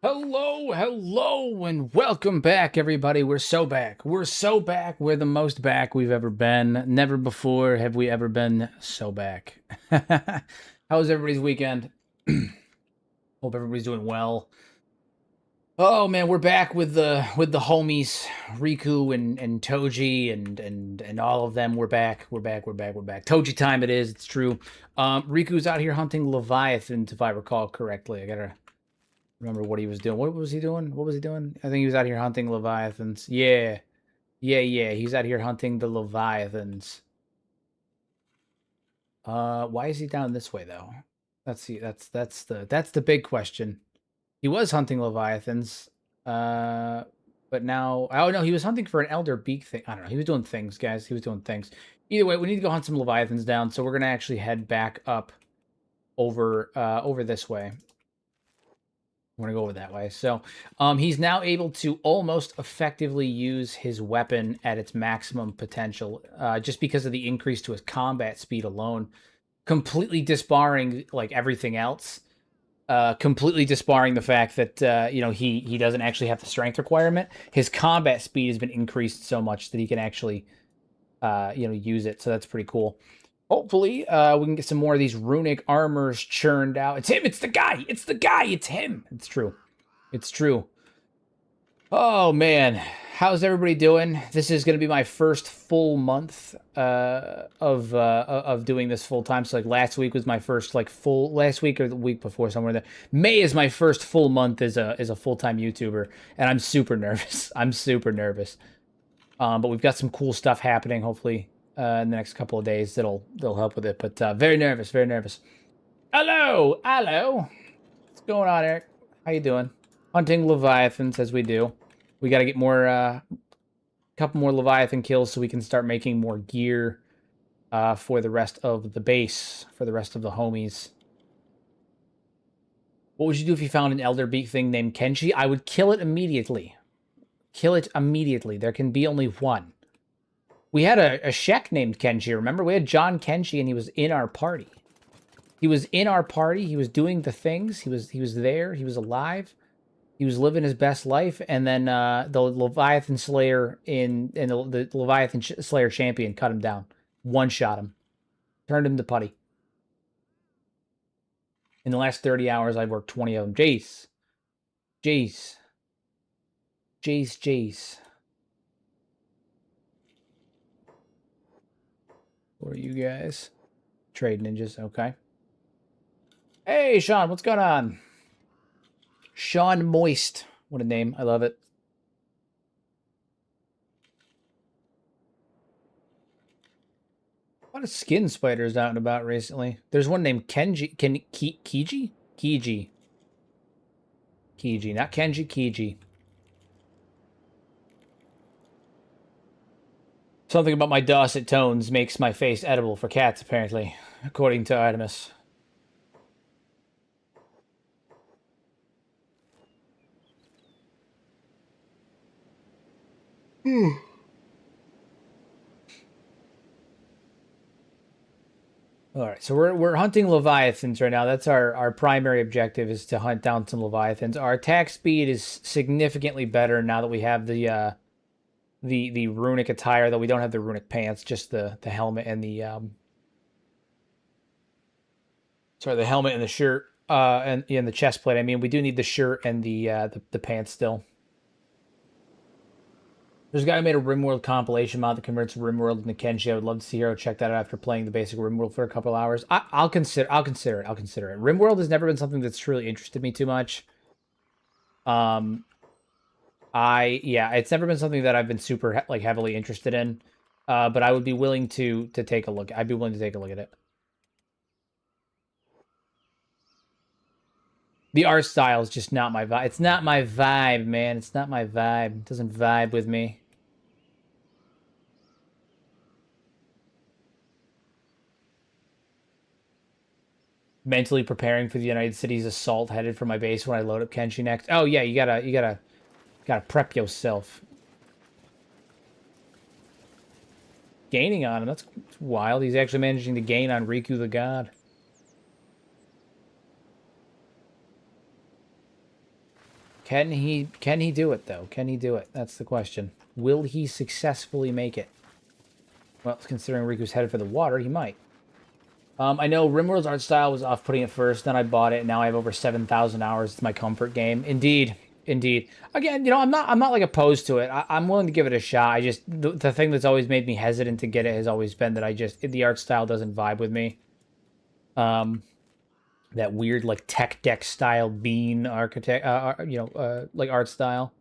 Hello, hello, and welcome back, everybody. We're so back. We're so back. We're the most back we've ever been. Never before have we ever been so back. How was everybody's weekend? Hope everybody's doing well. Oh man, we're back with the homies, Riku and Toji and all of them. We're back. We're back. We're back. We're back. Toji time it is. It's true. Riku's out here hunting Leviathans, if I recall correctly. I gotta remember what he was doing. What was he doing? What was he doing? I think he was out here hunting Leviathans. Yeah. Yeah. He's out here hunting the Leviathans. Why is he down this way though? Let's see. That's the big question. He was hunting Leviathans. But now, oh no, he was hunting for an Elder Beak thing. I don't know. He was doing things, guys. He was doing things. Either way, we need to go hunt some Leviathans down. So we're gonna actually head back up over this way. We're gonna go over that way. So he's now able to almost effectively use his weapon at its maximum potential, just because of the increase to his combat speed alone, completely disbarring like everything else. Completely disbarring the fact that he doesn't actually have the strength requirement. His combat speed has been increased so much that he can actually use it. So that's pretty cool. Hopefully, we can get some more of these runic armors churned out. It's him! It's the guy! It's the guy! It's him! It's true. It's true. Oh, man. How's everybody doing? This is going to be my first full month of doing this full time. So, like, last week was my first, like, full... Last week or the week before, somewhere there. May is my first full month as a full-time YouTuber, and I'm super nervous. I'm super nervous. But we've got some cool stuff happening, hopefully, in the next couple of days that'll help with it. But very nervous, very nervous. Hello! What's going on, Eric? How you doing? Hunting Leviathans, as we do. We got to get more, couple more Leviathan kills so we can start making more gear for the rest of the base, for the rest of the homies. What would you do if you found an Elder Beak thing named Kenshi? I would kill it immediately. Kill it immediately. There can be only one. We had a Shek named Kenshi, remember? We had John Kenshi, and he was in our party. He was in our party. He was doing the things. He was there. He was alive. He was living his best life, and then the Leviathan Slayer the Leviathan Slayer champion cut him down, one-shot him, turned him to putty. In the last 30 hours, I've worked 20 of them. Jace. Who are you guys? Trade ninjas, okay. Hey, Sean, what's going on? Sean Moist. What a name. I love it. A lot of skin spiders out and about recently. There's one named Kenji. Kiji? Kiji, not Kenji, Kiji. Something about my dulcet tones makes my face edible for cats, apparently, according to Artemis. All right, so we're hunting Leviathans right now. That's our primary objective, is to hunt down some Leviathans. Our attack speed is significantly better now that we have the runic attire, though we don't have the runic pants, just the helmet and the the helmet and the shirt, and the chest plate. I mean, we do need the shirt and the pants still. There's a guy who made a Rimworld compilation mod that converts Rimworld into Kenshi. I would love to see Hero check that out after playing the basic Rimworld for a couple hours. I'll consider it. Rimworld has never been something that's truly interested me too much. It's never been something that I've been super heavily interested in. But I would be willing to take a look. I'd be willing to take a look at it. The art style is just not my vibe. It's not my vibe, man. It's not my vibe. It doesn't vibe with me. Mentally preparing for the United Cities assault headed for my base when I load up Kenshi next. Oh yeah, you gotta prep yourself. Gaining on him, that's wild. He's actually managing to gain on Riku the God. Can he do it, though? Can he do it? That's the question. Will he successfully make it? Well, considering Riku's headed for the water, he might. I know Rimworld's art style was off-putting at first, then I bought it, and now I have over 7,000 hours. It's my comfort game. Indeed. Indeed. Again, you know, I'm not like opposed to it. I'm willing to give it a shot. I just the thing that's always made me hesitant to get it has always been that the art style doesn't vibe with me. That weird like tech deck style bean architect, like art style.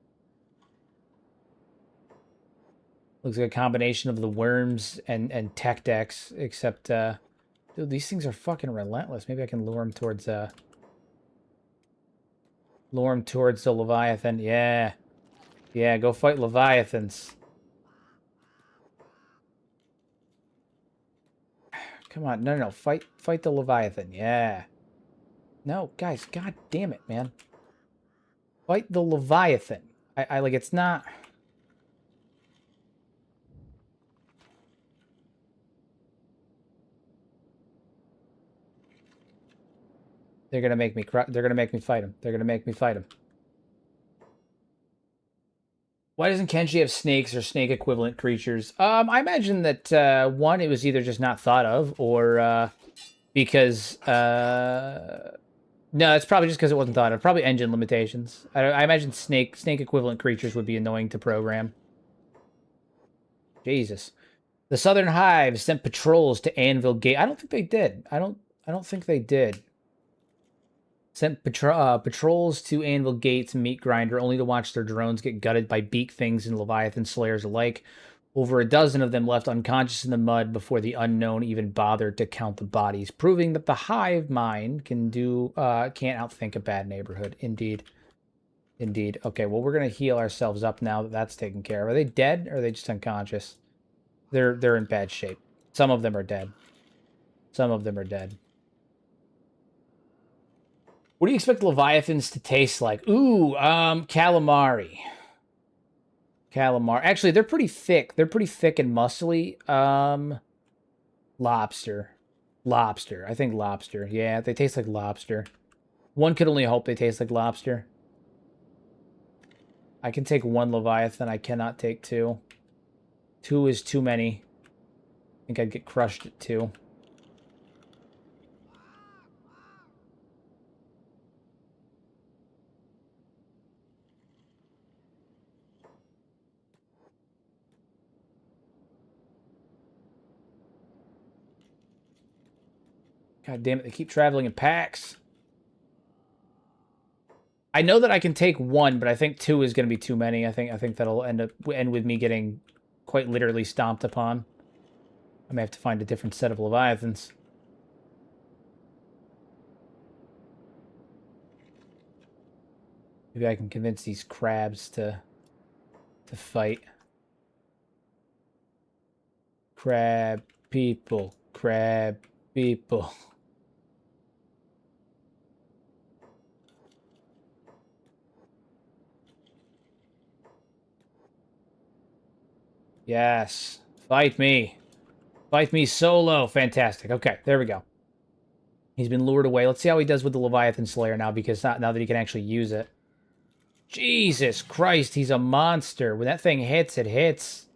Looks like a combination of the worms and tech decks, except dude, these things are fucking relentless. Maybe I can lure them towards the Leviathan. Yeah. Yeah, go fight Leviathans. Come on. No. Fight the Leviathan. Yeah. No, guys, god damn it, man. Fight the Leviathan. I like it's not. They're gonna make me cry. They're gonna make me fight him. They're gonna make me fight him. Why doesn't Kenshi have snakes or snake equivalent creatures? I imagine that one, it was either just not thought of, or because no, it's probably just because it wasn't thought of. Probably engine limitations. I imagine snake equivalent creatures would be annoying to program. Jesus. The Southern Hive sent patrols to Anvil Gate. I don't think they did. I don't think they did. Sent patrols to Anvil Gate to meet Grinder, only to watch their drones get gutted by beak things and Leviathan slayers alike. Over a dozen of them left unconscious in the mud before the unknown even bothered to count the bodies, proving that the hive mind can't outthink a bad neighborhood. Indeed. Indeed. Okay, well, we're going to heal ourselves up now that that's taken care of. Are they dead, or are they just unconscious? They're in bad shape. Some of them are dead. Some of them are dead. What do you expect Leviathans to taste like? Ooh, calamari. Calamari. Actually, they're pretty thick. They're pretty thick and muscly. Lobster. Lobster. I think lobster. Yeah, they taste like lobster. One could only hope they taste like lobster. I can take one Leviathan. I cannot take two. Two is too many. I think I'd get crushed at two. God damn it, they keep traveling in packs. I know that I can take one, but I think two is going to be too many. I think that'll end with me getting quite literally stomped upon. I may have to find a different set of Leviathans. Maybe I can convince these crabs to fight. Crab people. Crab people. Yes. Fight me. Fight me solo. Fantastic. Okay, there we go. He's been lured away. Let's see how he does with the Leviathan Slayer now, because now that he can actually use it. Jesus Christ, he's a monster. When that thing hits, it hits.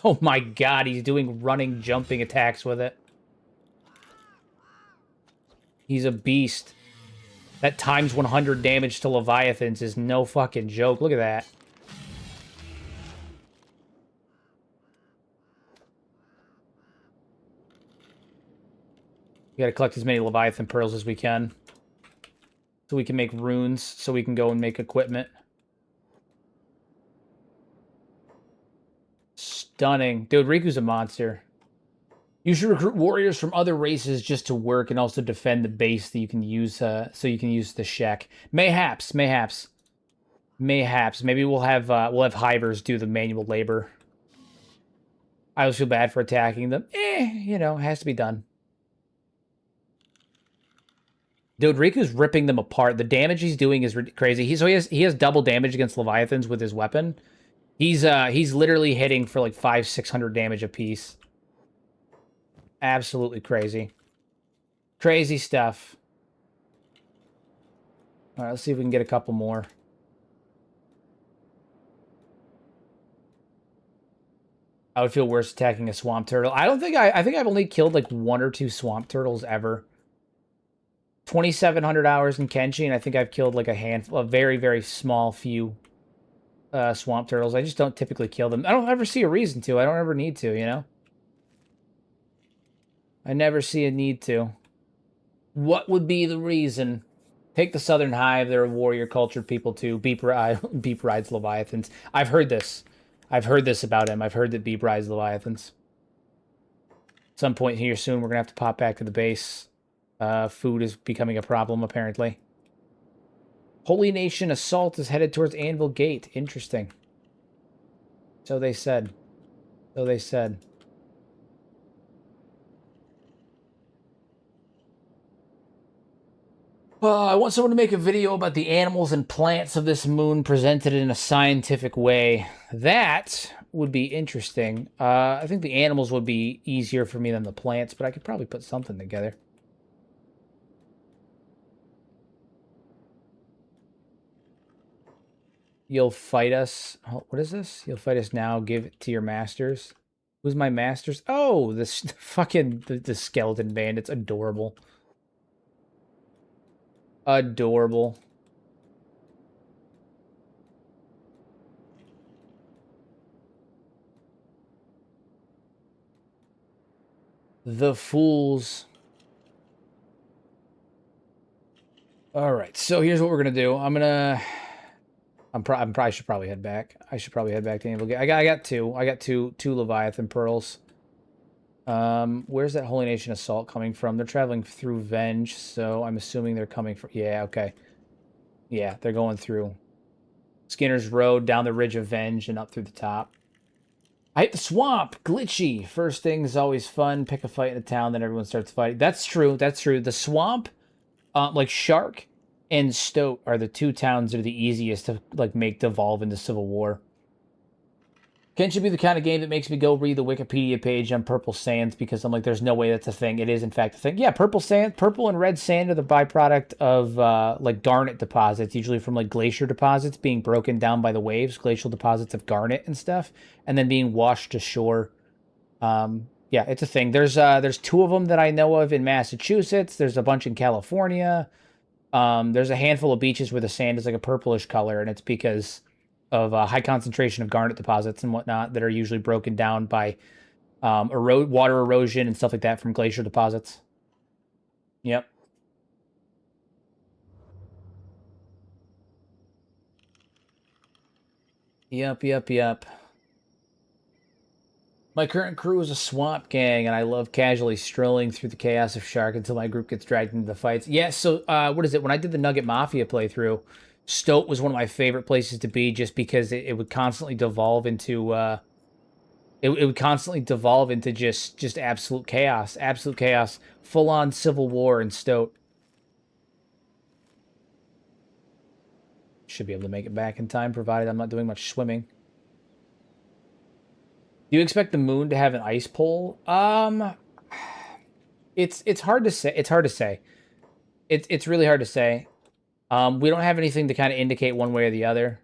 Oh my god, he's doing running, jumping attacks with it. He's a beast. That times 100 damage to Leviathans is no fucking joke. Look at that. We gotta collect as many Leviathan pearls as we can. So we can make runes, so we can go and make equipment. Stunning. Dude, Riku's a monster. You should recruit warriors from other races just to work and also defend the base that you can use, so you can use the Shek. Mayhaps. Maybe we'll have Hivers do the manual labor. I always feel bad for attacking them. You know, it has to be done. Dude, Riku's ripping them apart. The damage he's doing is crazy. He has double damage against Leviathans with his weapon. He's literally hitting for like 500-600 damage apiece. Absolutely crazy. Crazy stuff. All right, let's see if we can get a couple more. I would feel worse attacking a swamp turtle. I don't think I think I've only killed like 1 or 2 swamp turtles ever. 2,700 hours in Kenshi, and I think I've killed like a handful, a very, very small few swamp turtles. I just don't typically kill them. I don't ever see a reason to. I don't ever need to, you know? I never see a need to. What would be the reason? Take the Southern Hive. They're a warrior cultured people too. Beep rides Leviathans. I've heard this. I've heard this about him. I've heard that Beep rides Leviathans. At some point here soon, we're going to have to pop back to the base. Food is becoming a problem, apparently. Holy Nation assault is headed towards Anvil Gate. Interesting. So they said. So they said. I want someone to make a video about the animals and plants of this moon presented in a scientific way. That would be interesting. I think the animals would be easier for me than the plants, but I could probably put something together. You'll fight us. Oh, what is this? You'll fight us now. Give it to your masters. Who's my masters? Oh, this fucking the skeleton bandits. Adorable. Adorable. The fools. All right, so here's what we're gonna do. I probably should head back. I should probably head back to Anvil Gate. I got two Leviathan pearls. Where's that Holy Nation assault coming from? They're traveling through Venge, so I'm assuming they're coming from... Yeah, okay. Yeah, they're going through Skinner's Road, down the ridge of Venge, and up through the top. I hit the swamp! Glitchy! First thing's always fun. Pick a fight in a town, then everyone starts fighting. That's true, that's true. The swamp, like Shark and Stoat are the 2 towns that are the easiest to, like, make devolve into Civil War. Kenshi be the kind of game that makes me go read the Wikipedia page on purple sands because I'm like, there's no way that's a thing. It is, in fact, a thing. Yeah, purple and red sand are the byproduct of, like, garnet deposits, usually from, like, glacier deposits being broken down by the waves, glacial deposits of garnet and stuff, and then being washed ashore. Yeah, it's a thing. There's 2 of them that I know of in Massachusetts. There's a bunch in California. There's a handful of beaches where the sand is, like, a purplish color, and it's because of a high concentration of garnet deposits and whatnot that are usually broken down by water erosion and stuff like that from glacier deposits. Yep. Yep. My current crew is a swamp gang, and I love casually strolling through the chaos of Shark until my group gets dragged into the fights. Yeah, so, what is it? When I did the Nugget Mafia playthrough, Stoat was one of my favorite places to be just because it would constantly devolve into it would constantly devolve into just absolute chaos, full on civil war in Stoat. Should be able to make it back in time provided I'm not doing much swimming. Do you expect the moon to have an ice pole? It's hard to say. It's hard to say. It's really hard to say. We don't have anything to kind of indicate one way or the other.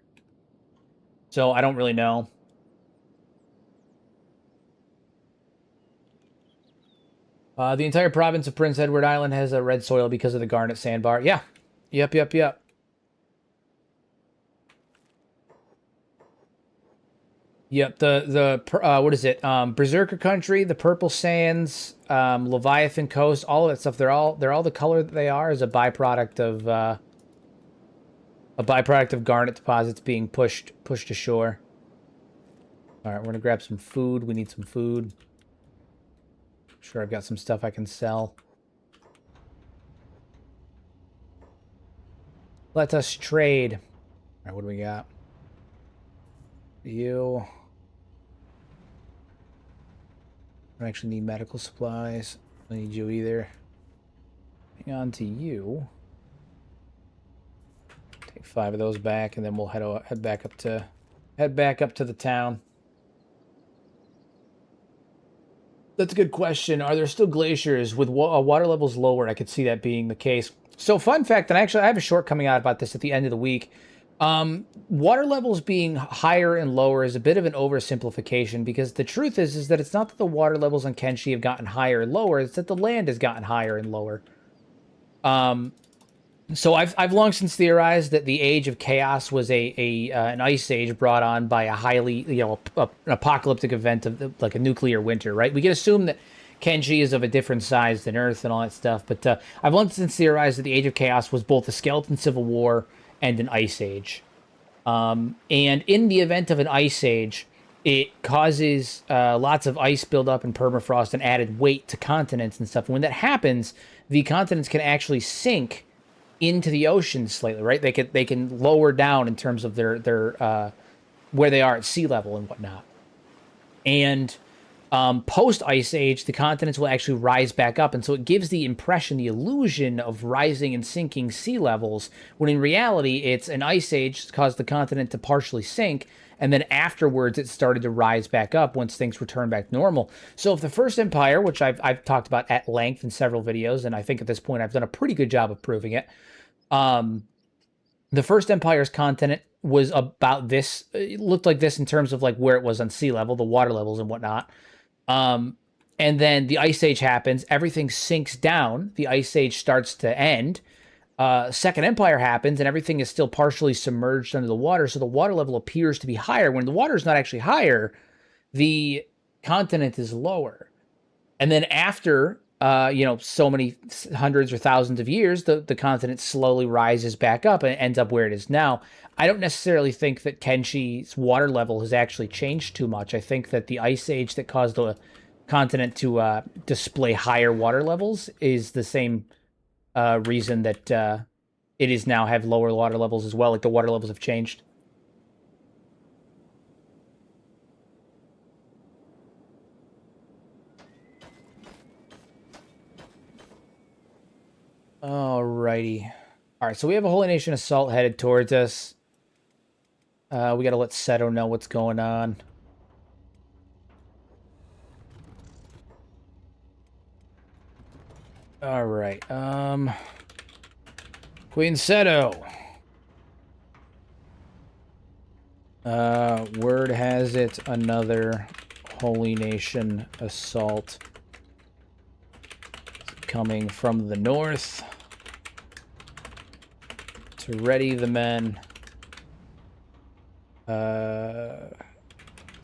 So I don't really know. The entire province of Prince Edward Island has a red soil because of the garnet sandbar. Yeah. Yep. Yep, what is it? Berserker Country, the Purple Sands, Leviathan Coast, all of that stuff. They're all the color that they are as a byproduct of garnet deposits being pushed ashore. All right, we're gonna grab some food. We need some food. Sure, I've got some stuff I can sell. Let us trade. All right, what do we got? You. I don't actually need medical supplies. I don't need you either. Hang on to you. Take 5 of those back, and then we'll head back up to the town. That's a good question. Are there still glaciers with water levels lower? I could see that being the case. So fun fact, and actually I have a short coming out about this at the end of the week. Water levels being higher and lower is a bit of an oversimplification, because the truth is that it's not that the water levels on Kenshi have gotten higher and lower, it's that the land has gotten higher and lower. So I've long since theorized that the Age of Chaos was an ice age brought on by a highly, an apocalyptic event of like a nuclear winter, right? We can assume that Kenshi is of a different size than Earth and all that stuff, but I've long since theorized that the Age of Chaos was both a skeleton civil war and an ice age. And in the event of an ice age, it causes lots of ice buildup and permafrost and added weight to continents and stuff. And when that happens, the continents can actually sink into the ocean slightly, right? They can lower down in terms of their where they are at sea level and whatnot. And post Ice Age, the continents will actually rise back up, and so it gives the impression, the illusion of rising and sinking sea levels, when in reality it's an Ice Age caused the continent to partially sink, and then afterwards it started to rise back up once things returned back to normal. So if the First Empire, which I've talked about at length in several videos, and I think at this point I've done a pretty good job of proving it, the First Empire's continent was about this, it looked like this in terms of like where it was on sea level, the water levels and whatnot. And then the Ice Age happens, everything sinks down, the Ice Age starts to end, Second Empire happens, and everything is still partially submerged under the water, so the water level appears to be higher. When the water is not actually higher, the continent is lower. And then after, so many hundreds or thousands of years, the continent slowly rises back up and ends up where it is now. I don't necessarily think that Kenshi's water level has actually changed too much. I think that the Ice Age that caused the continent to display higher water levels is the same reason that it is now have lower water levels as well. Like the water levels have changed. Alrighty. Alright, so we have a Holy Nation assault headed towards us. We gotta let Seto know what's going on. Alright, Queen Seto. Word has it, another Holy Nation assault coming from the north to ready the men.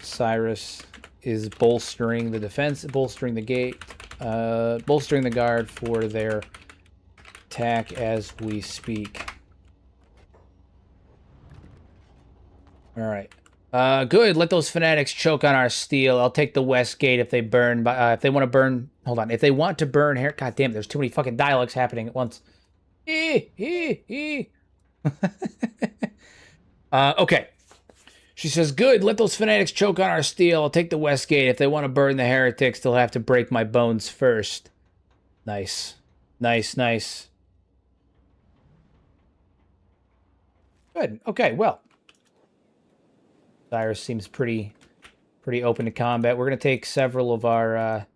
Cyrus is bolstering the defense, bolstering the gate, bolstering the guard for their attack as we speak. All right. Good. Let those fanatics choke on our steel. I'll take the west gate if they burn. If they want to burn, hold on. If they want to burn here, god damn, there's too many fucking dialogues happening at once. Okay. She says, good. Let those fanatics choke on our steel. I'll take the west gate. If they want to burn the heretics, they'll have to break my bones first. Nice. Nice, nice. Good. Okay, well. Cyrus seems pretty open to combat. We're gonna take several of our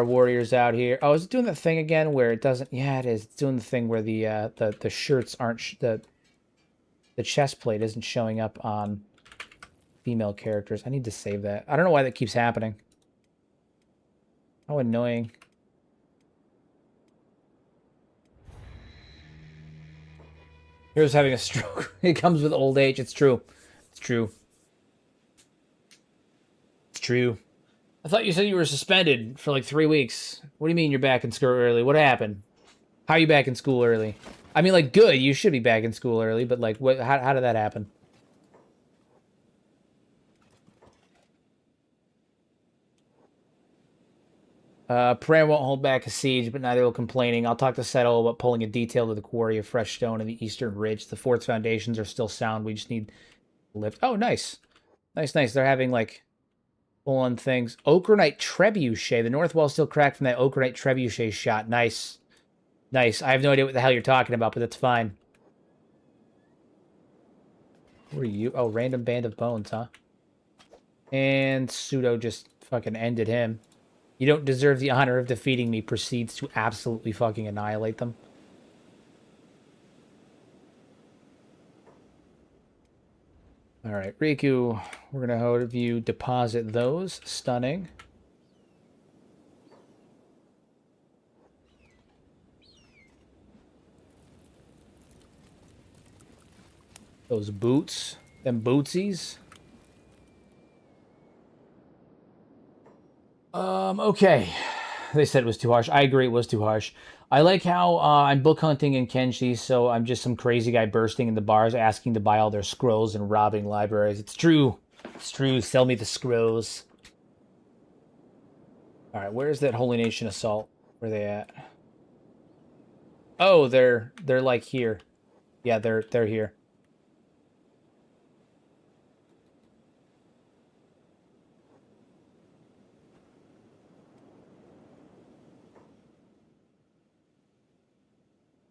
warriors out here. Oh, is it doing that thing again where it doesn't? Yeah, it is. It's doing the thing where the shirts aren't the chest plate isn't showing up on female characters. I need to save that. I don't know why that keeps happening. How annoying. Here's having a stroke. It comes with old age. It's true. It's true. It's true. I thought you said you were suspended for like 3 weeks. What do you mean you're back in school early? What happened? How are you back in school early? I mean, like, good. You should be back in school early, but like, what? How did that happen? Pran won't hold back a siege, but neither will complaining. I'll talk to Seto about pulling a detail to the quarry of fresh stone in the eastern ridge. The fort's foundations are still sound. We just need lift. Oh, nice. Nice, nice. They're having, like, full-on things. Oakranite trebuchet. The north wall's still cracked from that Oakranite trebuchet shot. Nice. Nice. I have no idea what the hell you're talking about, but that's fine. Who are you? Oh, random band of bones, huh? And Pseudo just fucking ended him. You don't deserve the honor of defeating me, proceeds to absolutely fucking annihilate them. All right, Riku, we're going to have you deposit those. Stunning. Those boots. Them bootsies. Okay. They said it was too harsh. I agree it was too harsh. I like how I'm book hunting in Kenshi, so I'm just some crazy guy bursting into bars asking to buy all their scrolls and robbing libraries. It's true. It's true. Sell me the scrolls. All right, where's that Holy Nation assault? Where are they at? Oh, they're like here. Yeah, they're here.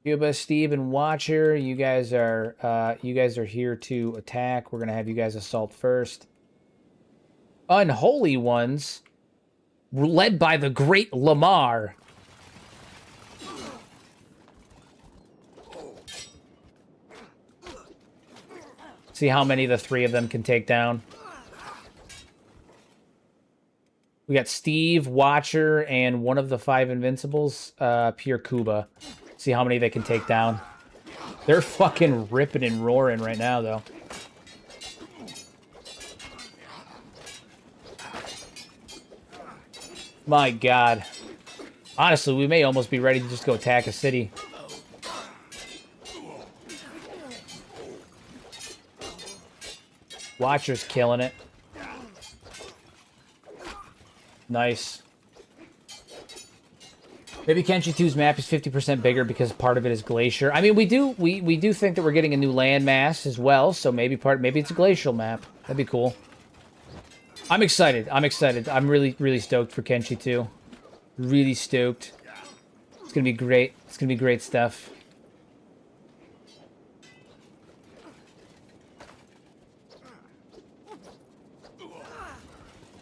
Cuba, Steve, and Watcher, you guys are here to attack. We're gonna have you guys assault first. Unholy ones, led by the great Lamar. See how many the three of them can take down. We got Steve, Watcher, and one of the 5 Invincibles, Pure Kuba. See how many they can take down. They're fucking ripping and roaring right now, though. My God. Honestly, we may almost be ready to just go attack a city. Watcher's killing it. Nice. Maybe Kenshi 2's map is 50% bigger because part of it is glacier. I mean, we do think that we're getting a new landmass as well, so maybe it's a glacial map. That'd be cool. I'm excited. I'm excited. I'm really stoked for Kenshi 2. Really stoked. It's gonna be great. It's gonna be great stuff.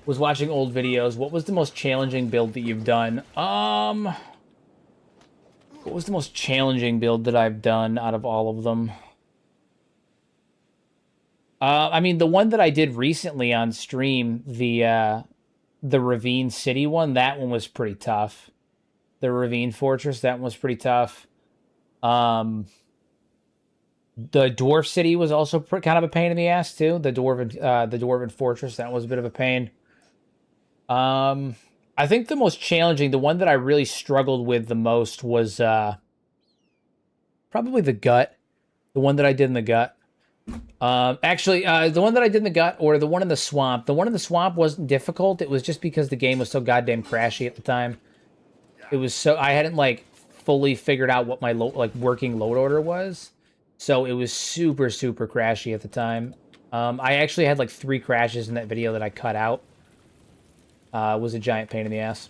Was watching old videos. What was the most challenging build that you've done? What was the most challenging build that I've done out of all of them? I mean, the one that I did recently on stream, the Ravine City one, that one was pretty tough. The Ravine Fortress, that one was pretty tough. The Dwarf City was also kind of a pain in the ass too. The Dwarven Fortress, that was a bit of a pain. I think the most challenging, the one that I really struggled with the most was probably the gut. The one that I did in the gut. Actually, the one that I did in the gut or the one in the swamp. The one in the swamp wasn't difficult. It was just because the game was so goddamn crashy at the time. It was so I hadn't like fully figured out what my working load order was. So it was super crashy at the time. I actually had like 3 crashes in that video that I cut out. Was a giant pain in the ass.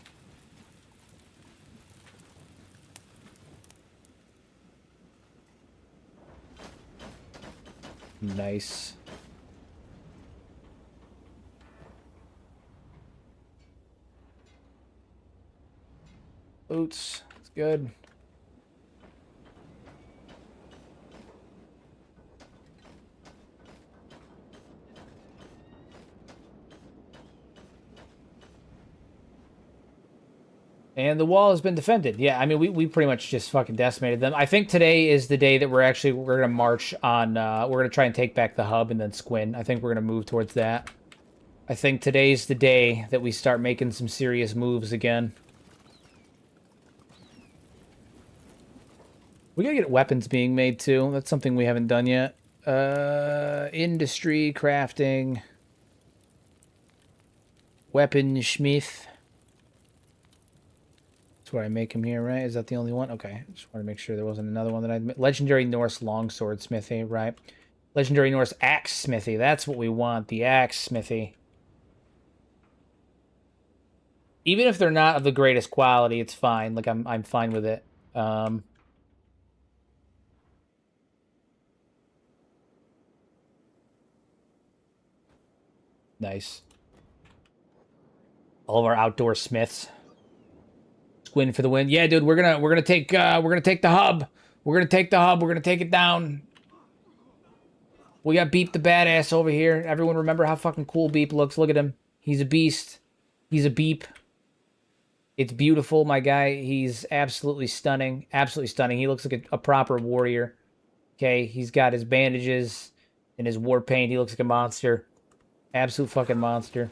Nice. Boots. It's good. And the wall has been defended. Yeah, I mean, we pretty much just fucking decimated them. I think today is the day that we're going to march on, we're going to try and take back the hub and then Squin. I think we're going to move towards that. I think today's the day that we start making some serious moves again. We gotta get weapons being made too. That's something we haven't done yet. Industry, crafting. Weaponsmith. That's where I make him here, right? Is that the only one? Okay. Just want to make sure there wasn't another one that I'd... Legendary Norse longsword smithy, right? Legendary Norse axe smithy. That's what we want. The axe smithy. Even if they're not of the greatest quality, it's fine. Like, I'm fine with it. Nice. All of our outdoor smiths. Squin for the win. Yeah, dude, we're gonna take the hub. We're gonna take the hub. We're gonna take it down. We got Beep the badass over here. Everyone remember how fucking cool Beep looks. Look at him. He's a beast. He's a Beep. It's beautiful, my guy. He's absolutely stunning. Absolutely stunning. He looks like a proper warrior. Okay, he's got his bandages and his war paint. He looks like a monster. Absolute fucking monster.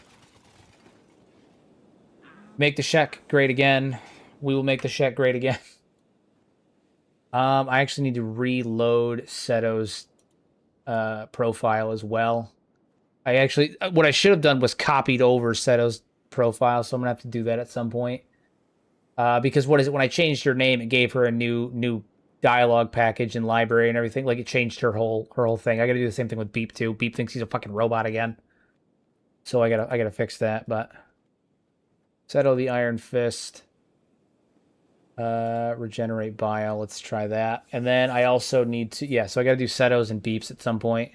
Make the Shek great again. We will make the Shek great again. I actually need to reload Seto's profile as well. What I should have done was copied over Seto's profile, so I'm gonna have to do that at some point. Because what is it? When I changed her name, it gave her a new dialogue package and library and everything. Like, it changed her whole thing. I gotta do the same thing with Beep too. Beep thinks he's a fucking robot again. So I gotta fix that, but Seto the Iron Fist. Regenerate Bile. Let's try that. And then I also need to... Yeah, so I gotta do Seto's and Beeps at some point.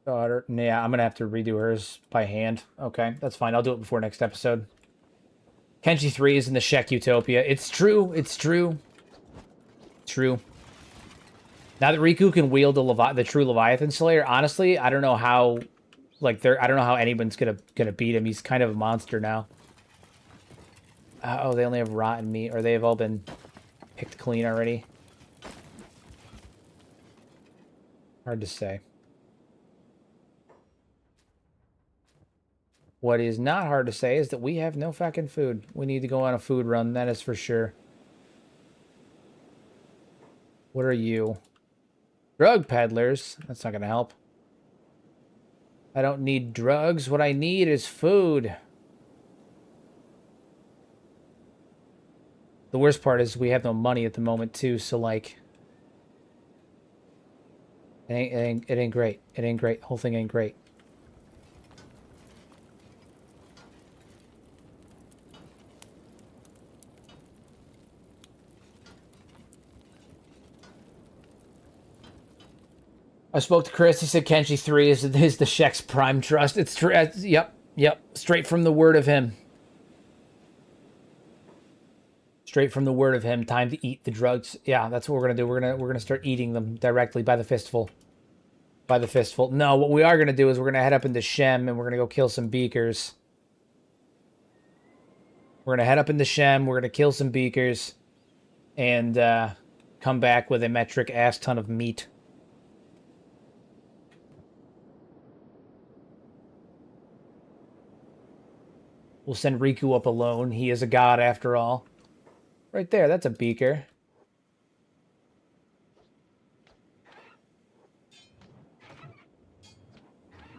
Daughter. Yeah, I'm gonna have to redo hers by hand. Okay, that's fine. I'll do it before next episode. Kenshi 3 is in the Shek Utopia. It's true. It's true. True. Now that Riku can wield the true Leviathan Slayer, honestly, I don't know how, like, I don't know how anyone's gonna beat him. He's kind of a monster now. Oh, they only have rotten meat, or they've all been picked clean already. Hard to say. What is not hard to say is that we have no fucking food. We need to go on a food run, that is for sure. What are you? Drug peddlers? That's not gonna help. I don't need drugs. What I need is food. The worst part is we have no money at the moment too, so like... It ain't great. It ain't great. The whole thing ain't great. I spoke to Chris. He said Kenshi 3 is the Shek's prime trust. It's true. Yep. Straight from the word of him. Straight from the word of him. Time to eat the drugs. Yeah, that's what we're gonna do. We're gonna start eating them directly by the fistful. By the fistful. No, what we are gonna do is we're gonna head up into Shem and we're gonna go kill some beakers. We're gonna head up into Shem. We're gonna kill some beakers, and come back with a metric ass ton of meat. We'll send Riku up alone. He is a god after all. Right there, that's a beaker.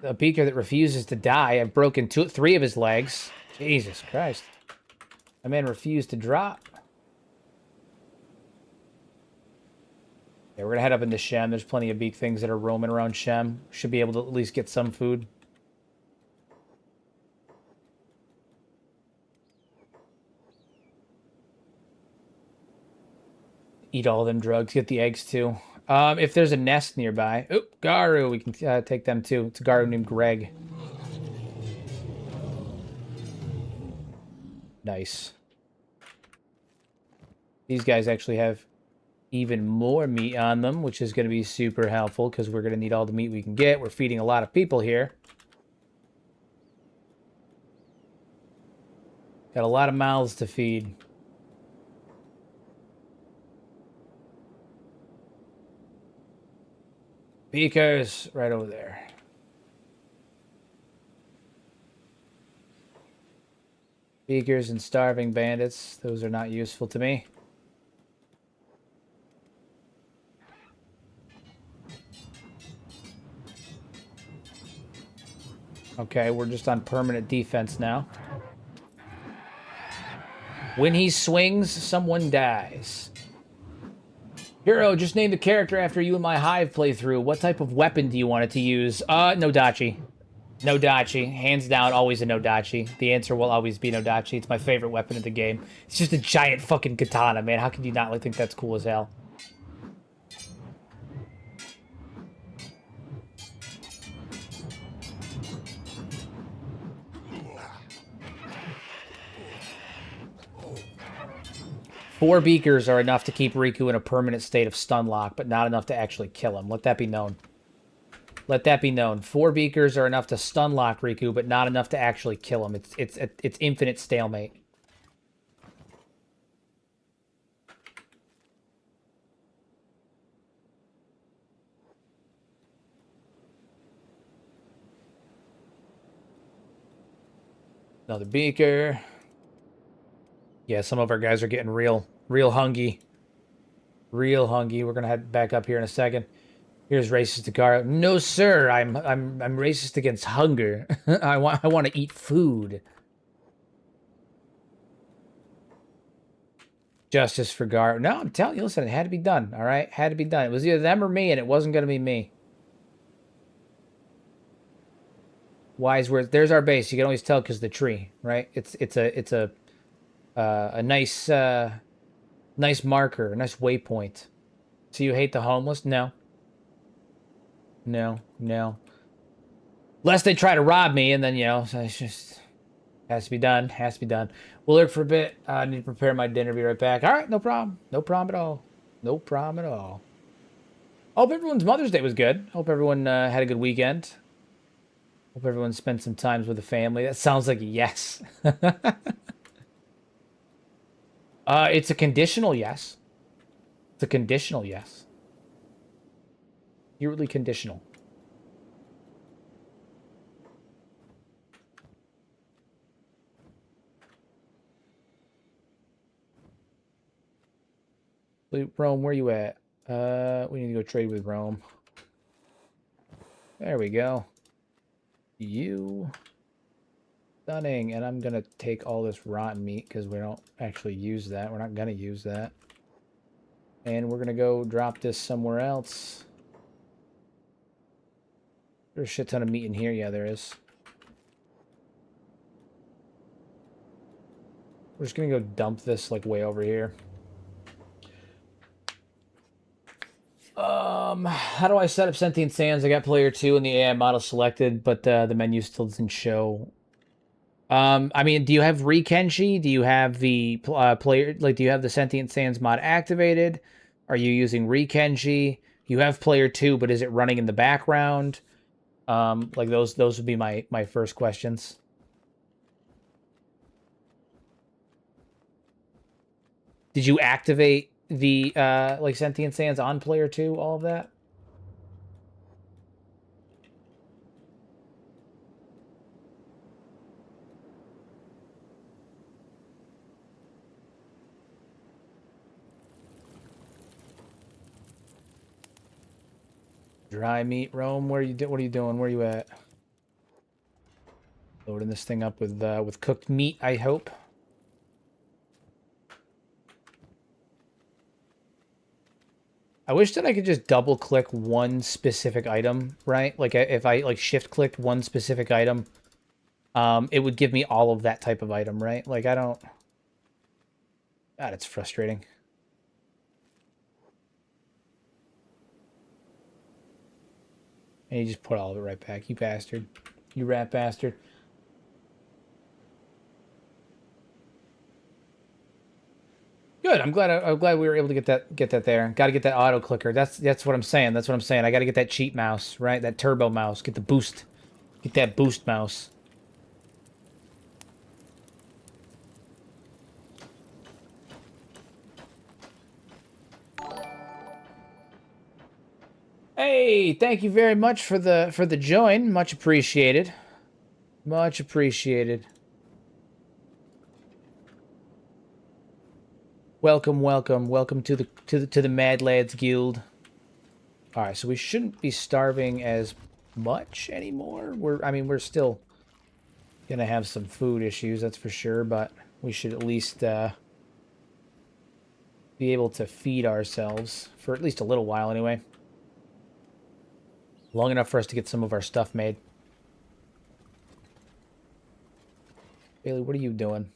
A beaker that refuses to die. I've broken 3 of his legs. Jesus Christ. My man refused to drop. Yeah, we're gonna head up into Shem. There's plenty of beak things that are roaming around Shem. Should be able to at least get some food. Eat all them drugs. Get the eggs, too. If there's a nest nearby... Oop, Garu. We can take them, too. It's a Garu named Greg. Nice. These guys actually have even more meat on them, which is going to be super helpful, because we're going to need all the meat we can get. We're feeding a lot of people here. Got a lot of mouths to feed. Beakers, right over there. Beakers and starving bandits. Those are not useful to me. Okay, we're just on permanent defense now. When he swings, someone dies. Hero, just name the character after you and my Hive playthrough. What type of weapon do you want it to use? No dachi. No dachi. Hands down, always a no dachi. The answer will always be no dachi. It's my favorite weapon in the game. It's just a giant fucking katana, man. How can you not think that's cool as hell? 4 beakers are enough to keep Riku in a permanent state of stun lock, but not enough to actually kill him. Let that be known. Let that be known. 4 beakers are enough to stun lock Riku, but not enough to actually kill him. It's infinite stalemate. Another beaker. Yeah, some of our guys are getting real hungry. Real hungry. We're gonna head back up here in a second. Here's racist Takara. No, sir. I'm racist against hunger. I want to eat food. Justice for Gar. No, I'm telling you. Listen, it had to be done. All right, had to be done. It was either them or me, and it wasn't gonna be me. Wise words. There's our base. You can always tell because the tree, right? It's a nice nice marker, a nice waypoint. So you hate the homeless? No. No. Lest they try to rob me, and then, you know, so it's just... Has to be done. Has to be done. We'll lurk for a bit. I need to prepare my dinner. Be right back. All right, no problem. No problem at all. No problem at all. Hope everyone's Mother's Day was good. Hope everyone had a good weekend. Hope everyone spent some time with the family. That sounds like a yes. It's a conditional yes. It's a conditional yes. Purely conditional. Rome, where you at? We need to go trade with Rome. There we go. You. Stunning. And I'm going to take all this rotten meat because we don't actually use that. We're not going to use that. And we're going to go drop this somewhere else. There's a shit ton of meat in here. Yeah, there is. We're just going to go dump this like way over here. How do I set up Sentient Sands? I got player 2 and the AI model selected, but the menu still doesn't show. I mean, do you have Kenshi? Do you have the player, like, do you have the Sentient Sands mod activated? Are you using Kenshi? You have player 2, but is it running in the background? Like those would be my first questions. Did you activate the like Sentient Sands on player 2, all of that? Dry meat, Rome. What are you doing? Where are you at? Loading this thing up with cooked meat, I hope. I wish that I could just double click one specific item, right? Like if I like shift clicked one specific item, it would give me all of that type of item, right? Like I don't... God, it's frustrating. And you just put all of it right back, you bastard. You rat bastard. Good. I'm glad we were able to get that there. Got to get that auto clicker. That's what I'm saying. That's what I'm saying. I got to get that cheat mouse, right? That turbo mouse. Get the boost. Get that boost mouse. Hey, thank you very much for the join. Much appreciated. Much appreciated. Welcome to the Mad Lads Guild. All right, so we shouldn't be starving as much anymore. We're still gonna have some food issues, that's for sure, but we should at least be able to feed ourselves for at least a little while anyway. Long enough for us to get some of our stuff made. Bailey, what are you doing?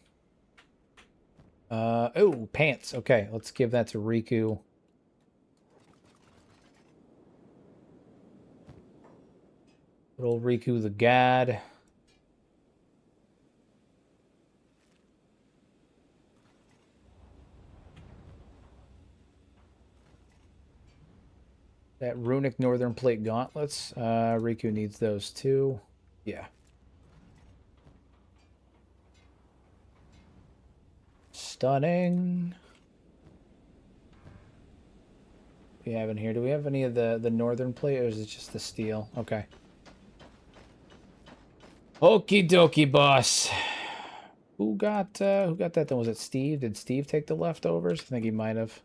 Oh, pants. Okay, let's give that to Riku. Good old Riku the God. That runic northern plate gauntlets. Riku needs those too. Yeah. Stunning. We have in here. Do we have any of the northern plate, or is it just the steel? Okay. Okie dokie, boss. Who got that then? Was it Steve? Did Steve take the leftovers? I think he might have.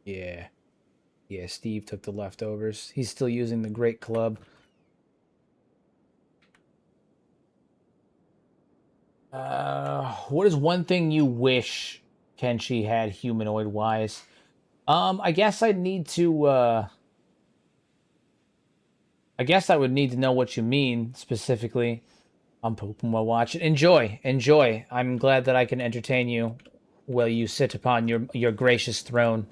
Yeah. Yeah, Steve took the leftovers. He's still using the great club. What is one thing you wish Kenshi had humanoid-wise? I guess I'd need to, I guess I would need to know what you mean, specifically. I'm pooping while watching. Enjoy, enjoy. I'm glad that I can entertain you while you sit upon your gracious throne.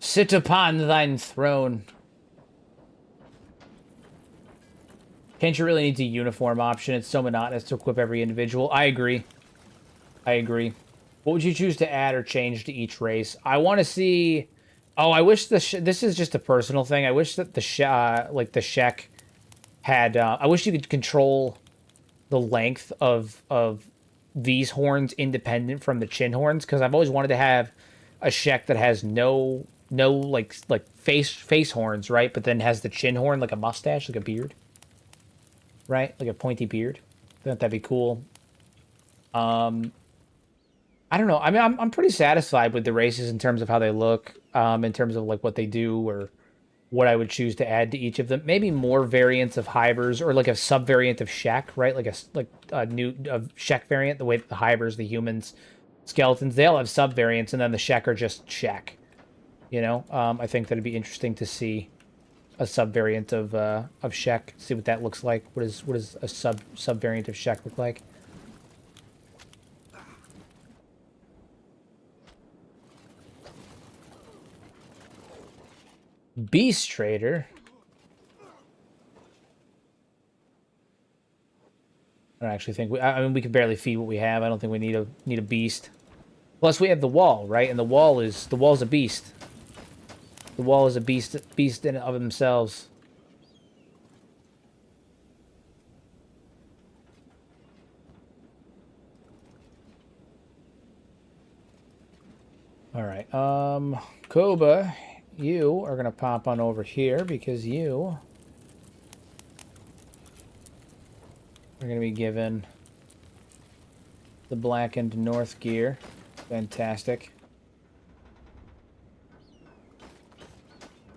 Sit upon thine throne. Can't you really need a uniform option? It's so monotonous to equip every individual. I agree. I agree. What would you choose to add or change to each race? I want to see... Oh, I wish this is just a personal thing. I wish that the Shek had... I wish you could control the length of these horns independent from the chin horns, because I've always wanted to have a Shek that has no like face horns, right? But then has the chin horn like a mustache, like a beard, right? Like a pointy beard. I think that'd be cool. I don't know. I mean, I'm pretty satisfied with the races in terms of how they look, in terms of like what they do or what I would choose to add to each of them. Maybe more variants of Hivers or like a sub variant of Shek, right? Like a new Shek variant. The way that the Hivers, the humans, skeletons, they all have sub variants, and then the Shek are just Shek. You know, I think that'd be interesting to see a sub variant of Shek. See what that looks like. What is a sub variant of Shek look like? Beast Trader. I don't actually think I mean, we can barely feed what we have. I don't think we need a beast. Plus, we have the wall, right? And the wall's a beast. The wall is a beast in and of themselves. All right. Koba, you are gonna pop on over here because you are gonna be given the blackened north gear. Fantastic.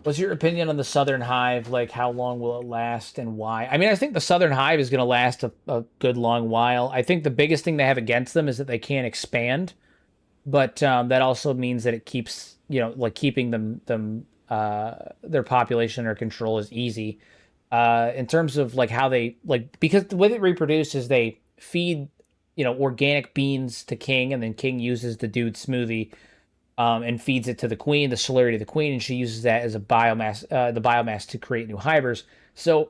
What's your opinion on the Southern Hive? Like, how long will it last and why? I mean, I think the Southern Hive is going to last a good long while. I think the biggest thing they have against them is that they can't expand. But that also means that it keeps, like keeping them their population under control is easy. In terms of like how they, like, because the way they reproduce is they feed, organic beans to King, and then King uses the dude smoothie and feeds it to the queen, the celerity of the queen, and she uses that as a biomass, the biomass to create new hivers. So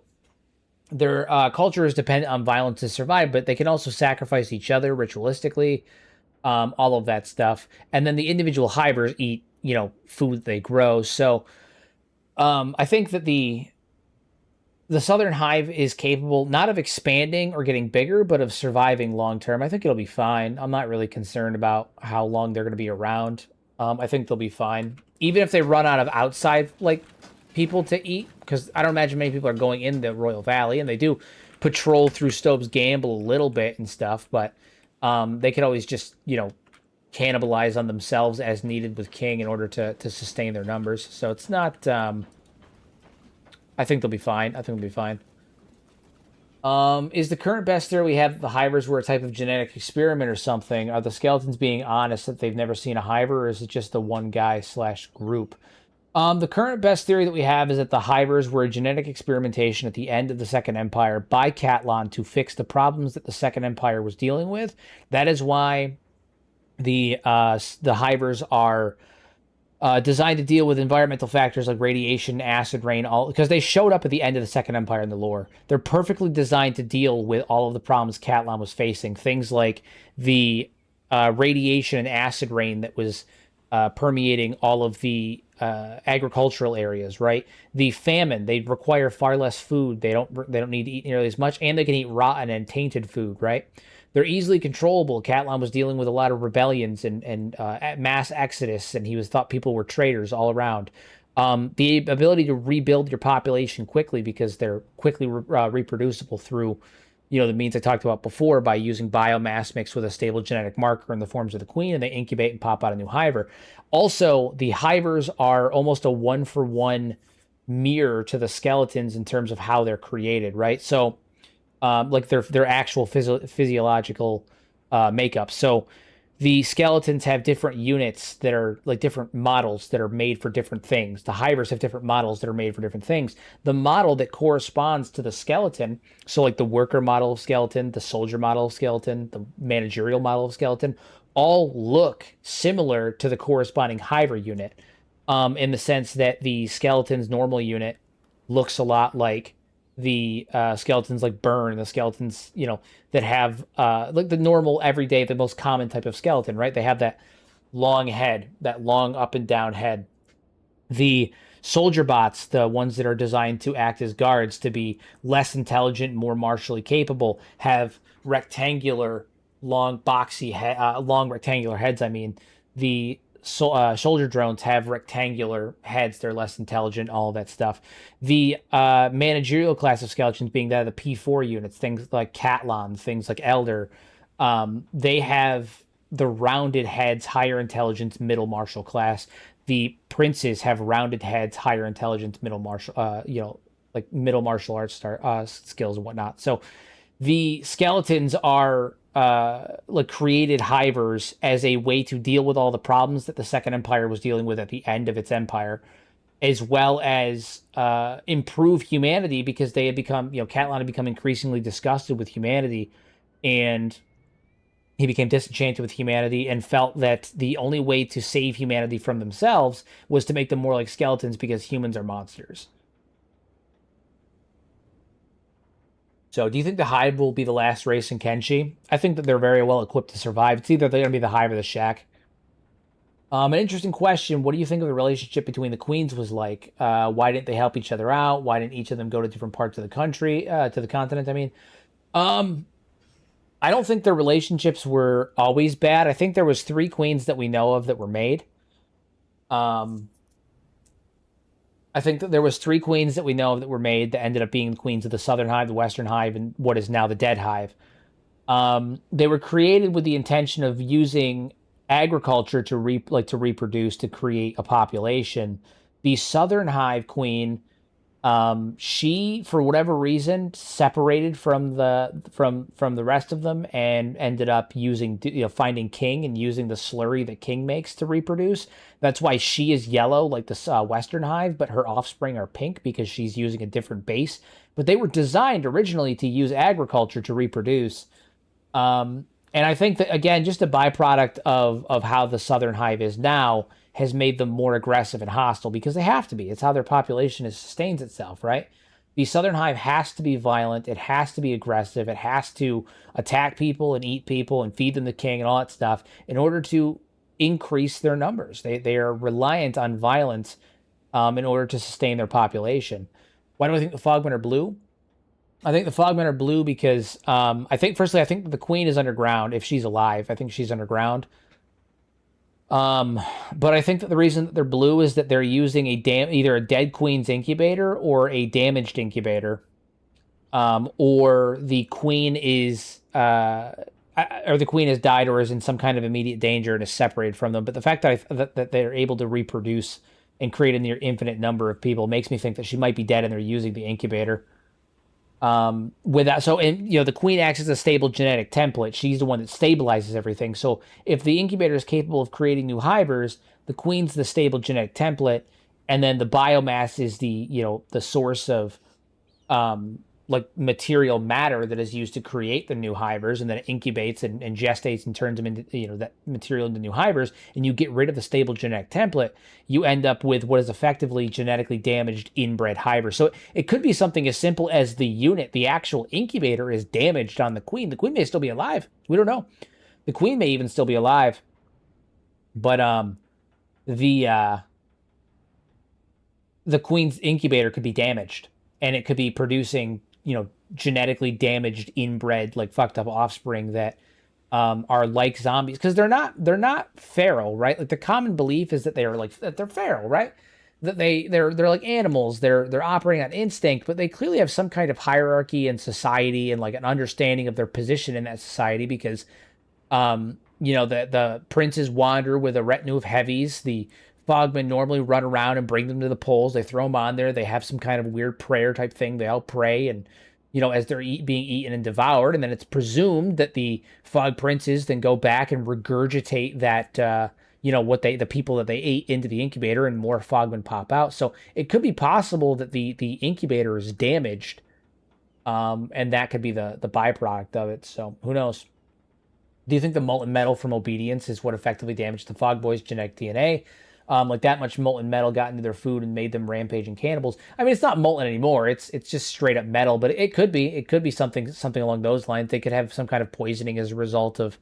their culture is dependent on violence to survive, but they can also sacrifice each other ritualistically, all of that stuff. And then the individual hivers eat, food that they grow. So I think that the Southern Hive is capable not of expanding or getting bigger, but of surviving long term. I think it'll be fine. I'm not really concerned about how long they're going to be around. I think they'll be fine. Even if they run out of outside, like, people to eat, because I don't imagine many people are going in the Royal Valley, and they do patrol through Stove's Gamble a little bit and stuff, but they could always just, cannibalize on themselves as needed with King in order to sustain their numbers. So it's not... I think they'll be fine. I think they'll be fine. Is the current best theory we have that the Hivers were a type of genetic experiment or something? Are the skeletons being honest that they've never seen a Hiver, or is it just the one guy / group? The current best theory that we have is that the Hivers were a genetic experimentation at the end of the Second Empire by Catlon to fix the problems that the Second Empire was dealing with. That is why the Hivers are designed to deal with environmental factors like radiation, acid rain, all because they showed up at the end of the Second Empire in the lore. They're perfectly designed to deal with all of the problems Catlan was facing. Things like the radiation and acid rain that was permeating all of the agricultural areas, right? The famine, they require far less food. They don't need to eat nearly as much, and they can eat rotten and tainted food, right? They're easily controllable. Catlan was dealing with a lot of rebellions and mass exodus, and he was thought people were traitors all around. The ability to rebuild your population quickly because they're quickly reproducible through, the means I talked about before by using biomass mixed with a stable genetic marker in the forms of the queen, and they incubate and pop out a new hiver. Also, the hivers are almost a one-for-one mirror to the skeletons in terms of how they're created, right? So like their actual physiological makeup. So the skeletons have different units that are like different models that are made for different things. The hivers have different models that are made for different things. The model that corresponds to the skeleton, so like the worker model of skeleton, the soldier model of skeleton, the managerial model of skeleton, all look similar to the corresponding hiver unit, in the sense that the skeleton's normal unit looks a lot like the skeletons like burn, the skeletons that have like the normal everyday, the most common type of skeleton, right? They have that long head, that long up and down head. The soldier bots, the ones that are designed to act as guards to be less intelligent, more martially capable, have rectangular long boxy long rectangular heads. I mean, the soldier drones have rectangular heads. They're less intelligent, all of that stuff. The managerial class of skeletons being that of the P4 units, things like Catlon, things like Elder, they have the rounded heads, higher intelligence, middle martial class. The princes have rounded heads, higher intelligence, middle martial, like middle martial arts skills and whatnot. So the skeletons are like created hivers as a way to deal with all the problems that the Second Empire was dealing with at the end of its empire, as well as improve humanity because they had become, Catlan had become increasingly disgusted with humanity, and he became disenchanted with humanity and felt that the only way to save humanity from themselves was to make them more like skeletons because humans are monsters. So do you think the Hive will be the last race in Kenshi? I think that they're very well equipped to survive. It's either they're going to be the Hive or the Shek. An interesting question. What do you think of the relationship between the queens was like? Why didn't they help each other out? Why didn't each of them go to different parts of the country, to the continent, I mean? I don't think their relationships were always bad. I think there was 3 queens that we know of that were made. I think that there was 3 queens that we know of that were made that ended up being the queens of the Southern Hive, the Western Hive, and what is now the Dead Hive. They were created with the intention of using agriculture to reproduce, to create a population. The Southern Hive queen, she, for whatever reason, separated from the rest of them and ended up using, finding King and using the slurry that King makes to reproduce. That's why she is yellow like the Western Hive, but her offspring are pink because she's using a different base. But they were designed originally to use agriculture to reproduce. And I think that, again, just a byproduct of how the Southern Hive is now has made them more aggressive and hostile because they have to be. It's how their population sustains itself, right? The Southern Hive has to be violent. It has to be aggressive. It has to attack people and eat people and feed them the king and all that stuff in order to increase their numbers. They are reliant on violence in order to sustain their population. Why do I think the Fogmen are blue? I think the Fogmen are blue because I think the queen is underground. If she's alive, I think she's underground. But I think that the reason that they're blue is that they're using either a dead queen's incubator or a damaged incubator, or the queen has died or is in some kind of immediate danger and is separated from them. But the fact that they're able to reproduce and create a near infinite number of people makes me think that she might be dead and they're using the incubator. With that, so, and the queen acts as a stable genetic template. She's the one that stabilizes everything. So if the incubator is capable of creating new hivers, the queen's the stable genetic template, and then the biomass is the source of like material matter that is used to create the new hivers, and then it incubates and gestates and turns them into, you know, that material into new hivers, and you get rid of the stable genetic template, you end up with what is effectively genetically damaged inbred hivers. So it could be something as simple as the unit, the actual incubator, is damaged on the queen. The queen may still be alive. We don't know. The queen may even still be alive. But the queen's incubator could be damaged, and it could be producing, you know, genetically damaged inbred, like fucked up offspring that are like zombies, because they're not feral, right? Like the common belief is that they're feral, right? That they're like animals. They're operating on instinct, but they clearly have some kind of hierarchy in society and like an understanding of their position in that society, because you know, the princes wander with a retinue of heavies. The Fogmen normally run around and bring them to the poles. They throw them on there. They have some kind of weird prayer type thing. They all pray, and, you know, as they're being eaten and devoured, and then it's presumed that the Fog princes then go back and regurgitate that, you know, what the people that they ate into the incubator, and more Fogmen pop out. So it could be possible that the incubator is damaged, and that could be the byproduct of it. So who knows? Do you think the molten metal from obedience is what effectively damaged the Fog Boys' genetic DNA? Like that much molten metal got into their food and made them rampaging cannibals. I mean, it's not molten anymore. It's just straight up metal, but it could be. It could be something along those lines. They could have some kind of poisoning as a result of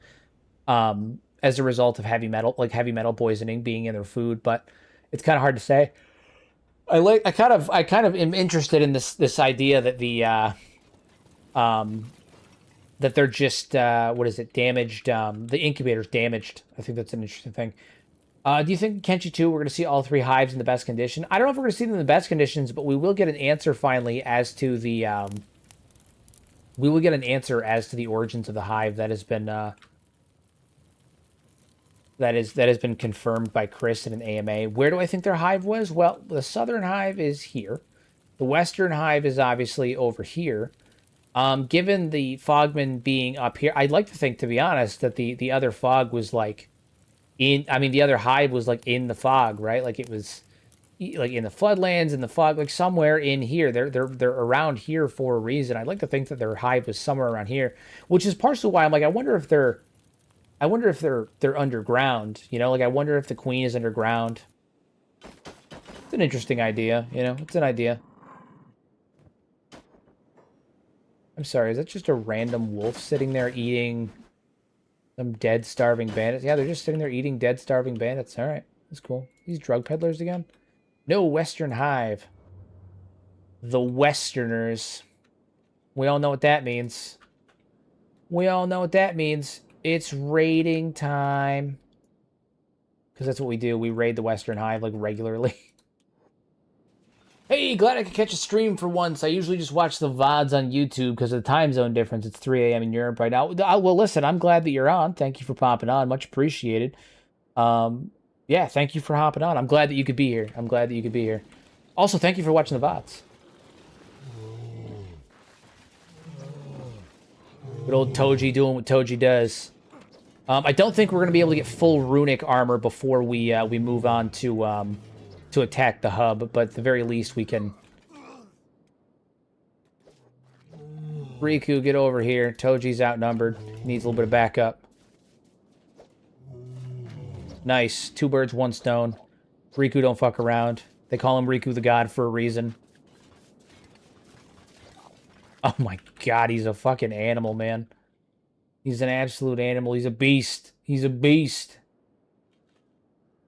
heavy metal poisoning being in their food. But it's kind of hard to say. I kind of am interested in this idea that that they're just damaged. The incubator's damaged. I think that's an interesting thing. Do you think Kenshi 2 we're going to see all three hives in the best condition? I don't know if we're going to see them in the best conditions, but we will get an answer finally as to the origins of the hive that has been that has been confirmed by Chris in an AMA. Where do I think their hive was? Well, the Southern Hive is here. The Western Hive is obviously over here. Given the Fogmen being up here, I'd like to think, to be honest, that the other fog was like the other hive was like in the fog, right? Like it was like in the floodlands, in the fog, like somewhere in here. They're around here for a reason. I'd like to think that their hive was somewhere around here, which is partially why I'm like, I wonder if they're underground, you know? Like I wonder if the queen is underground. It's an interesting idea, you know? It's an idea. I'm sorry, is that just a random wolf sitting there eating some dead, starving bandits? Yeah, they're just sitting there eating dead, starving bandits. All right, that's cool. These drug peddlers again? No Western Hive. The Westerners. We all know what that means. We all know what that means. It's raiding time. Because that's what we do. We raid the Western Hive, like, regularly. Hey, glad I could catch a stream for once. I usually just watch the VODs on YouTube because of the time zone difference. It's 3 a.m. in Europe right now. Well, listen, I'm glad that you're on. Thank you for popping on. Much appreciated. Yeah, thank you for hopping on. I'm glad that you could be here. I'm glad that you could be here. Also, thank you for watching the VODs. Good old Toji doing what Toji does. I don't think we're going to be able to get full runic armor before we move on to attack the hub, but at the very least we can... Riku, get over here. Toji's outnumbered. Needs a little bit of backup. Nice. 2 birds, 1 stone. Riku don't fuck around. They call him Riku the God for a reason. Oh my god, he's a fucking animal, man. He's an absolute animal. He's a beast. He's a beast.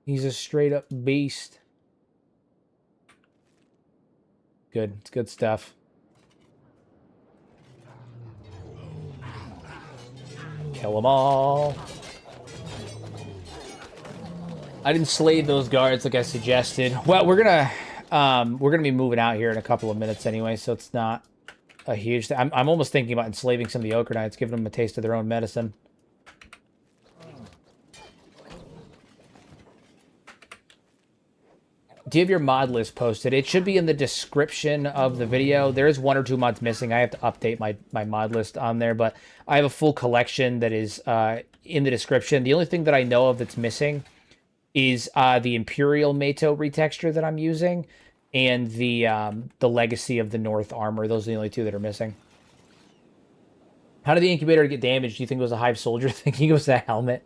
He's a straight up beast. Good. It's good stuff. Kill them all. I didn't slay those guards like I suggested. Well, we're gonna be moving out here in a couple of minutes anyway, so it's not a huge thing. I'm almost thinking about enslaving some of the Oakranites, giving them a taste of their own medicine. Do you have your mod list posted? It should be in the description of the video. There is 1 or 2 mods missing. I have to update my mod list on there, but I have a full collection that is in the description. The only thing that I know of that's missing is the Imperial Mato retexture that I'm using. and the legacy of the North armor. Those are the only two that are missing. How did the incubator get damaged? Do you think it was a Hive soldier thinking it was a helmet?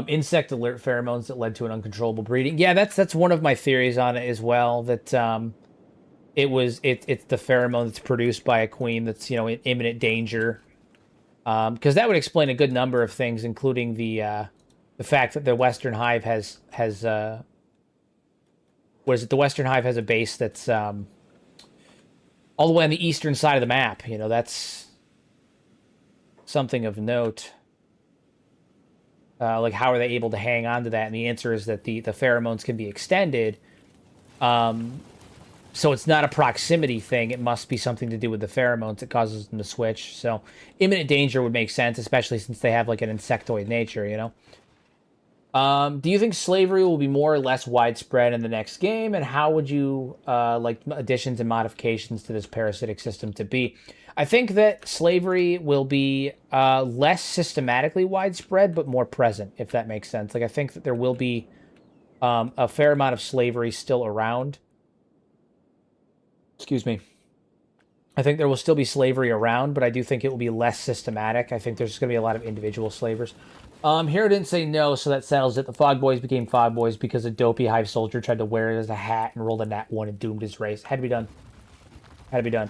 Insect alert pheromones that led to an uncontrollable breeding. Yeah, that's one of my theories on it as well. That it's the pheromone that's produced by a queen that's in imminent danger. Because that would explain a good number of things, including the fact that the Western Hive has what is it? The Western Hive has a base that's all the way on the eastern side of the map. That's something of note. Like, how are they able to hang on to that? And the answer is that the pheromones can be extended. So it's not a proximity thing. It must be something to do with the pheromones that causes them to switch. So imminent danger would make sense, especially since they have like an insectoid nature, Do you think slavery will be more or less widespread in the next game? And how would you like additions and modifications to this parasitic system to be? I think that slavery will be less systematically widespread, but more present, if that makes sense. Like, I think that there will be a fair amount of slavery still around. Excuse me. I think there will still be slavery around, but I do think it will be less systematic. I think there's going to be a lot of individual slavers. Hero didn't say no, so that settles it. The Fog Boys became Fog Boys because a dopey Hive soldier tried to wear it as a hat and rolled a nat 1 and doomed his race. Had to be done. Had to be done.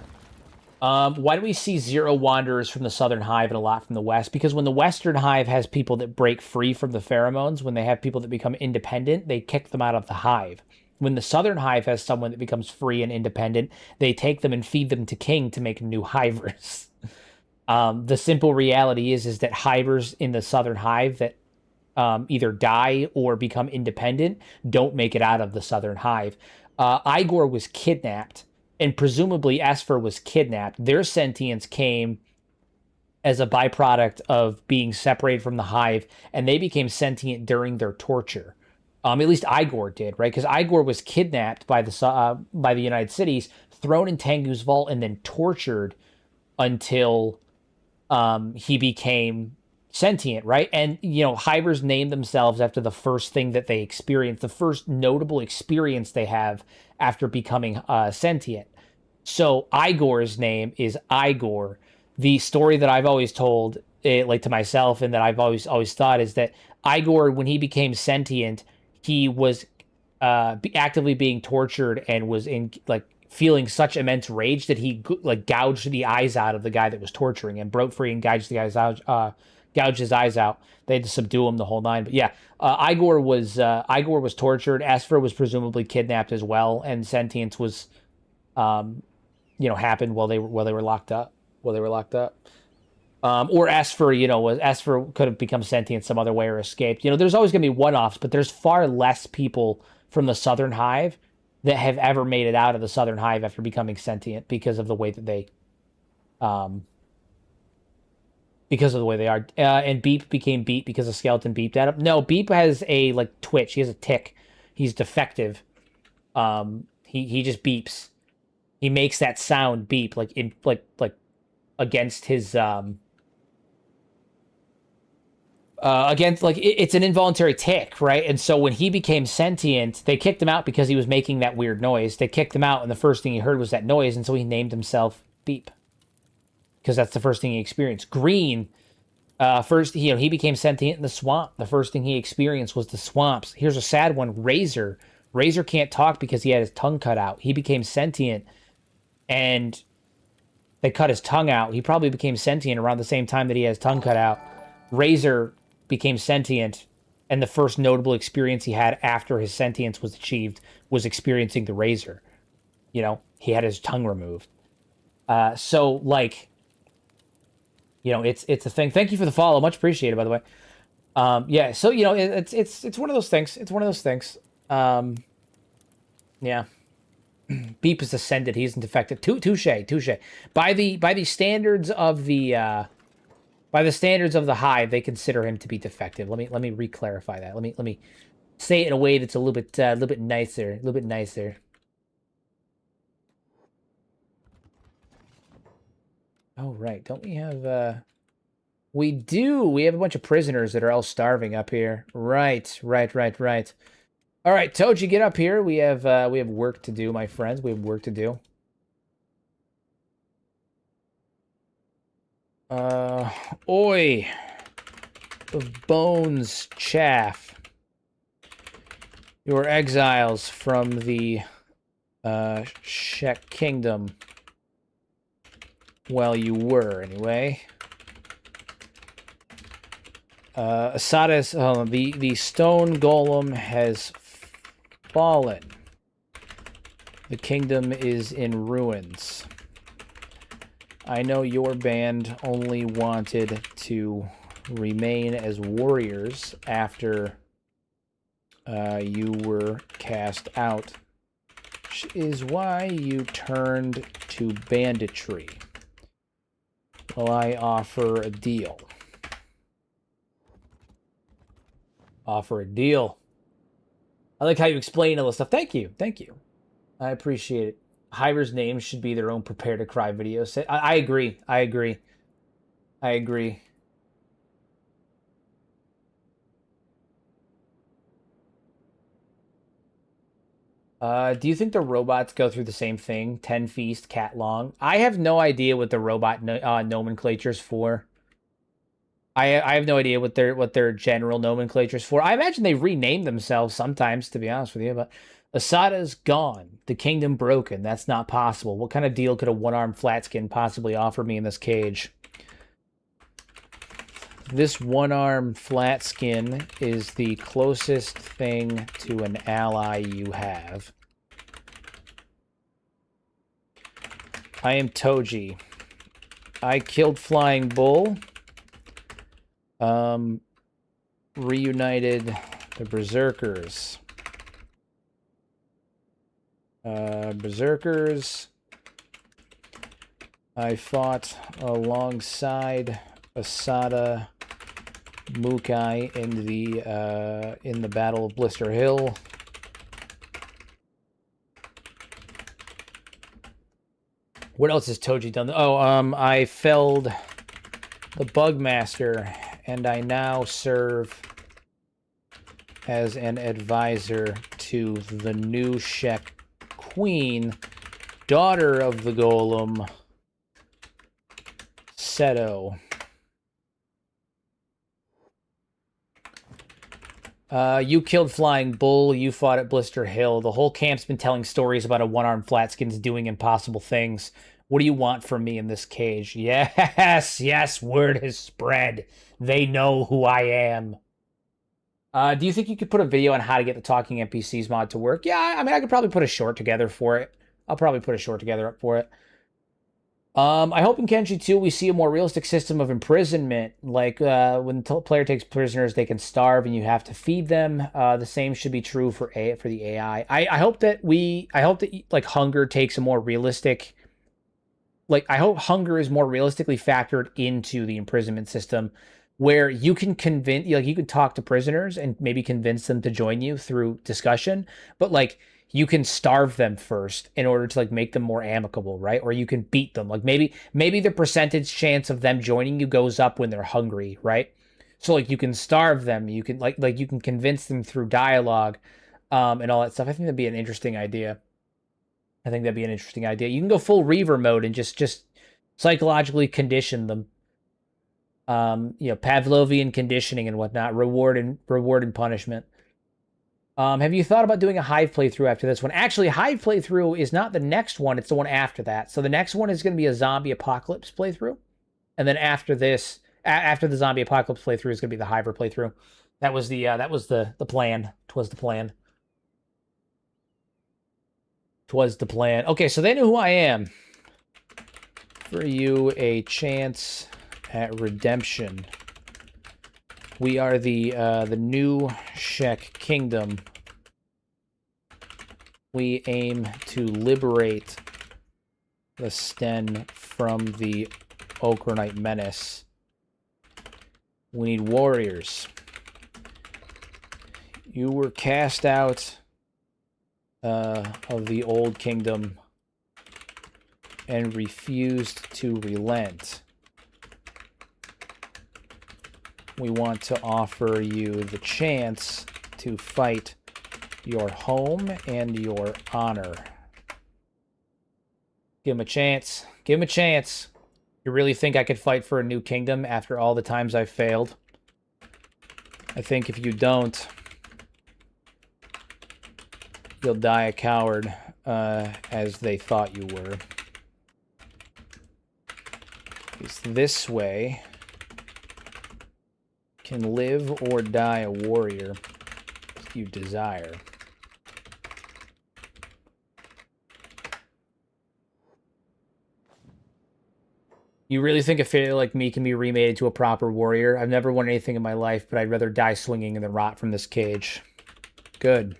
Why do we see 0 wanderers from the Southern Hive and a lot from the West? Because when the Western Hive has people that break free from the pheromones, when they have people that become independent, they kick them out of the Hive. When the Southern Hive has someone that becomes free and independent, they take them and feed them to King to make new Hivers. The simple reality is that Hivers in the Southern Hive that either die or become independent don't make it out of the Southern Hive. Igor was kidnapped, and presumably Esper was kidnapped. Their sentience came as a byproduct of being separated from the Hive, and they became sentient during their torture. At least Igor did, right? Because Igor was kidnapped by the United Cities, thrown in Tengu's vault, and then tortured until he became sentient, right? And Hivers name themselves after the first thing that they experience, the first notable experience they have after becoming sentient. So Igor's name is Igor. The story that I've always told, like to myself, and that I've always thought is that Igor, when he became sentient, he was actively being tortured and was in feeling such immense rage that he gouged the eyes out of the guy that was torturing him, broke free and gouged the eyes out, gouged his eyes out. They had to subdue him the whole nine. But yeah, Igor was tortured. Esper was presumably kidnapped as well, and sentience was, happened while they were locked up. Or Esper could have become sentient some other way or escaped. There's always going to be one-offs, but there's far less people from the Southern Hive that have ever made it out of the Southern Hive after becoming sentient because of the way that they, are. And Beep became Beep because a skeleton beeped at him. No, Beep has a twitch. He has a tick. He's defective. He just beeps. He makes that sound beep against his it's an involuntary tick, right? And so when he became sentient, they kicked him out because he was making that weird noise. They kicked him out, and the first thing he heard was that noise, and so he named himself Beep because that's the first thing he experienced. Green, first he became sentient in the swamp. The first thing he experienced was the swamps. Here's a sad one: Razor. Razor can't talk because he had his tongue cut out. He became sentient, and they cut his tongue out. He probably became sentient around the same time that he had his tongue cut out. Razor became sentient, and the first notable experience he had after his sentience was achieved was experiencing the Razor. He had his tongue removed. It's a thing. Thank you for the follow. Much appreciated, by the way. Yeah, so it's one of those things. It's one of those things. Yeah. Beep is ascended. He isn't defective. Touche. By the standards of the Hive, they consider him to be defective. Let me re-clarify that. Let me say it in a way that's a little bit nicer. Oh right, don't we have We do. We have a bunch of prisoners that are all starving up here. Right. All right, Toji, get up here. We have work to do, my friends. We have work to do. Oi. Of bones chaff. You are exiles from the Shek kingdom. Well, you were, anyway. Asada's, the stone golem has fallen. The kingdom is in ruins. I know your band only wanted to remain as warriors after you were cast out, which is why you turned to banditry. Well, I offer a deal. Offer a deal. I like how you explain all this stuff. Thank you. I appreciate it. Hiver's names should be their own Prepare to Cry videos. I agree. Do you think the robots go through the same thing? Tinfist, cat long? I have no idea what the robot nomenclature's for. I have no idea what their general nomenclature's for. I imagine they rename themselves sometimes, to be honest with you, but Asada's gone. The kingdom broken. That's not possible. What kind of deal could a one-armed flatskin possibly offer me in this cage? This one-armed flatskin is the closest thing to an ally you have. I am Toji. I killed Flying Bull. Reunited the Berserkers. I fought alongside Asada Mukai in the Battle of Blister Hill. What else has Toji done? Oh, I felled the Bugmaster, and I now serve as an advisor to the new Shek Queen, daughter of the Golem, Seto. You killed Flying Bull. You fought at Blister Hill. The whole camp's been telling stories about a one-armed flatskins doing impossible things. What do you want from me in this cage? Yes, word has spread. They know who I am. Do you think you could put a video on how to get the Talking NPCs mod to work? Yeah, I mean, I could probably put a short together for it. I'll probably put a short together up for it. I hope in Kenshi 2 we see a more realistic system of imprisonment. Like, when the player takes prisoners, they can starve and you have to feed them. The same should be true for the AI. I hope that like hunger takes a more realistic... Like, I hope hunger is more realistically factored into the imprisonment system, where you can convince, like, you could talk to prisoners and maybe convince them to join you through discussion, but like you can starve them first in order to like make them more amicable, right? Or you can beat them. Like maybe the percentage chance of them joining you goes up when they're hungry, right? So like you can starve them, you can like you can convince them through dialogue, and all that stuff. I think that'd be an interesting idea. You can go full Reaver mode and just psychologically condition them. Pavlovian conditioning and whatnot, reward and punishment. Have you thought about doing a Hive playthrough after this one? Actually, Hive playthrough is not the next one, it's the one after that. So the next one is going to be a zombie apocalypse playthrough. And then after this, after the zombie apocalypse playthrough is going to be the Hiver playthrough. That was the plan. 'Twas the plan. Okay, so they know who I am. For you a chance at redemption. We are the new Shek Kingdom. We aim to liberate the Sten from the Oakranite menace. We need warriors. You were cast out of the old kingdom and refused to relent. we want to offer you the chance to fight your home and your honor. Give him a chance. Give him a chance. You really think I could fight for a new kingdom after all the times I've failed? I think if you don't, you'll die a coward, as they thought you were. Because this way can live or die a warrior if you desire. You really think a failure like me can be remade into a proper warrior? I've never won anything in my life, but I'd rather die swinging than rot from this cage. Good.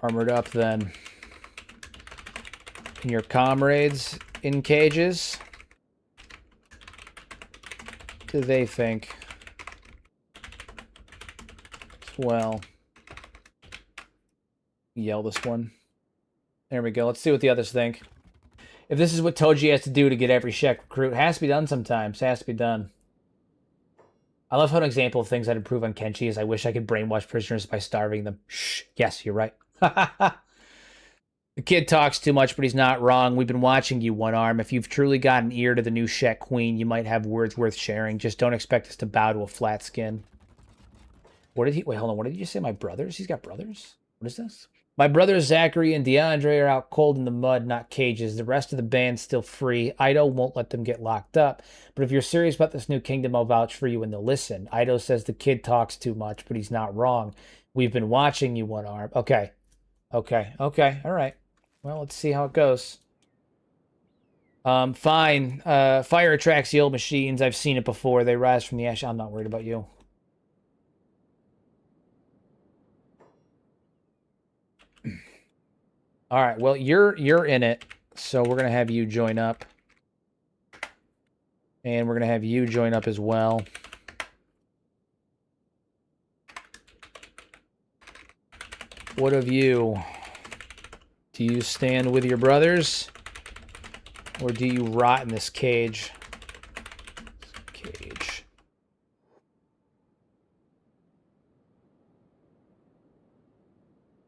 Armored up, then. And your comrades in cages? What do they think? Well, yell this one. There we go. Let's see what the others think. If this is what Toji has to do to get every Shek recruit, it has to be done sometimes. It has to be done. I love how an example of things I'd improve on Kenshi is I wish I could brainwash prisoners by starving them. Shh. Yes, you're right. The kid talks too much, but he's not wrong. We've been watching you, One Arm. If you've truly got an ear to the new Shek Queen, you might have words worth sharing. Just don't expect us to bow to a flat skin. What did he... Wait, hold on. What did you say? My brothers? He's got brothers? What is this? My brothers Zachary and DeAndre are out cold in the mud, not cages. The rest of the band's still free. Ido won't let them get locked up. But if you're serious about this new kingdom, I'll vouch for you and they'll listen. Ido says the kid talks too much, but he's not wrong. We've been watching you, One Arm. Okay. Okay. Okay. All right. Well, let's see how it goes. Fine. Fire attracts the old machines. I've seen it before. They rise from the ash. I'm not worried about you. All right, well, you're in it, so we're going to have you join up. And we're going to have you join up as well. What of you? Do you stand with your brothers? Or do you rot in this cage? Cage.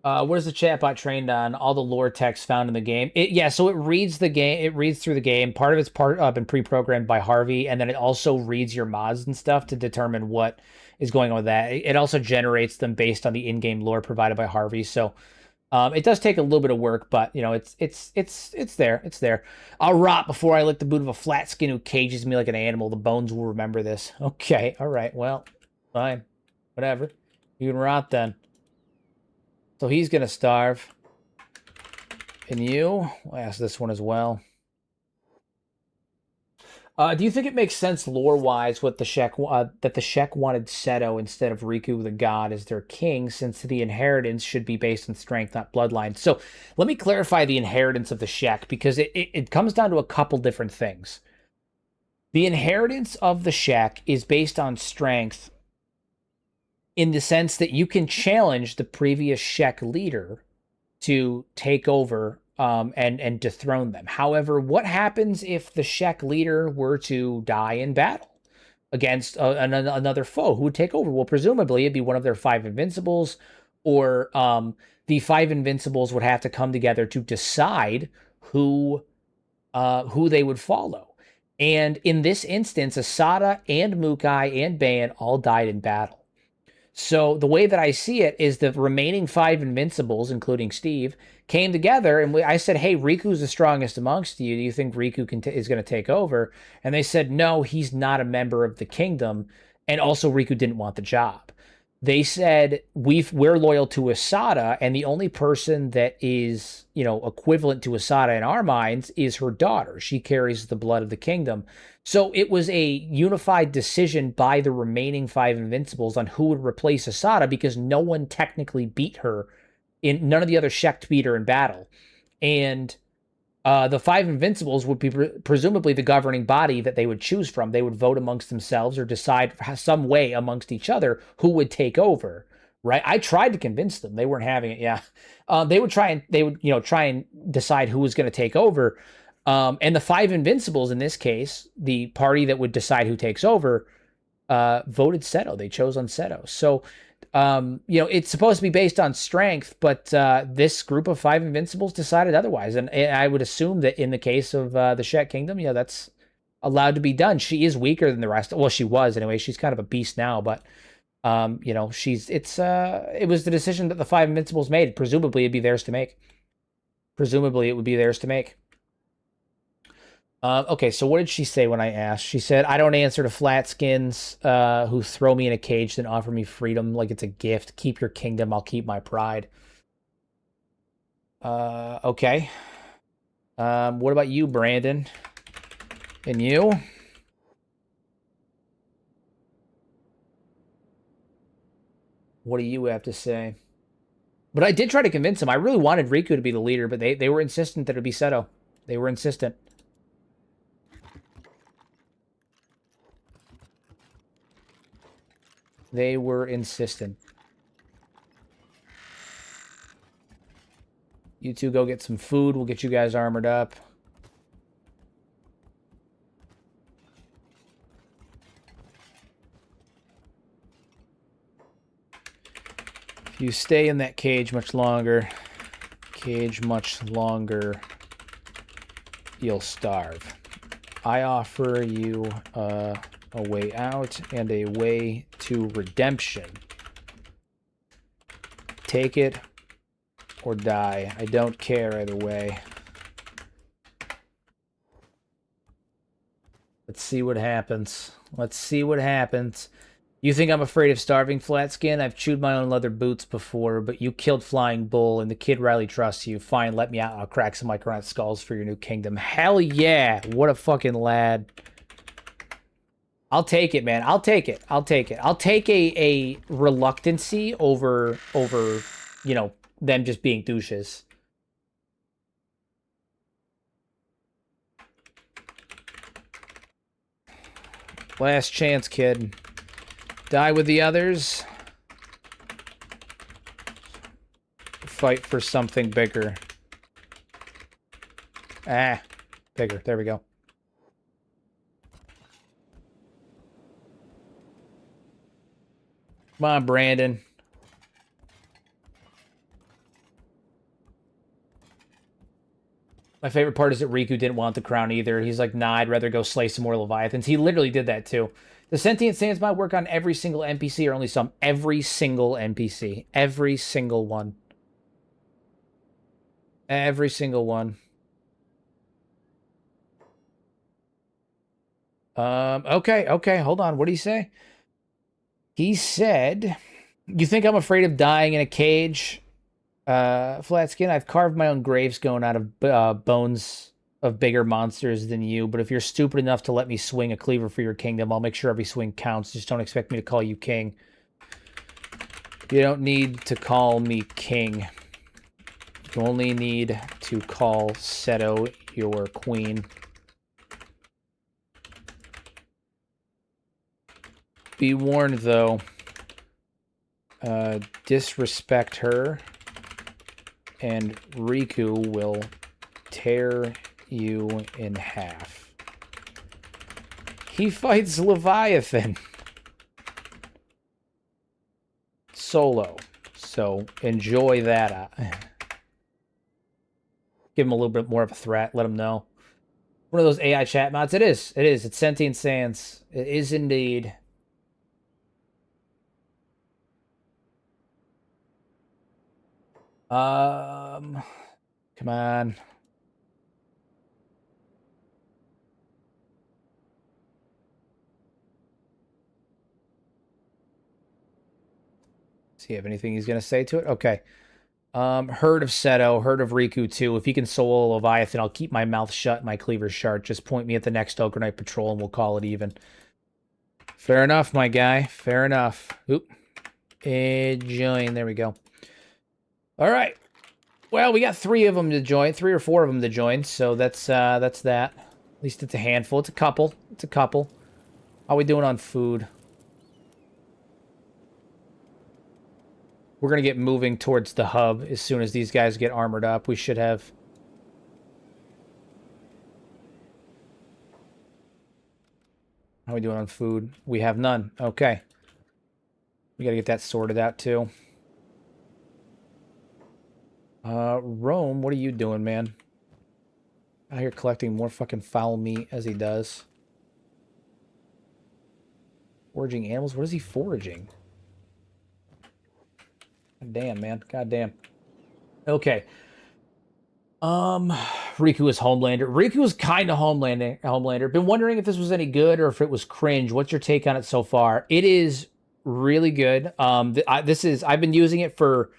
What is the chatbot trained on? All the lore text found in the game. So it reads the game. It reads through the game. Part of it's been pre-programmed by Harvey, and then it also reads your mods and stuff to determine what is going on with that. It also generates them based on the in-game lore provided by Harvey. So it does take a little bit of work, but you know it's there. It's there. I'll rot before I lick the boot of a flat skin who cages me like an animal. The bones will remember this. Okay, all right. Well, fine, whatever. You can rot then. So he's going to starve. And you? I'll ask this one as well. Do you think it makes sense lore-wise what the Shek that the Shek wanted Seto instead of Riku the god as their king, since the inheritance should be based on strength, not bloodline? So let me clarify the inheritance of the Shek, because it comes down to a couple different things. The inheritance of the Shek is based on strength in the sense that you can challenge the previous Shek leader to take over and dethrone them. However, what happens if the Shek leader were to die in battle against another foe? Who would take over? Well, presumably it'd be one of their 5 invincibles, or the 5 invincibles would have to come together to decide who they would follow. And in this instance, Asada and Mukai and Ban all died in battle. So the way that I see it is the remaining 5 invincibles, including Steve, came together, and I said, hey, Riku's the strongest amongst you. Do you think Riku is going to take over? And they said, no, he's not a member of the kingdom. And also Riku didn't want the job. They said, we're loyal to Asada, and the only person that is, equivalent to Asada in our minds is her daughter. She carries the blood of the kingdom. So it was a unified decision by the remaining 5 invincibles on who would replace Asada, because no one technically beat her. None of the other Shek beat her in battle. And the 5 invincibles would be presumably the governing body that they would choose from. They would vote amongst themselves or decide some way amongst each other who would take over, right? I tried to convince them. They weren't having it. Yeah. They would try and decide who was going to take over. And the 5 Invincibles in this case, the party that would decide who takes over, voted Seto. They chose on Seto. So, you know, it's supposed to be based on strength, but this group of 5 Invincibles decided otherwise. And I would assume that in the case of the Shek Kingdom, yeah, that's allowed to be done. She is weaker than the rest. Well, she was anyway. She's kind of a beast now, but you know, it was the decision that the 5 Invincibles made. Presumably it'd be theirs to make. Presumably it would be theirs to make. Okay, so what did she say when I asked? She said, I don't answer to flatskins who throw me in a cage then offer me freedom like it's a gift. Keep your kingdom, I'll keep my pride. Okay. What about you, Brandon? And you? What do you have to say? But I did try to convince him. I really wanted Riku to be the leader, but they were insistent that it would be Seto. They were insistent. They were insistent. You two go get some food. We'll get you guys armored up. If you stay in that cage much longer, you'll starve. I offer you a way out and a way to redemption. Take it or die. I don't care either way. Let's see what happens. Let's see what happens. You think I'm afraid of starving, Flatskin? I've chewed my own leather boots before, but you killed Flying Bull, and the kid Riley trusts you. Fine, let me out. I'll crack some Micronite skulls for your new kingdom. Hell yeah! What a fucking lad. I'll take it, man. I'll take it. I'll take it. I'll take a reluctancy over, you know, them just being douches. Last chance, kid. Die with the others. Fight for something bigger. Ah, bigger. There we go. Come on, Brandon. My favorite part is that Riku didn't want the crown either. He's like, nah, I'd rather go slay some more Leviathans. He literally did that too. The Sentient Sands might work on every single NPC or only some. Every single NPC. Every single one. Every single one. Okay, hold on. What did he say? He said, you think I'm afraid of dying in a cage? Flatskin, I've carved my own gravestone out of bones of bigger monsters than you, but if you're stupid enough to let me swing a cleaver for your kingdom, I'll make sure every swing counts. Just don't expect me to call you king. You don't need to call me king. You only need to call Seto your queen. Be warned, though. Disrespect her, and Riku will tear you in half. He fights Leviathan solo, so enjoy that. Give him a little bit more of a threat. Let him know. One of those AI chat mods. It is. It is. It's Sentient Sands. It is indeed. Come on. Does he have anything he's going to say to it? Okay. Heard of Seto, heard of Riku too. If he can solo Leviathan, I'll keep my mouth shut and my cleaver sharp. Just point me at the next Oakranite patrol and we'll call it even. Fair enough, my guy. Fair enough. Oop. Join. There we go. All right. Well, we got 3 of them to join, 3 or 4 of them to join, so that's that. At least it's a handful. It's a couple. It's a couple. How are we doing on food? We're going to get moving towards the hub as soon as these guys get armored up. We should have... How are we doing on food? We have none. Okay. We gotta get that sorted out, too. Rome, what are you doing, man? Out here collecting more fucking foul meat as he does. Foraging animals? What is he foraging? God damn, man. God damn. Okay. Riku is Homelander. Riku is kind of Homelander. Been wondering if this was any good or if it was cringe. What's your take on it so far? It is really good. I've been using it for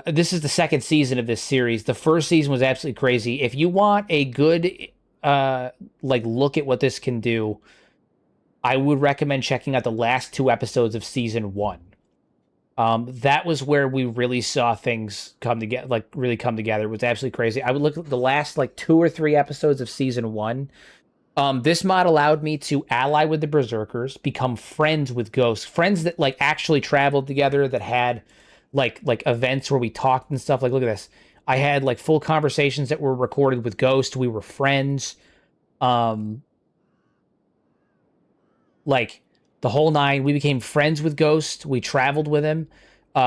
this is the second season of this series. The first season was absolutely crazy. If you want a good like look at what this can do, I would recommend checking out the last 2 episodes of season 1. That was where we really saw things come together, like really come together. It was absolutely crazy. I would look at the last like 2 or 3 episodes of season 1. This mod allowed me to ally with the Berserkers, become friends with ghosts, friends that like actually traveled together, that had like events where we talked and stuff. Like, look at this. I had like full conversations that were recorded with Ghost. We were friends. Like the whole 9, we became friends with Ghost. We traveled with him.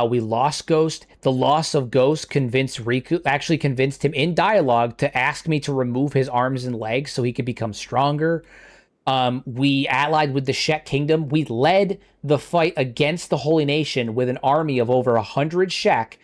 We lost Ghost. The loss of Ghost convinced Riku, actually convinced him in dialogue to ask me to remove his arms and legs so he could become stronger. We allied with the Shek Kingdom. We led the fight against the Holy Nation with an army of over 100 Shek,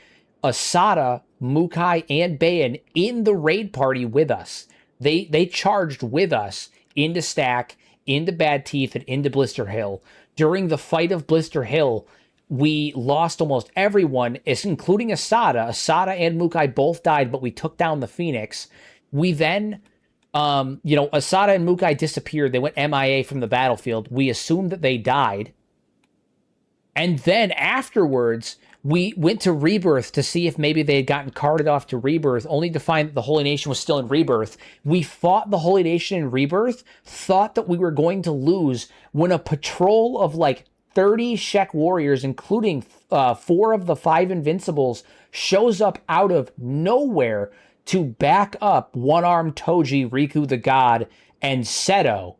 Asada, Mukai, and Bayan in the raid party with us. They charged with us into Stack, into Bad Teeth, and into Blister Hill. During the fight of Blister Hill, we lost almost everyone, including Asada. Asada and Mukai both died, but we took down the Phoenix. We then, Asada and Mukai disappeared. They went MIA from the battlefield. We assumed that they died. And then afterwards, we went to Rebirth to see if maybe they had gotten carted off to Rebirth, only to find that the Holy Nation was still in Rebirth. We fought the Holy Nation in Rebirth, thought that we were going to lose, when a patrol of like 30 Shek warriors, including 4 of the 5 Invincibles, shows up out of nowhere to back up One-Armed Toji, Riku the God, and Seto,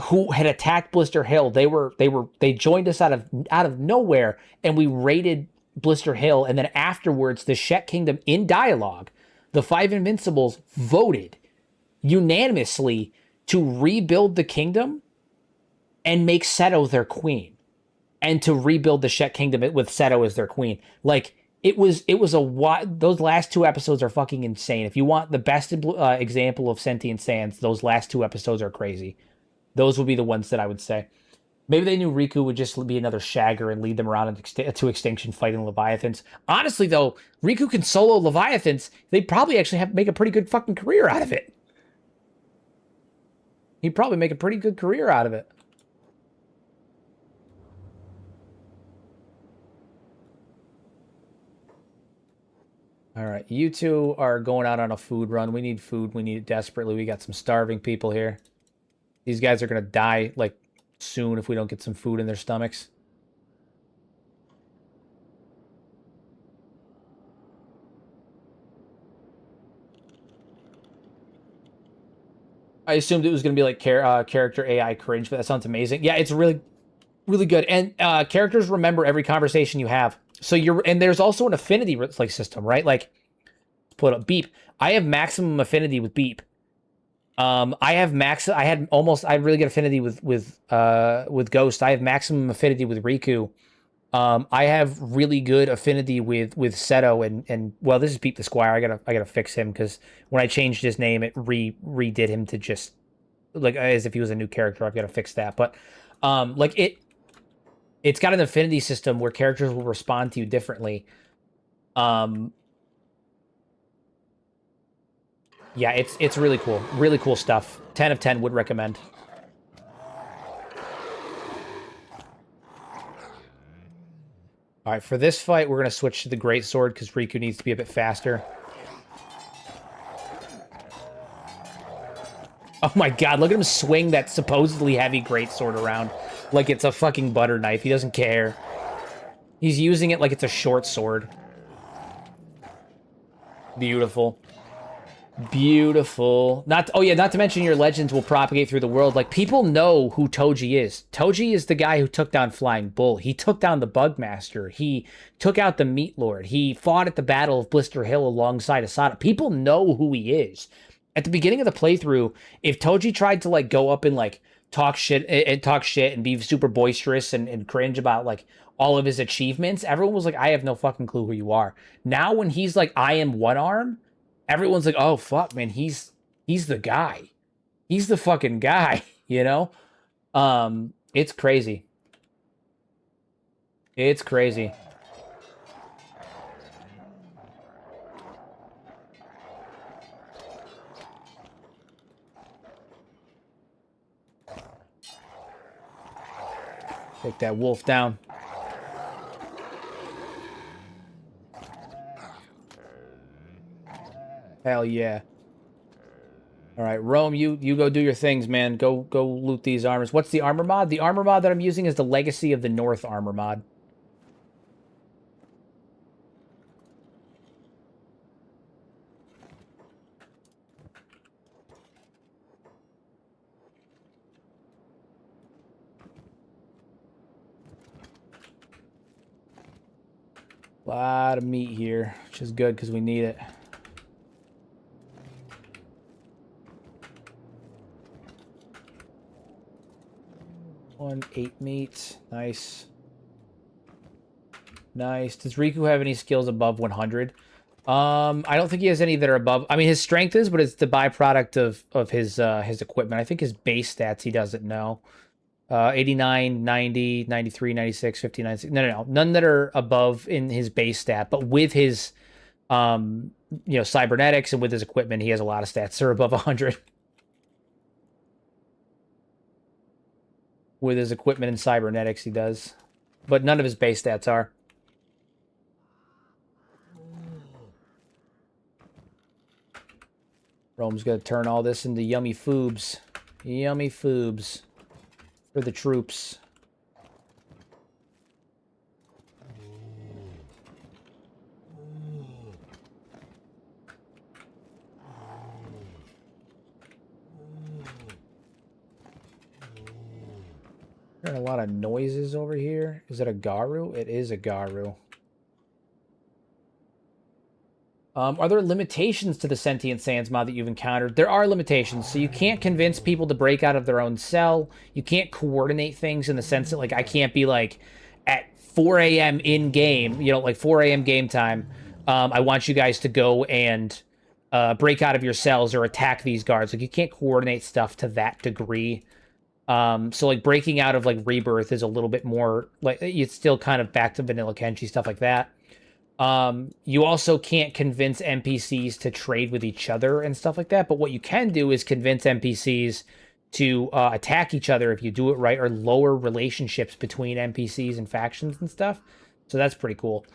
who had attacked Blister Hill. They joined us out of nowhere, and we raided Blister Hill. And then afterwards, the Shek Kingdom, in dialogue, the 5 Invincibles voted unanimously to rebuild the kingdom and make Seto their queen, and to rebuild the Shek Kingdom with Seto as their queen. Like, it was those last 2 episodes are fucking insane. If you want the best example of Sentient Sands, those last 2 episodes are crazy. Those would be the ones that I would say. Maybe they knew Riku would just be another shagger and lead them around to extinction fighting Leviathans. Honestly, though, Riku can solo Leviathans. They'd probably actually make a pretty good fucking career out of it. He'd probably make a pretty good career out of it. All right, you 2 are going out on a food run. We need food. We need it desperately. We got some starving people here. These guys are going to die, like, soon if we don't get some food in their stomachs. I assumed it was going to be, like, character AI cringe, but that sounds amazing. Yeah, it's really, really good. And characters remember every conversation you have. So and there's also an affinity, like, system, right? Like, put up Beep. I have maximum affinity with Beep. I had really good affinity with Ghost. I have maximum affinity with Riku. I have really good affinity with Seto and well, this is Beep the Squire. I gotta fix him, because when I changed his name, it redid him to just like as if he was a new character. I've got to fix that. But like it's got an affinity system where characters will respond to you differently. Yeah, it's really cool. Really cool stuff. 10 of 10 would recommend. All right, for this fight, we're going to switch to the Greatsword because Riku needs to be a bit faster. Oh my god, look at him swing that supposedly heavy Greatsword around like it's a fucking butter knife. He doesn't care. He's using it like it's a short sword. Beautiful. Beautiful. Oh yeah, not to mention your legends will propagate through the world. Like, people know who Toji is. Toji is the guy who took down Flying Bull. He took down the Bugmaster. He took out the Meat Lord. He fought at the Battle of Blister Hill alongside Asada. People know who he is. At the beginning of the playthrough, if Toji tried to like go up and like talk shit and be super boisterous and cringe about like all of his achievements, everyone was like, I have no fucking clue who you are. Now when he's like, I am one arm, everyone's like, oh fuck, man, he's the guy. He's the fucking guy, you know? It's crazy. It's crazy. Take that wolf down. Hell yeah. All right, Rome, you go do your things, man. Go loot these armors. What's the armor mod? The armor mod that I'm using is the Legacy of the North armor mod. A lot of meat here, which is good because we need it. One 8 meat. Nice. Nice. Does Riku have any skills above 100? I don't think he has any that are above. I mean, his strength is, but it's the byproduct of his equipment. I think his base stats he doesn't know. 89, 90, 93, 96, 59. No. None that are above in his base stat, but with his cybernetics and with his equipment, he has a lot of stats that are above 100. With his equipment and cybernetics, he does. But none of his base stats are. Rome's gonna turn all this into yummy foobs. Yummy foobs. For the troops. Hearing a lot of noises over here. Is it a Garu? It is a Garu. Are there limitations to the Sentient Sands mod that you've encountered? There are limitations. So you can't convince people to break out of their own cell. You can't coordinate things in the sense that, like, I can't be like, at 4 a.m. in game, like 4 a.m. game time, I want you guys to go and break out of your cells or attack these guards. Like, you can't coordinate stuff to that degree. So, like, breaking out of, like, Rebirth is a little bit more, like, it's still kind of back to vanilla Kenshi, stuff like that. You also can't convince NPCs to trade with each other and stuff like that, but what you can do is convince NPCs to attack each other if you do it right, or lower relationships between NPCs and factions and stuff. So that's pretty cool.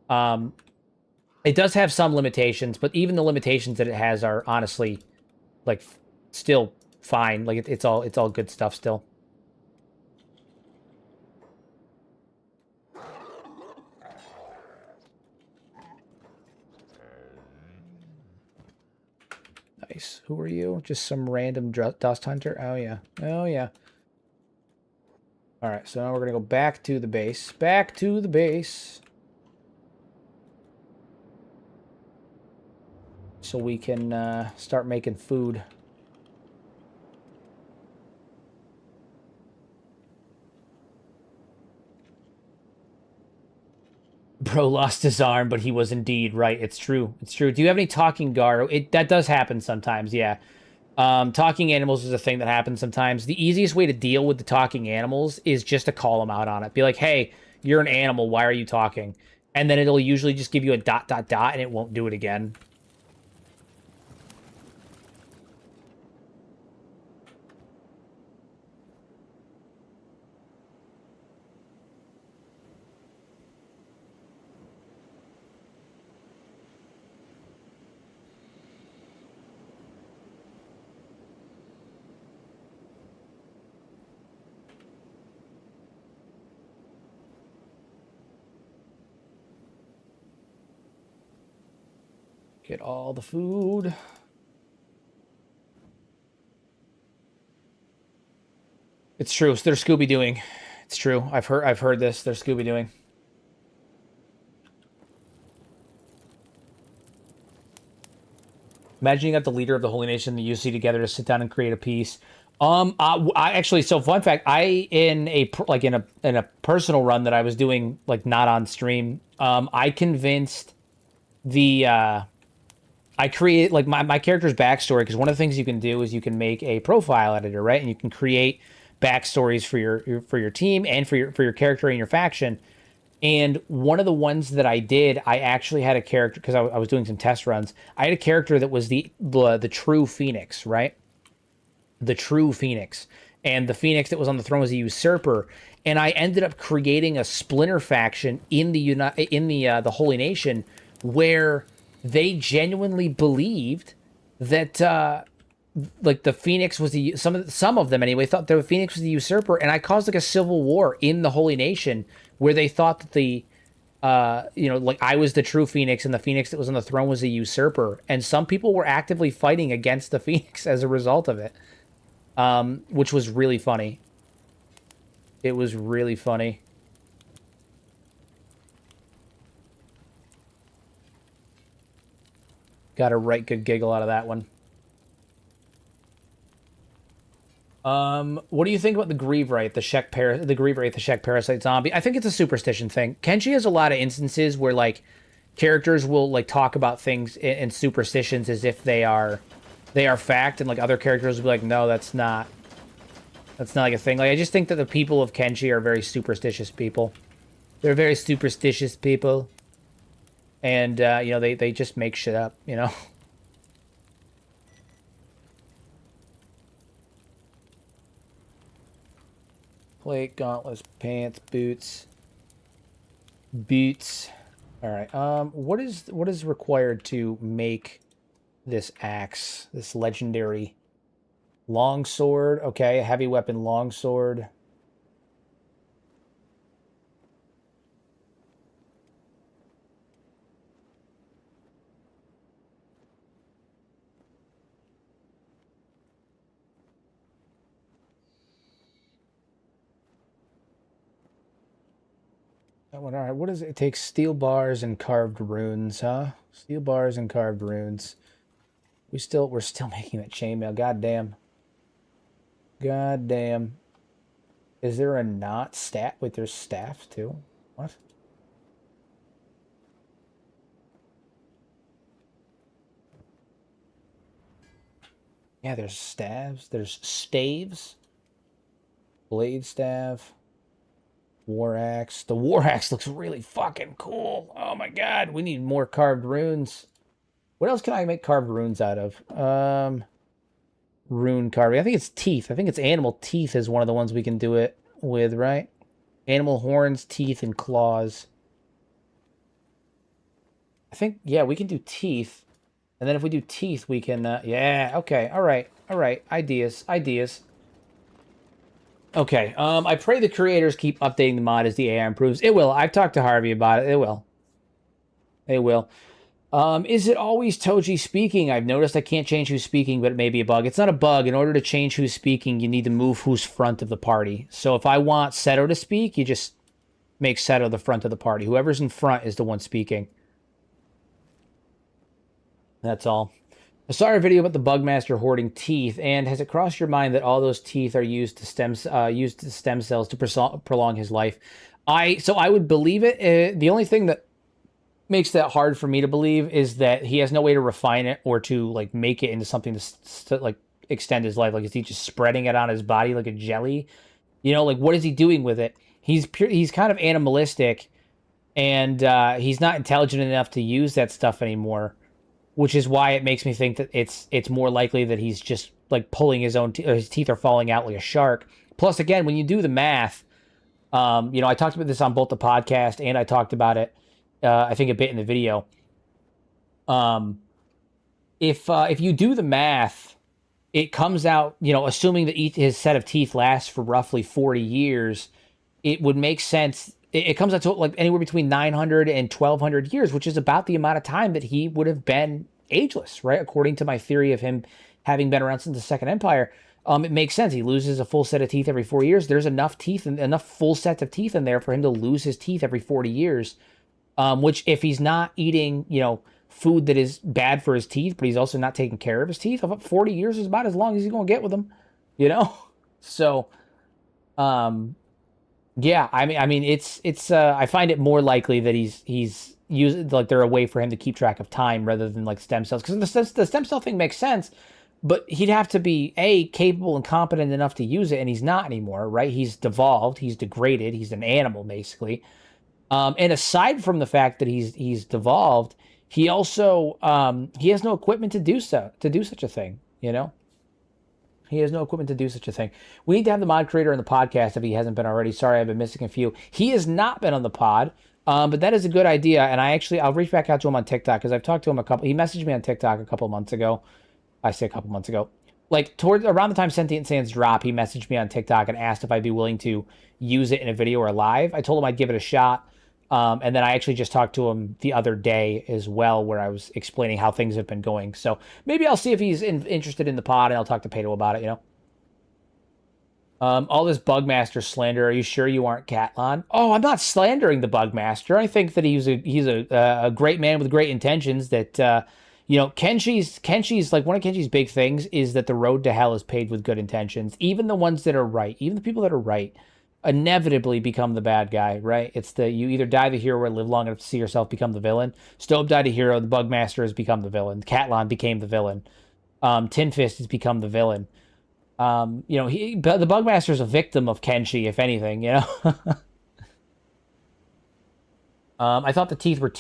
It does have some limitations, but even the limitations that it has are honestly, like, still fine. Like, it's all good stuff still. Nice. Who are you? Just some random dust hunter? Oh, yeah. Oh, yeah. All right, so now we're going to go back to the base. Back to the base. So we can start making food. Bro lost his arm, but he was indeed right. It's true. It's true. Do you have any talking Garo? That does happen sometimes, yeah. Talking animals is a thing that happens sometimes. The easiest way to deal with the talking animals is just to call them out on it. Be like, hey, you're an animal. Why are you talking? And then it'll usually just give you a ... and it won't do it again. Get all the food. It's true. They're Scooby Dooing. It's true. I've heard this. They're Scooby Dooing. Imagine you got the leader of the Holy Nation and the UC together to sit down and create a piece. I actually, so fun fact, in a personal run that I was doing, like not on stream, I convinced I create like my character's backstory, because one of the things you can do is you can make a profile editor, right? And you can create backstories for your team and for your character and your faction. And one of the ones that I did, I actually had a character, because I was doing some test runs. I had a character that was the true Phoenix, right? The true Phoenix. And the Phoenix that was on the throne was a usurper. And I ended up creating a splinter faction in the Holy Nation, where they genuinely believed that like the Phoenix was some of them anyway thought the Phoenix was the usurper, and I caused like a civil war in the Holy Nation where they thought that the like I was the true Phoenix and the Phoenix that was on the throne was a usurper, and some people were actively fighting against the Phoenix as a result of it, which was really funny. It was really funny. Got a right good giggle out of that one. What do you think about the Grievewraith, the Shek parasite zombie? I think it's a superstition thing. Kenshi has a lot of instances where like characters will like talk about things in superstitions as if they are fact, and like other characters will be like, no, that's not like a thing. Like I just think that the people of Kenshi are very superstitious people. They're very superstitious people. And they just make shit up, Plate, gauntlets, pants, boots. All right. What is required to make this axe, this legendary longsword? Okay, heavy weapon longsword. All right, what does it take? Steel bars and carved runes, huh? Steel bars and carved runes. We're still making that chainmail. God damn. God damn. Is there a not staff? Wait, there's staff too? What? Yeah, there's staves. There's staves. Blade staff. War axe. The war axe looks really fucking cool. Oh my god, we need more carved runes. What else can I make carved runes out of? Rune carving. I think it's teeth. I think it's animal teeth is one of the ones we can do it with, right? Animal horns, teeth, and claws. I think, yeah, we can do teeth. And then if we do teeth, we can, yeah, okay, all right. Ideas. Okay, I pray the creators keep updating the mod as the AI improves. It will. I've talked to Harvey about it. It will. Is it always Toji speaking? I've noticed I can't change who's speaking, but it may be a bug. It's not a bug. In order to change who's speaking, you need to move who's front of the party. So if I want Seto to speak, you just make Seto the front of the party. Whoever's in front is the one speaking. That's all. I saw a video about the Bugmaster hoarding teeth, and has it crossed your mind that all those teeth are used to stem cells to prolong his life? I would believe it. The only thing that makes that hard for me to believe is that he has no way to refine it or to like make it into something to like extend his life. Like, is he just spreading it on his body like a jelly? Like what is he doing with it? He's kind of animalistic, and he's not intelligent enough to use that stuff anymore. Which is why it makes me think that it's more likely that he's just like pulling his own his teeth are falling out like a shark. Plus, again, when you do the math, I talked about this on both the podcast and I talked about it, I think a bit in the video. If you do the math, it comes out, assuming that his set of teeth lasts for roughly 40 years, it would make sense. It comes out to like anywhere between 900 and 1200 years, which is about the amount of time that he would have been ageless, right? According to my theory of him having been around since the Second Empire. it makes sense. He loses a full set of teeth every 4 years. There's enough teeth and enough full sets of teeth in there for him to lose his teeth every 40 years. Which if he's not eating, food that is bad for his teeth, but he's also not taking care of his teeth, 40 years is about as long as he's going to get with them, So, yeah, I mean, it's I find it more likely that he's using, like, they're a way for him to keep track of time rather than like stem cells, because the stem cell thing makes sense, but he'd have to be capable and competent enough to use it, and he's not anymore, right? He's devolved, he's degraded, he's an animal basically. And aside from the fact that he's devolved, he also he has no equipment to do such a thing, He has no equipment to do such a thing. We need to have the mod creator on the podcast if he hasn't been already. Sorry, I've been missing a few. He has not been on the pod, but that is a good idea. And I'll reach back out to him on TikTok, because I've talked to him he messaged me on TikTok a couple months ago. I say a couple months ago. Like around the time Sentient Sands drop, he messaged me on TikTok and asked if I'd be willing to use it in a video or live. I told him I'd give it a shot. And then I actually just talked to him the other day as well, where I was explaining how things have been going. So maybe I'll see if he's interested in the pod, and I'll talk to Pato about it, All this Bugmaster slander. Are you sure you aren't Catlon? Oh, I'm not slandering the Bugmaster. I think that he's a great man with great intentions. That Kenshi's like, one of Kenshi's big things is that the road to hell is paved with good intentions. Even the ones that are right, even the people that are right, inevitably become the bad guy, right? It's you either die the hero or live long enough to see yourself become the villain. Stobe died a hero. The Bugmaster has become the villain. Catlon became the villain. Tinfist has become the villain. The Bugmaster is a victim of Kenshi, if anything, I thought the teeth were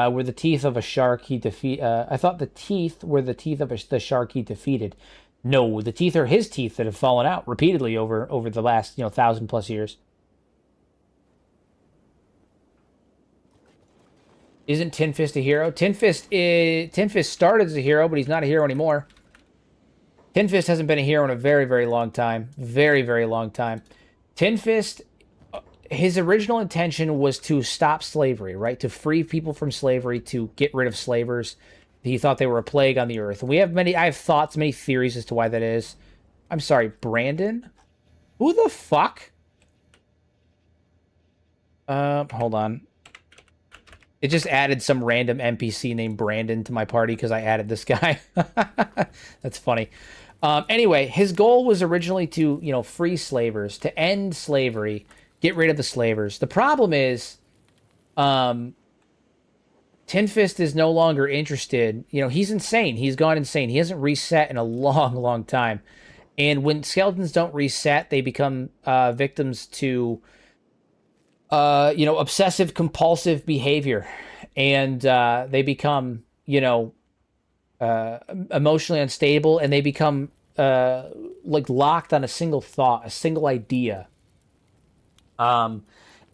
were the teeth of a shark he defeat. I thought the teeth were the teeth of the shark he defeated. No, the teeth are his teeth that have fallen out repeatedly over the last 1,000+ years. Isn't Tinfist a hero? Tinfist started as a hero, but he's not a hero anymore. Tinfist hasn't been a hero in a very, very long time. Very, very long time. Tinfist, his original intention was to stop slavery, right? To free people from slavery, to get rid of slavers. He thought they were a plague on the earth. And I have thoughts, many theories as to why that is. I'm sorry, Brandon? Who the fuck? Hold on. It just added some random NPC named Brandon to my party because I added this guy. That's funny. Anyway, his goal was originally to, free slavers, to end slavery, get rid of the slavers. The problem is, Tinfist is no longer interested. He's insane. He's gone insane. He hasn't reset in a long, long time. And when skeletons don't reset, they become victims to, obsessive compulsive behavior. And they become, emotionally unstable, and they become locked on a single thought, a single idea. And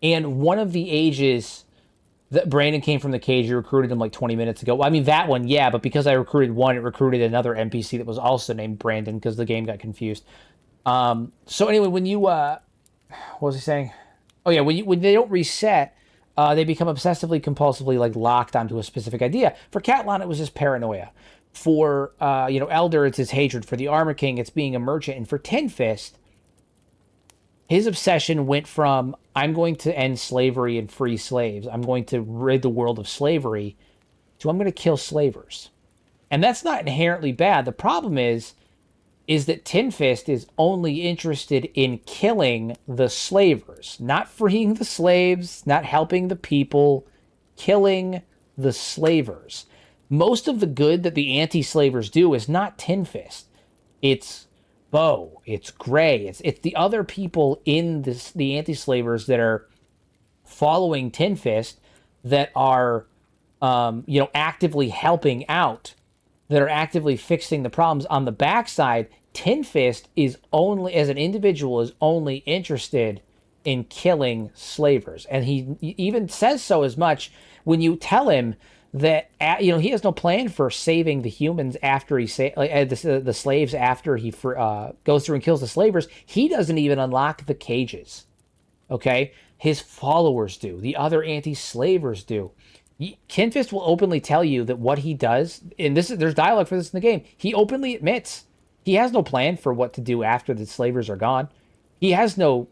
one of the ages that Brandon came from the cage, you recruited him like 20 minutes ago. Well, I mean, that one, yeah, but because I recruited one, it recruited another NPC that was also named Brandon because the game got confused. So anyway, when you, what was I saying? Oh yeah, when they don't reset, they become obsessively, compulsively locked onto a specific idea. For Catlon, it was his paranoia. For, Elder, it's his hatred. For the Armor King, it's being a merchant. And for Tinfist, his obsession went from, I'm going to end slavery and free slaves, I'm going to rid the world of slavery, to I'm going to kill slavers. And that's not inherently bad. The problem is that Tinfist is only interested in killing the slavers, not freeing the slaves, not helping the people, killing the slavers. Most of the good that the anti-slavers do is not Tinfist. It's Bo, it's Gray, it's the other people in the anti-slavers that are following Tinfist that are, actively helping out, that are actively fixing the problems. On the backside, Tinfist is only, as an individual, is only interested in killing slavers. And he even says so as much when you tell him that, he has no plan for saving the humans after he the slaves after he goes through and kills the slavers. He doesn't even unlock the cages. Okay? His followers do. The other anti-slavers do. Tinfist will openly tell you that what he does, and there's dialogue for this in the game, he openly admits He has no plan for what to do after the slavers are gone. He has no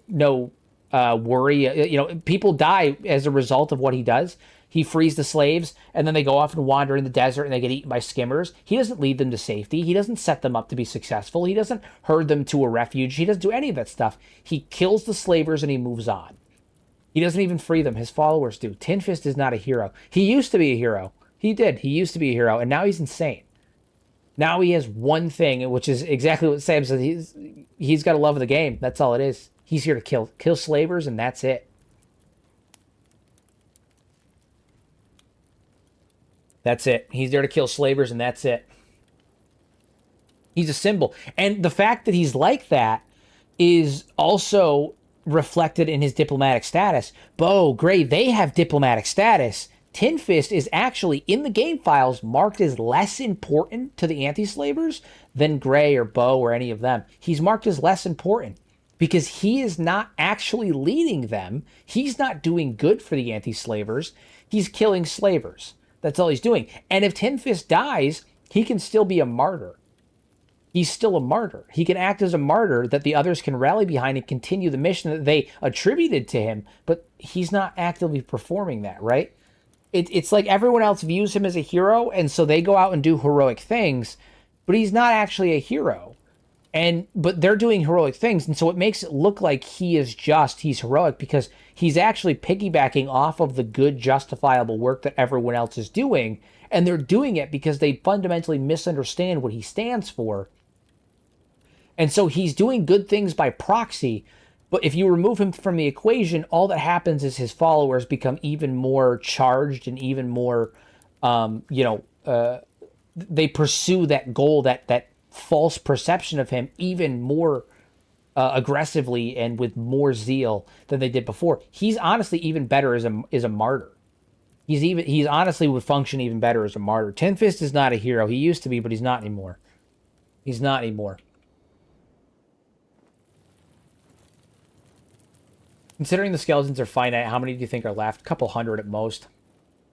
worry. You know, people die as a result of what he does. He frees the slaves, and then they go off and wander in the desert, and they get eaten by skimmers. He doesn't lead them to safety. He doesn't set them up to be successful. He doesn't herd them to a refuge. He doesn't do any of that stuff. He kills the slavers and he moves on. He doesn't even free them. His followers do. Tinfist is not a hero. He used to be a hero. He did. He used to be a hero, and now he's insane. Now he has one thing, which is exactly what Sam said. He's got a love of the game. That's all it is. He's here to kill slavers, and that's it. That's it. He's there to kill slavers, and that's it. He's a symbol. And the fact that he's like that is also reflected in his diplomatic status. Bo, Gray, they have diplomatic status. Tinfist is actually, in the game files, marked as less important to the anti-slavers than Gray or Bo or any of them. He's marked as less important because he is not actually leading them. He's not doing good for the anti-slavers. He's killing slavers. That's all he's doing. And if Tinfist dies, he can still be a martyr. He's still a martyr. He can act as a martyr that the others can rally behind and continue the mission that they attributed to him, but he's not actively performing that, right? It's like everyone else views him as a hero, and so they go out and do heroic things, but he's not actually a hero. But they're doing heroic things, and so it makes it look like he's heroic because he's actually piggybacking off of the good, justifiable work that everyone else is doing, and they're doing it because they fundamentally misunderstand what he stands for. And so he's doing good things by proxy, but if you remove him from the equation, all that happens is his followers become even more charged and even more, they pursue that goal, that false perception of him even more aggressively and with more zeal than they did before. He's honestly even better as a martyr. He's honestly would function even better as a martyr. Tinfist is not a hero. He used to be, but he's not anymore. He's not anymore. Considering the skeletons are finite, how many do you think are left? A couple hundred at most.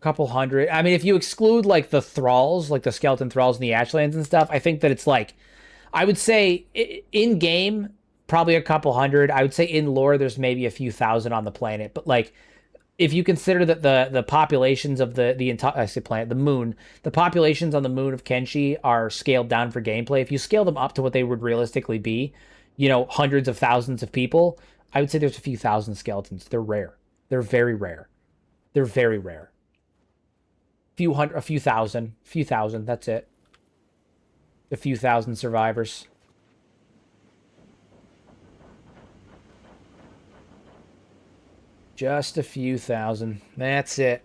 A couple hundred. I mean, if you exclude, like, the thralls, like the skeleton thralls and the ashlands and stuff, I think that it's, like, I would say in-game, probably a couple hundred. I would say in lore, there's maybe a few thousand on the planet. But, like, if you consider that the populations of the entire, I say planet, the moon, the populations on the moon of Kenshi are scaled down for gameplay. If you scale them up to what they would realistically be, you know, hundreds of thousands of people, I would say there's a few thousand skeletons. They're rare. They're very rare. They're very rare. A few thousand, that's it. A few thousand survivors. Just a few thousand. That's it.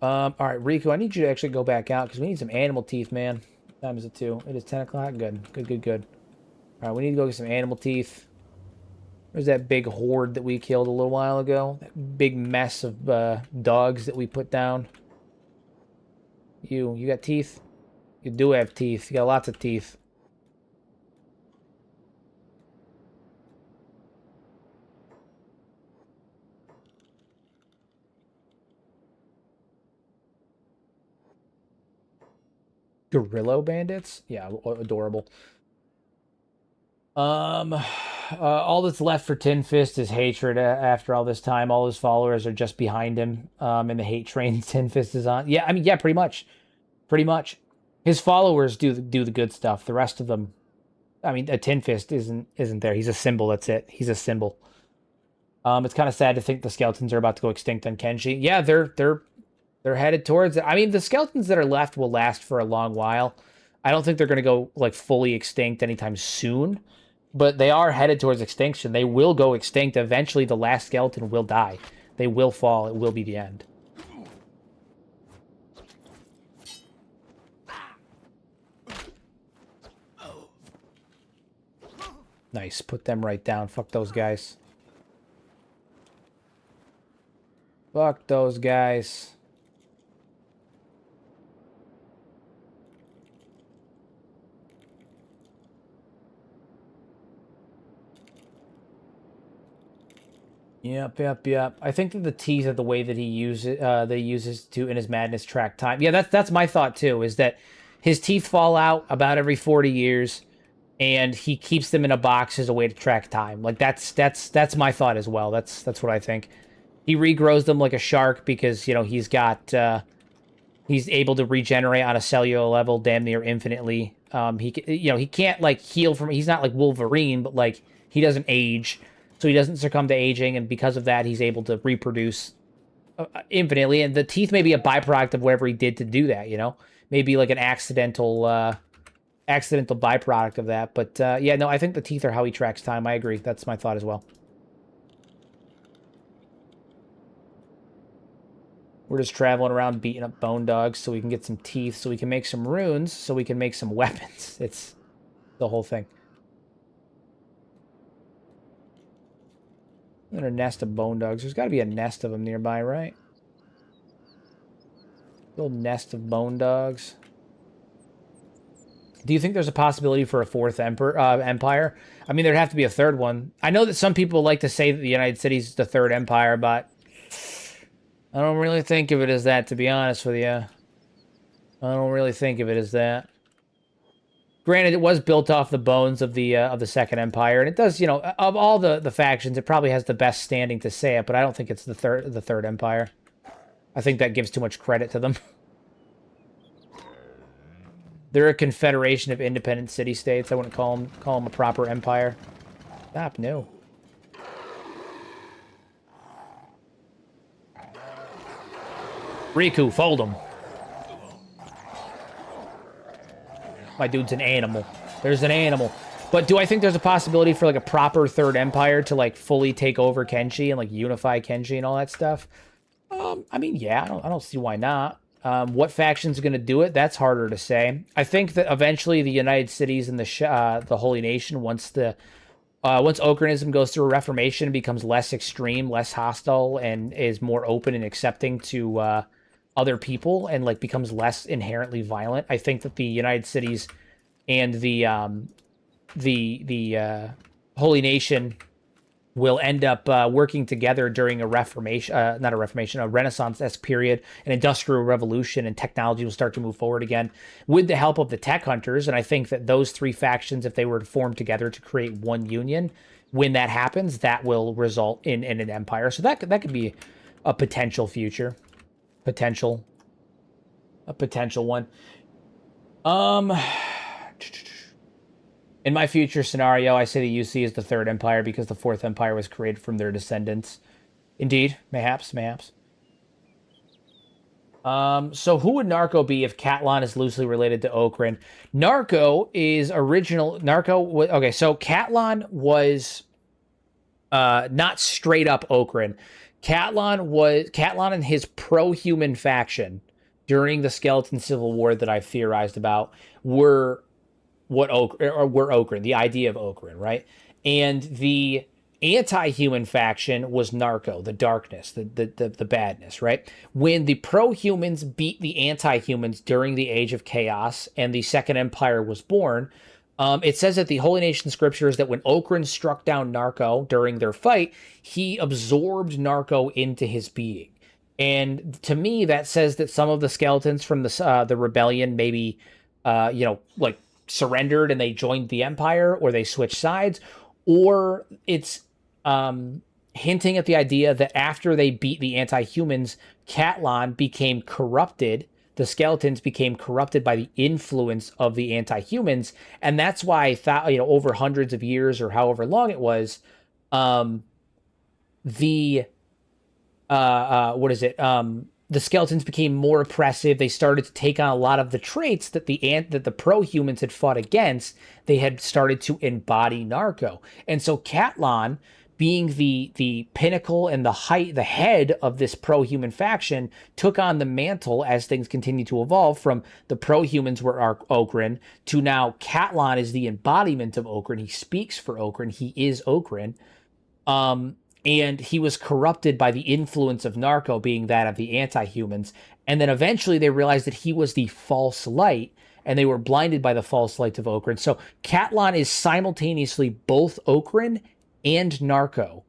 All right, Riku, I need you to actually go back out because we need some animal teeth, man. What time is it, too? It is 10 o'clock? Good. All right, we need to go get some animal teeth. There's that big horde that we killed a little while ago. That big mess of dogs that we put down. You got teeth? You do have teeth. You got lots of teeth. Gorilla bandits? Yeah, adorable. All that's left for Tinfist is hatred after all this time. All his followers are just behind him, and the hate train Tinfist is on. Yeah, I mean, yeah, pretty much. Pretty much. His followers do the good stuff. The rest of them, I mean, a Tinfist isn't there. He's a symbol, that's it. He's a symbol. It's kind of sad to think the skeletons are about to go extinct on Kenshi. Yeah, they're headed towards it. I mean, the skeletons that are left will last for a long while. I don't think they're going to go, like, fully extinct anytime soon. But they are headed towards extinction. They will go extinct. Eventually, the last skeleton will die. They will fall. It will be the end. Nice. Put them right down. Fuck those guys. Fuck those guys. Yep. I think that the teeth are the way that he uses to in his madness track time. Yeah, that's my thought too, is that his teeth fall out about every 40 years, and he keeps them in a box as a way to track time. Like that's my thought as well. That's what I think. He regrows them like a shark because, you know, he's able to regenerate on a cellular level damn near infinitely. He can't like heal from, he's not like Wolverine, but like he doesn't age, so he doesn't succumb to aging, and because of that, he's able to reproduce infinitely. And the teeth may be a byproduct of whatever he did to do that, you know? Maybe like an accidental byproduct of that. But yeah, no, I think the teeth are how he tracks time. I agree. That's my thought as well. We're just traveling around beating up bone dogs so we can get some teeth, so we can make some runes, so we can make some weapons. It's the whole thing. And a nest of bone dogs. There's got to be a nest of them nearby, right? Little nest of bone dogs. Do you think there's a possibility for a fourth empire? I mean, there'd have to be a third one. I know that some people like to say that the United Cities is the third empire, but I don't really think of it as that, to be honest with you. I don't really think of it as that. Granted, it was built off the bones of the Second Empire, and it does, you know, of all the factions, it probably has the best standing to say it, but I don't think it's the third empire. I think that gives too much credit to them. They're a confederation of independent city-states. I wouldn't call them a proper empire. Stop, no. Riku, fold him. My dude's an animal. There's an animal. But do I think there's a possibility for, like, a proper third empire to, like, fully take over Kenshi and, like, unify Kenshi and all that stuff? I mean, yeah, I don't see why not. What faction's going to do it? That's harder to say. I think that eventually the United Cities and the Holy Nation, once Oakranism goes through a reformation and becomes less extreme, less hostile, and is more open and accepting to other people, and like becomes less inherently violent, I think that the United Cities and the Holy Nation will end up working together during a reformation, a Renaissance-esque period, an industrial revolution, and technology will start to move forward again with the help of the tech hunters. And I think that those three factions, if they were to form together to create one union, when that happens, that will result in an empire. So that could be a potential future. A potential one. In my future scenario, I say the UC is the third empire because the fourth empire was created from their descendants. Indeed, mayhaps. So who would Narco be if Catlan is loosely related to Oakran? Narco is original. Okay, so Catlan was not straight up Oakran. Catlan and his pro-human faction during the Skeleton Civil War that I theorized about were Oakran, the idea of Oakran, right? And the anti-human faction was Narco, the darkness, the badness, right? When the pro-humans beat the anti-humans during the Age of Chaos and the Second Empire was born, it says that the Holy Nation scriptures that when Oakran struck down Narco during their fight, he absorbed Narco into his being. And to me, that says that some of the skeletons from the rebellion maybe, like surrendered and they joined the Empire, or they switched sides, or it's hinting at the idea that after they beat the anti-humans, Catlan became corrupted. The skeletons became corrupted by the influence of the anti-humans, and that's why I thought, over hundreds of years or however long it was, the skeletons became more oppressive. They started to take on a lot of the traits that the pro-humans had fought against. They had started to embody Narco, and so Catlan, being the pinnacle and the head of this pro-human faction, took on the mantle as things continue to evolve from the pro-humans were Oakran to now Catlan is the embodiment of Oakran. He speaks for Oakran. He is Oakran. And he was corrupted by the influence of Narco, being that of the anti-humans. And then eventually they realized that he was the false light, and they were blinded by the false light of Oakran. So Catlan is simultaneously both Oakran and Narco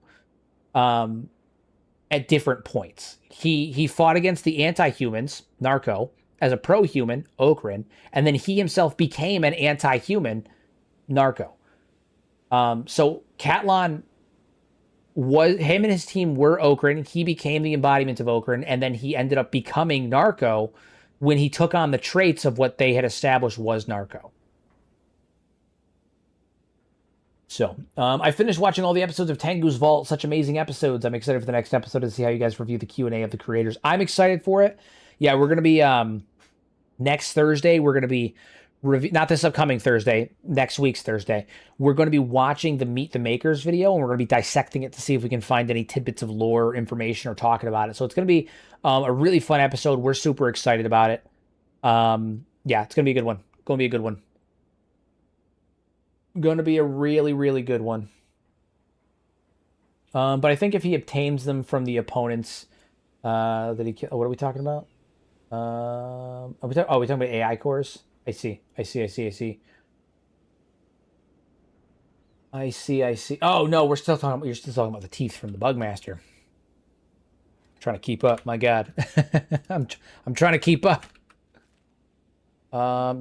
at different points. He fought against the anti-humans, Narco, as a pro-human, Oakran, and then he himself became an anti-human, Narco. So Catlon was, him and his team were Oakran. He became the embodiment of Oakran, and then he ended up becoming Narco when he took on the traits of what they had established was Narco. So, I finished watching all the episodes of Tengu's Vault. Such amazing episodes. I'm excited for the next episode to see how you guys review the Q&A of the creators. I'm excited for it. Yeah, we're going to be, next Thursday, we're going to be, not this upcoming Thursday, next week's Thursday, we're going to be watching the Meet the Makers video, and we're going to be dissecting it to see if we can find any tidbits of lore or information or talking about it. So it's going to be a really fun episode. We're super excited about it. Yeah, it's going to be a good one. Going to be a good one. Going to be a really, really good one. But I think if he obtains them from the opponents, that he, what are we talking about? Are we talking about AI cores? I see. Oh no, you're still talking about the teeth from the Bugmaster. I'm trying to keep up, my God. I'm trying to keep up.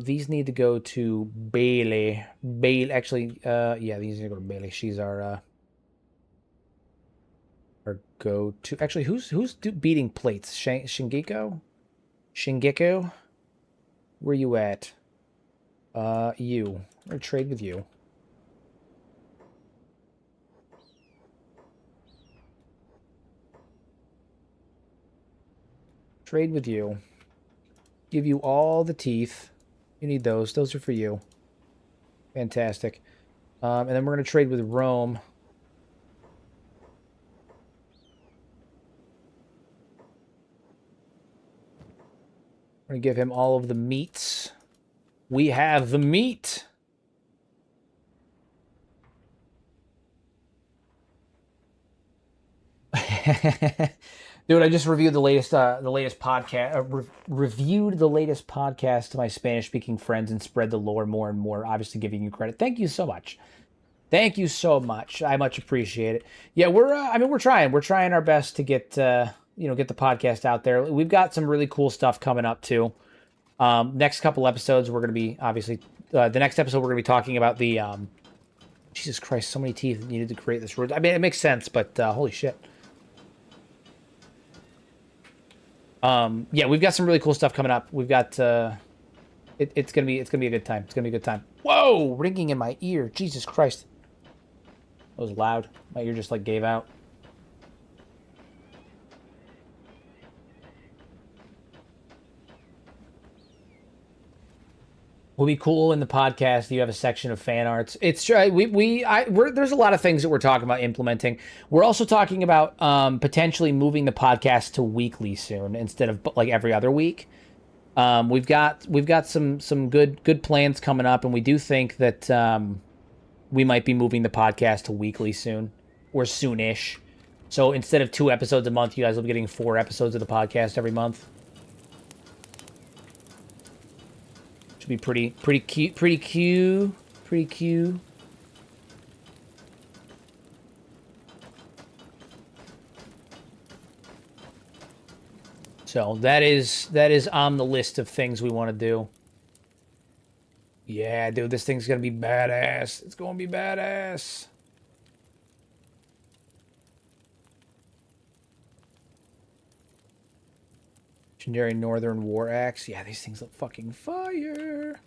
These need to go to Bailey. Actually, yeah, these need to go to Bailey. She's our go-to. Actually, who's beating plates? Shingeko? Where you at? You. I'm gonna trade with you. Trade with you. Give you all the teeth. You need those. Those are for you. Fantastic. And then we're going to trade with Rome. We're going to give him all of the meats. We have the meat. Dude, I just reviewed the latest podcast. Reviewed the latest podcast to my Spanish-speaking friends and spread the lore more and more. Obviously, giving you credit. Thank you so much. Thank you so much. I much appreciate it. Yeah, we're trying. We're trying our best to get get the podcast out there. We've got some really cool stuff coming up too. Next couple episodes, we're going to be obviously the next episode we're going to be talking about the Jesus Christ, so many teeth needed to create this road. I mean, it makes sense, but holy shit. Yeah, we've got some really cool stuff coming up. We've got it's gonna be a good time. It's gonna be a good time. Whoa, ringing in my ear. Jesus Christ, that was loud. My ear just like gave out. Will be cool in the podcast. You have a section of fan arts. It's true. There's a lot of things that we're talking about implementing. We're also talking about potentially moving the podcast to weekly soon instead of like every other week. We've got some good plans coming up, and we do think that we might be moving the podcast to weekly soon or soonish. So instead of 2 episodes a month, you guys will be getting 4 episodes of the podcast every month. Should be pretty cute. So that is on the list of things we want to do. Yeah, dude, this thing's gonna be badass. It's gonna be badass. Legendary Northern War Axe. Yeah, these things look fucking fire.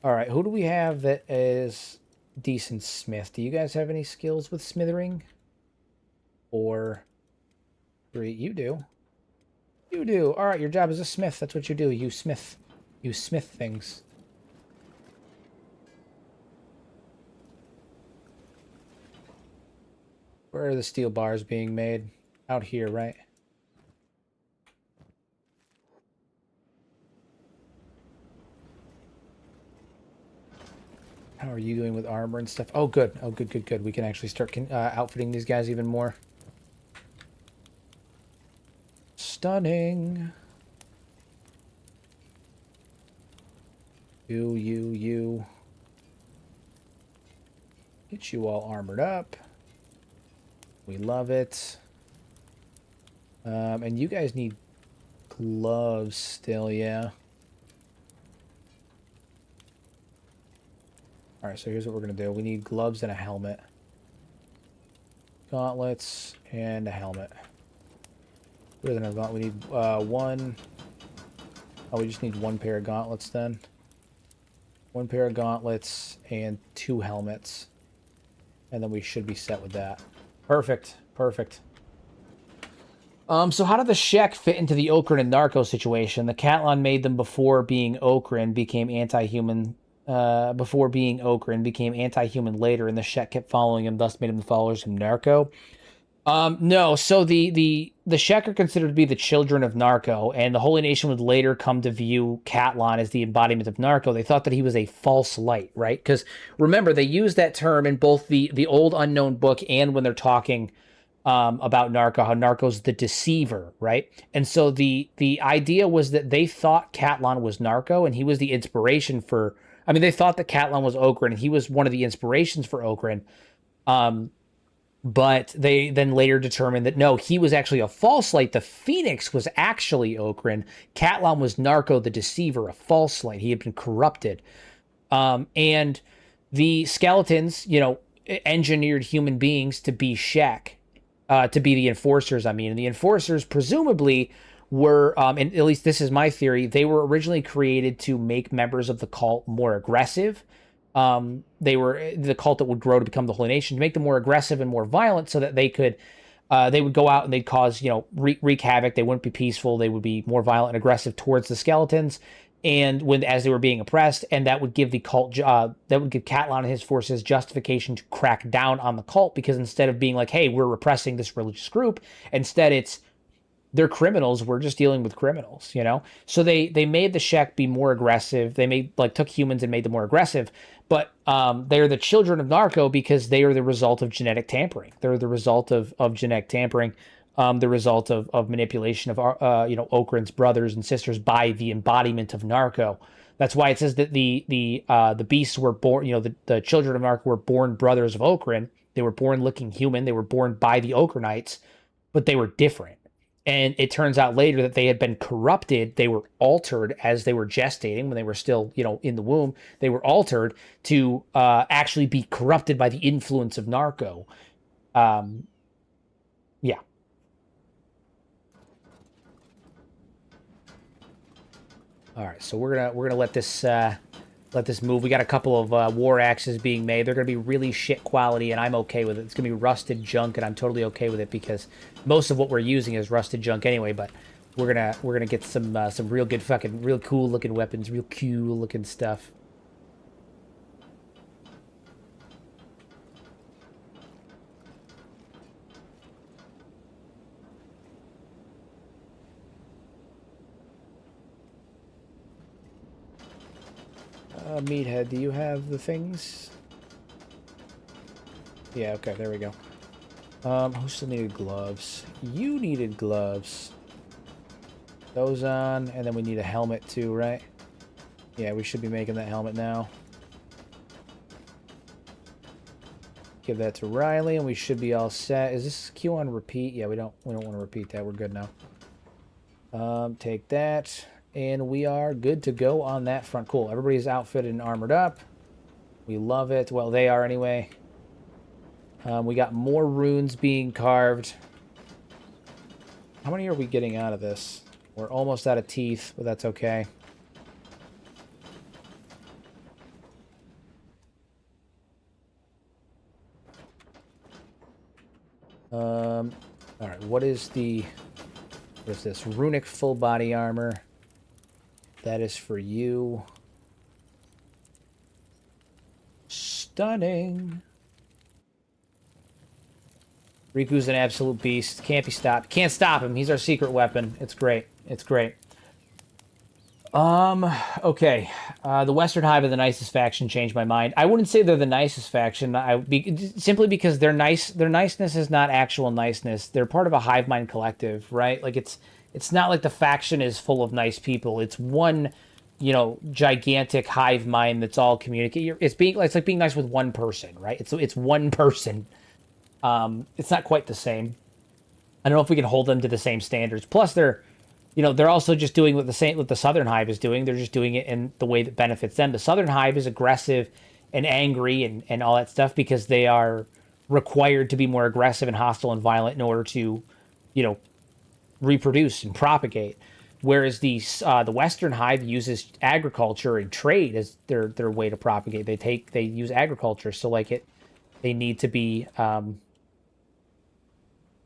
All right, who do we have that is decent smith? Do you guys have any skills with smithering? Or you do. You do. All right, your job is a smith. That's what you do. You smith. You smith things. Where are the steel bars being made? Out here, right? How are you doing with armor and stuff? Oh, good. Oh, good. We can actually start outfitting these guys even more. Stunning. You. Get you all armored up. We love it. And you guys need gloves still, yeah. All right, so here's what we're going to do. We need gloves and a helmet. Gauntlets and a helmet. We need one. Oh, we just need one pair of gauntlets then. One pair of gauntlets and 2 helmets. And then we should be set with that. Perfect. Perfect. So how did the Shek fit into the Oakran and Narco situation? The Catlon made them before being Oakran, became anti-human. Before being Oakran, became anti-human later, and the Shek kept following him, thus made him the followers of Narco. No, so the Shek are considered to be the children of Narco, and the Holy Nation would later come to view Catlon as the embodiment of Narco. They thought that he was a false light, right? Because remember, they use that term in both the old Unknown book and when they're talking about Narco, how Narco's the deceiver, right? And so the idea was that they thought Catlon was Narco, and he was the inspiration for... I mean, they thought that Catlon was Oakran, and he was one of the inspirations for Oakran. But they then later determined that, no, he was actually a false light. The Phoenix was actually Oakran. Catlon was Narco, the deceiver, a false light. He had been corrupted. And the skeletons, engineered human beings to be Shek, to be the enforcers, I mean. And the enforcers presumably were, and at least this is my theory, they were originally created to make members of the cult more aggressive. They were the cult that would grow to become the Holy Nation, to make them more aggressive and more violent so that they would go out and they'd cause, wreak havoc. They wouldn't be peaceful. They would be more violent and aggressive towards the skeletons. And as they were being oppressed, and that would give the cult, that would give Catlon and his forces justification to crack down on the cult, because instead of being like, hey, we're repressing this religious group, instead it's, they're criminals. We're just dealing with criminals, So they made the Shek be more aggressive. They took humans and made them more aggressive. But they're the children of Narco because they are the result of genetic tampering. They're the result of genetic tampering, the result of manipulation of Oakran's brothers and sisters by the embodiment of Narco. That's why it says that the beasts were born. The children of Narco were born brothers of Oakran. They were born looking human. They were born by the Oakranites, but they were different. And it turns out later that they had been corrupted. They were altered as they were gestating, when they were still, in the womb. They were altered to actually be corrupted by the influence of Narco. Yeah. All right, so we're gonna let this move. We got a couple of war axes being made. They're gonna be really shit quality, and I'm okay with it. It's gonna be rusted junk, and I'm totally okay with it because most of what we're using is rusted junk anyway. But we're gonna get some real good fucking real cool looking weapons, real cool looking stuff. Meathead, do you have the things? Yeah, okay, there we go. Who still needed gloves? You needed gloves. Those on, and then we need a helmet too, right? Yeah, we should be making that helmet now. Give that to Riley, and we should be all set. Is this Q on repeat? Yeah, we don't want to repeat that. We're good now. Take that. And we are good to go on that front. Cool. Everybody's outfitted and armored up. We love it. Well, they are anyway. We got more runes being carved. How many are we getting out of this? We're almost out of teeth, but that's okay. All right. What is this? Runic full body armor. That is for you. Stunning. Riku's an absolute beast. Can't be stopped. Can't stop him. He's our secret weapon. It's great. It's great. Okay. The Western Hive are the nicest faction. Changed my mind. I wouldn't say they're the nicest faction. Simply because they're nice. Their niceness is not actual niceness. They're part of a hive mind collective, right? Like it's not like the faction is full of nice people. It's one, gigantic hive mind that's all communicate. It's like being nice with one person, right? It's one person. It's not quite the same. I don't know if we can hold them to the same standards. Plus, they're also just doing what the Southern Hive is doing. They're just doing it in the way that benefits them. The Southern Hive is aggressive and angry and all that stuff because they are required to be more aggressive and hostile and violent in order to, you know, reproduce and propagate. Whereas the Western Hive uses agriculture and trade as their way to propagate. They use agriculture, so like they need to be, you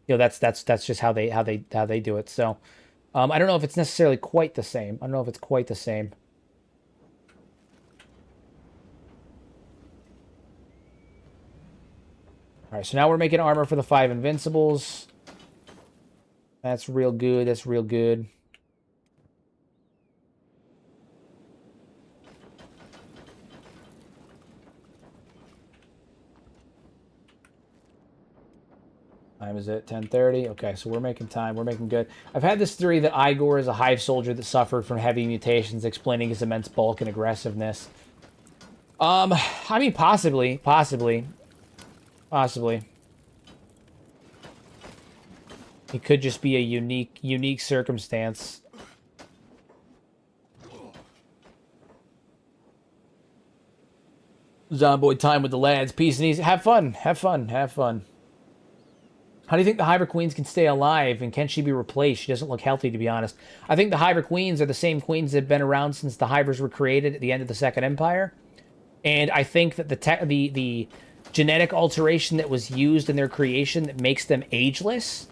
know, that's just how they do it. So I don't know if it's necessarily quite the same. I don't know if it's quite the same. All right, so now we're making armor for the 5 Invincibles. That's real good. That's real good. Time is it? 10:30? Okay, so we're making time. We're making good. I've had this theory that Igor is a Hive soldier that suffered from heavy mutations, explaining his immense bulk and aggressiveness. I mean, possibly. It could just be a unique circumstance. Zomboid time with the lads. Peace and easy. Have fun. Have fun. Have fun. How do you think the Hiver Queens can stay alive, and can she be replaced? She doesn't look healthy, to be honest. I think the Hiver Queens are the same queens that have been around since the Hivers were created at the end of the Second Empire. And I think that the genetic alteration that was used in their creation that makes them ageless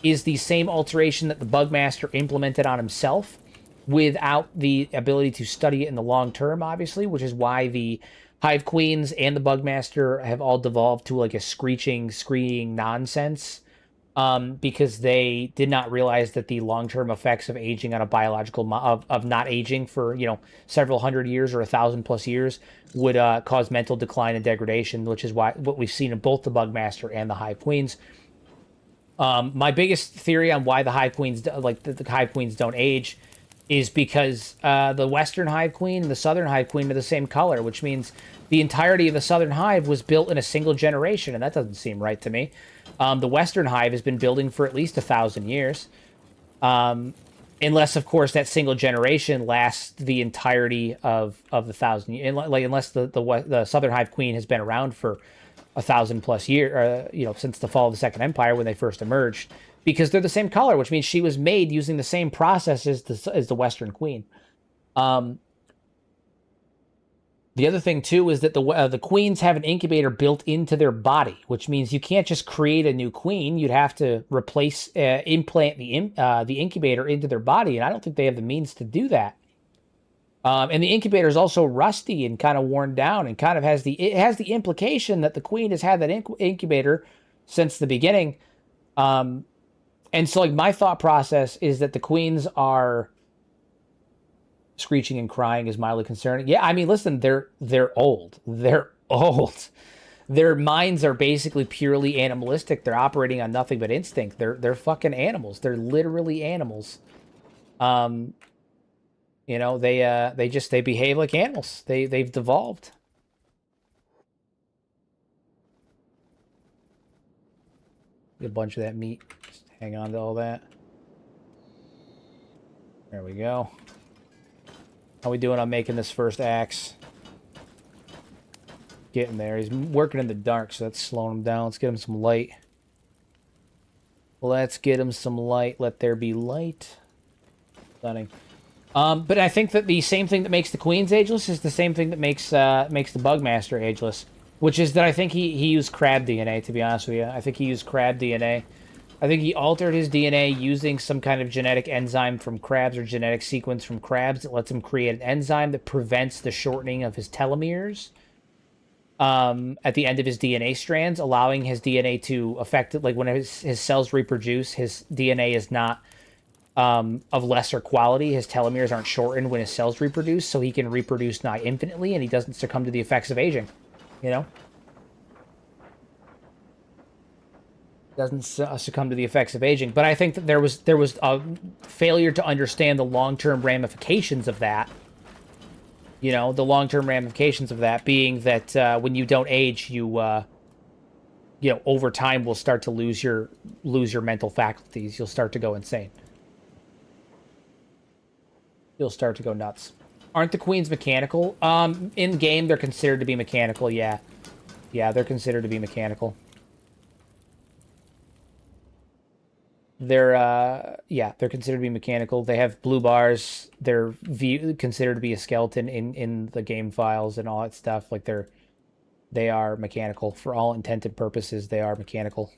is the same alteration that the Bugmaster implemented on himself without the ability to study it in the long term, obviously, which is why the Hive Queens and the Bugmaster have all devolved to like a screeching nonsense, because they did not realize that the long-term effects of aging on a biological of not aging for, you know, several hundred years or 1,000+ years would cause mental decline and degradation, which is why what we've seen in both the Bugmaster and the Hive Queens. My biggest theory on why the Hive Queens, like the Hive Queens, don't age is because the Western Hive Queen and the Southern Hive Queen are the same color, which means the entirety of the Southern Hive was built in a single generation, and that doesn't seem right to me. The Western Hive has been building for at least 1,000 years, unless, of course, that single generation lasts the entirety of the 1,000 years. Like, unless the Southern Hive Queen has been around for 1,000+ years, you know, since the fall of the Second Empire when they first emerged. Because they're the same color, which means she was made using the same process as the Western Queen. The other thing, too, is that the queens have an incubator built into their body, which means you can't just create a new queen. You'd have to implant the incubator into their body, and I don't think they have the means to do that. And the incubator is also rusty and kind of worn down, and kind of has the implication that the queen has had that incubator since the beginning. And so, like, my thought process is that the queens are screeching and crying is mildly concerning. Yeah, I mean, listen, they're old. They're old. Their minds are basically purely animalistic. They're operating on nothing but instinct. They're fucking animals. They're literally animals. You know, they behave like animals. They've devolved. Get a bunch of that meat. Just hang on to all that. There we go. How we doing on making this first axe? Getting there. He's working in the dark, so that's slowing him down. Let's get him some light. Let's get him some light. Let there be light. Stunning. But I think that the same thing that makes the queens ageless is the same thing that makes the Bugmaster ageless, which is that I think he used crab DNA, to be honest with you. I think he used crab DNA. I think he altered his DNA using some kind of genetic enzyme from crabs or genetic sequence from crabs that lets him create an enzyme that prevents the shortening of his telomeres at the end of his DNA strands, allowing his DNA to affect it. Like when his cells reproduce, his DNA is not of lesser quality. His telomeres aren't shortened when his cells reproduce, so he can reproduce nigh infinitely, and he doesn't succumb to the effects of aging, you know? Doesn't succumb to the effects of aging. But I think that there was a failure to understand the long-term ramifications of that. You know, the long-term ramifications of that being that when you don't age, you know, over time will start to lose your mental faculties. You'll start to go insane. You'll start to go nuts. Aren't the queens mechanical? In game, they're considered to be mechanical, yeah. Yeah, they're considered to be mechanical. Yeah, they're considered to be mechanical. They have blue bars. They're considered to be a skeleton in the game files and all that stuff. Like, they are mechanical. For all intent and purposes, they are mechanical.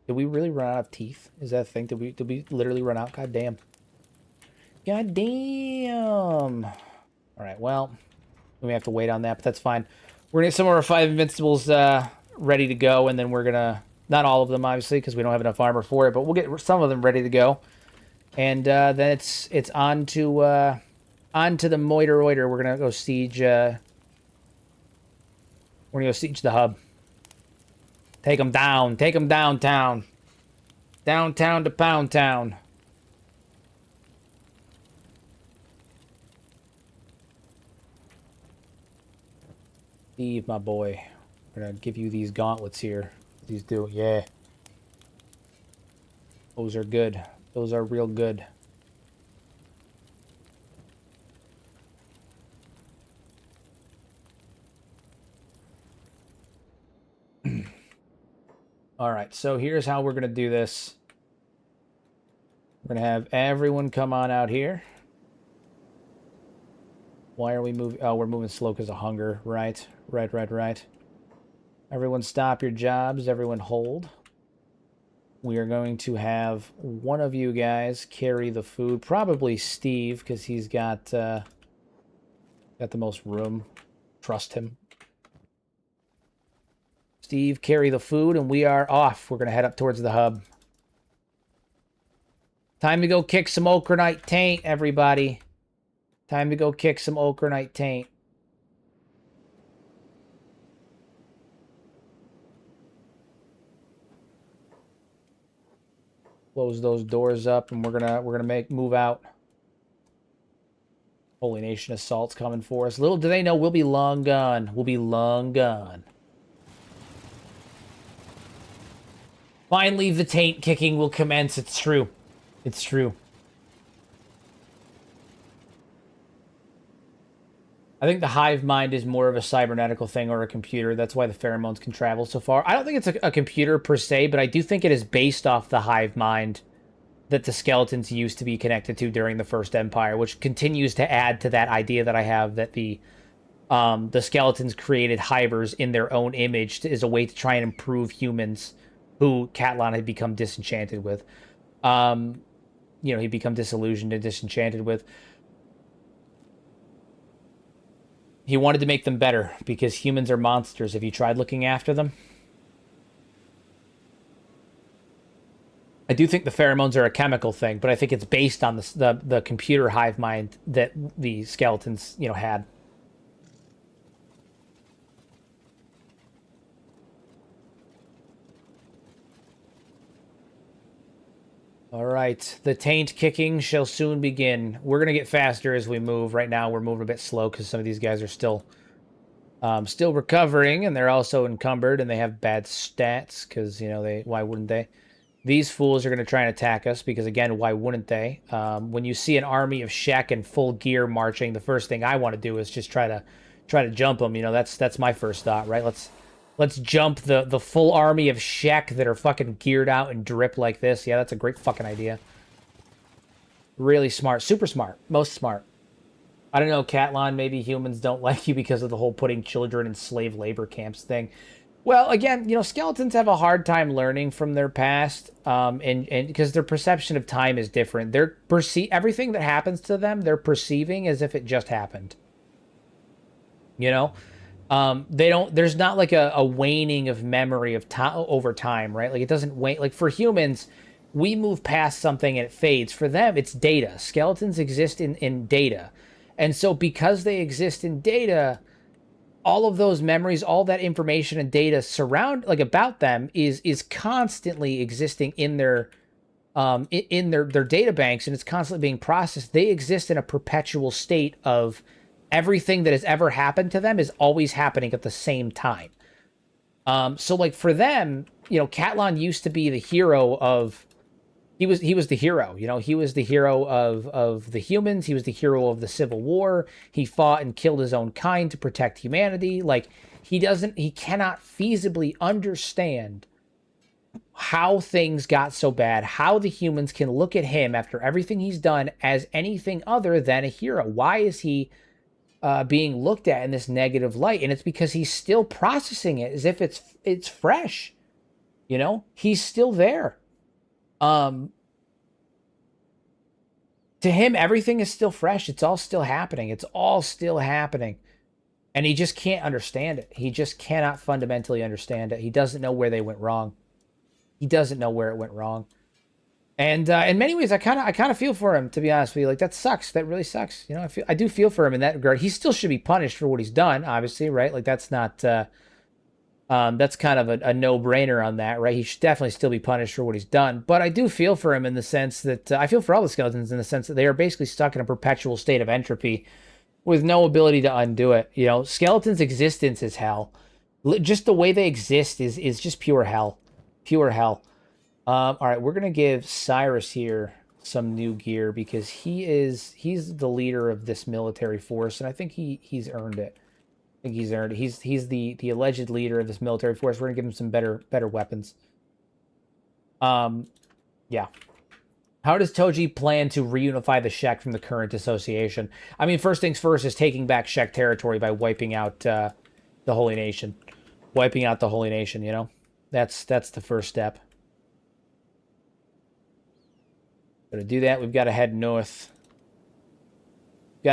Did we really run out of teeth? Is that a thing? Did we literally run out? God damn. God damn. All right, well, we have to wait on that, but that's fine. We're gonna get some of our 5 invincibles ready to go, and then we're gonna, not all of them obviously because we don't have enough armor for it, but we'll get some of them ready to go, and then it's on to the Moiter. We're gonna go siege. We're gonna go siege the hub. Take them down. Take them downtown. Downtown to Pound Town. Steve, my boy. I'm gonna give you these gauntlets here. These do, yeah. Those are good. Those are real good. All right, so here's how we're gonna do this. We're gonna have everyone come on out here. Why are we moving? Oh, we're moving slow because of hunger. Right. Everyone stop your jobs. Everyone hold. We are going to have one of you guys carry the food. Probably Steve, because he's got the most room. Trust him. Steve, carry the food, and we are off. We're going to head up towards the hub. Time to go kick some Oakranite taint, everybody. Time to go kick some Oakranite taint. Close those doors up, and we're gonna move out. Holy Nation assault's coming for us. Little do they know we'll be long gone. We'll be long gone. Finally, the taint kicking will commence. It's true. It's true. I think the hive mind is more of a cybernetical thing or a computer. That's why the pheromones can travel so far. I don't think it's a computer per se, but I do think it is based off the hive mind that the skeletons used to be connected to during the First Empire, which continues to add to that idea that I have that the skeletons created hivers in their own image as a way to try and improve humans who Catlan had become disenchanted with. You know, he'd become disillusioned and disenchanted with. He wanted to make them better because humans are monsters. Have you tried looking after them? I do think the pheromones are a chemical thing, but I think it's based on the computer hive mind that the skeletons, you know, had. All right, the taint kicking shall soon begin. We're gonna get faster as we move. Right now, we're moving a bit slow because some of these guys are still recovering, and they're also encumbered, and they have bad stats. Because you know why wouldn't they? These fools are gonna try and attack us because again, why wouldn't they? When you see an army of Shek in full gear marching, the first thing I want to do is just try to jump them. You know, that's my first thought, right? Let's jump the full army of Shek that are fucking geared out and drip like this. Yeah, that's a great fucking idea. Really smart. Super smart. Most smart. I don't know, Catlan, maybe humans don't like you because of the whole putting children in slave labor camps thing. Well, again, you know, skeletons have a hard time learning from their past, and because their perception of time is different. Everything that happens to them, they're perceiving as if it just happened. You know? There's not like a waning of memory of time over time, right? Like it doesn't wane. Like for humans, we move past something and it fades. For them, it's data. Skeletons exist in data. And so because they exist in data, all of those memories, all that information and data about them is constantly existing in their data banks, and it's constantly being processed. They exist in a perpetual state of everything that has ever happened to them is always happening at the same time. So like for them, Catalan used to be the hero of. He was the hero. He was the hero of the humans. He was the hero of the Civil War. He fought and killed his own kind to protect humanity. Like, he cannot feasibly understand how things got so bad, how the humans can look at him after everything he's done as anything other than a hero. Why is he being looked at in this negative light? And it's because he's still processing it as if it's fresh. He's still there. To him, everything is still fresh. It's all still happening. And he just can't understand it. He just cannot fundamentally understand it. He doesn't know where they went wrong. He doesn't know where it went wrong. And in many ways, I kind of feel for him, to be honest with you. Like, that sucks. That really sucks. I do feel for him in that regard. He still should be punished for what he's done, obviously, right? Like, that's not, that's kind of a no-brainer on that, right? He should definitely still be punished for what he's done. But I do feel for him in the sense that, I feel for all the skeletons in the sense that they are basically stuck in a perpetual state of entropy with no ability to undo it. Skeletons' existence is hell. Just the way they exist is just pure hell. Pure hell. All right, we're gonna give Cyrus here some new gear because he's the leader of this military force, and I think he's earned it. He's the alleged leader of this military force. We're gonna give him some better weapons. Yeah. How does Toji plan to reunify the Shek from the current association? I mean, first things first is taking back Shek territory by wiping out the Holy Nation. Wiping out the Holy Nation, That's the first step. But to do that, we've got to head north. We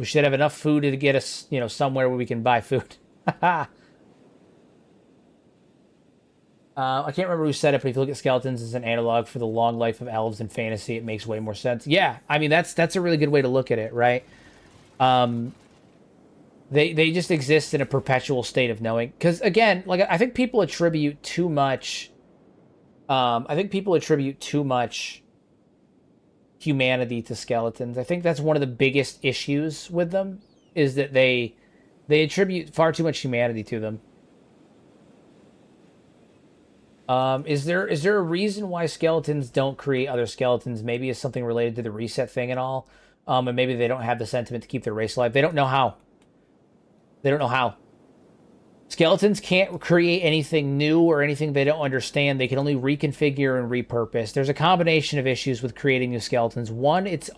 should have enough food to get us, somewhere where we can buy food. I can't remember who said it, but if you look at skeletons as an analog for the long life of elves in fantasy, it makes way more sense. Yeah, I mean, that's a really good way to look at it, right? They just exist in a perpetual state of knowing. Because, again, like, I think people attribute too much... humanity to skeletons. I think that's one of the biggest issues with them, is that they attribute far too much humanity to them. Is there a reason why skeletons don't create other skeletons? Maybe it's something related to the reset thing and all. And maybe they don't have the sentiment to keep their race alive. They don't know how. Skeletons can't create anything new or anything they don't understand. They can only reconfigure and repurpose. There's a combination of issues with creating new skeletons. One, it's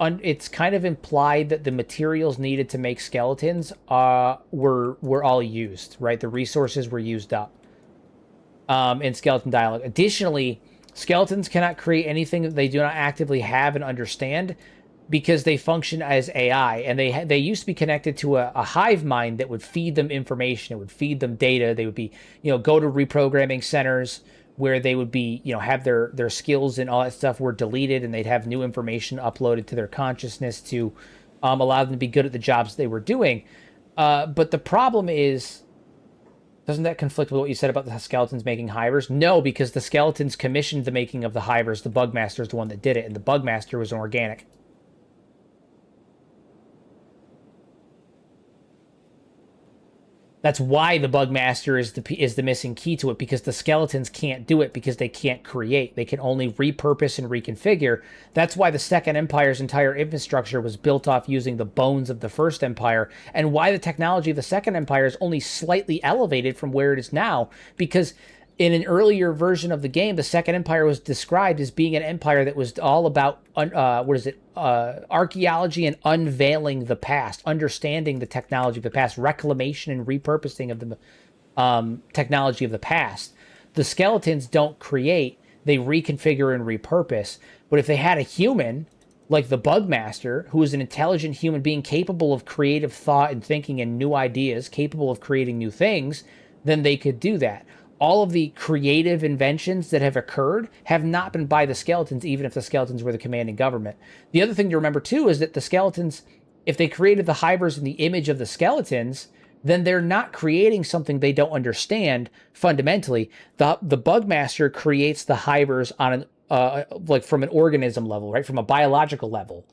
kind of implied that the materials needed to make skeletons were all used, right? The resources were used up in skeleton dialogue. Additionally, skeletons cannot create anything that they do not actively have and understand, because they function as AI, and they used to be connected to a hive mind that would feed them information. It would feed them data. They would be, go to reprogramming centers where they would be, have their skills and all that stuff were deleted, and they'd have new information uploaded to their consciousness to allow them to be good at the jobs they were doing. But the problem is, doesn't that conflict with what you said about the skeletons making hivers? No, because the skeletons commissioned the making of the hivers. The Bugmaster is the one that did it, and the Bugmaster was an organic. That's why the Bugmaster is the missing key to it, because the skeletons can't do it, because they can't create. They can only repurpose and reconfigure. That's why the Second Empire's entire infrastructure was built off using the bones of the First Empire, and why the technology of the Second Empire is only slightly elevated from where it is now, because in an earlier version of the game, the Second Empire was described as being an empire that was all about, archaeology and unveiling the past, understanding the technology of the past, reclamation and repurposing of the technology of the past. The skeletons don't create, they reconfigure and repurpose. But if they had a human, like the Bugmaster, who is an intelligent human being capable of creative thought and thinking and new ideas, capable of creating new things, then they could do that. All of the creative inventions that have occurred have not been by the skeletons, even if the skeletons were the commanding government. The other thing to remember, too, is that the skeletons, if they created the hivers in the image of the skeletons, then they're not creating something they don't understand fundamentally. The Bugmaster creates the hivers on like from an organism level, right? From a biological level.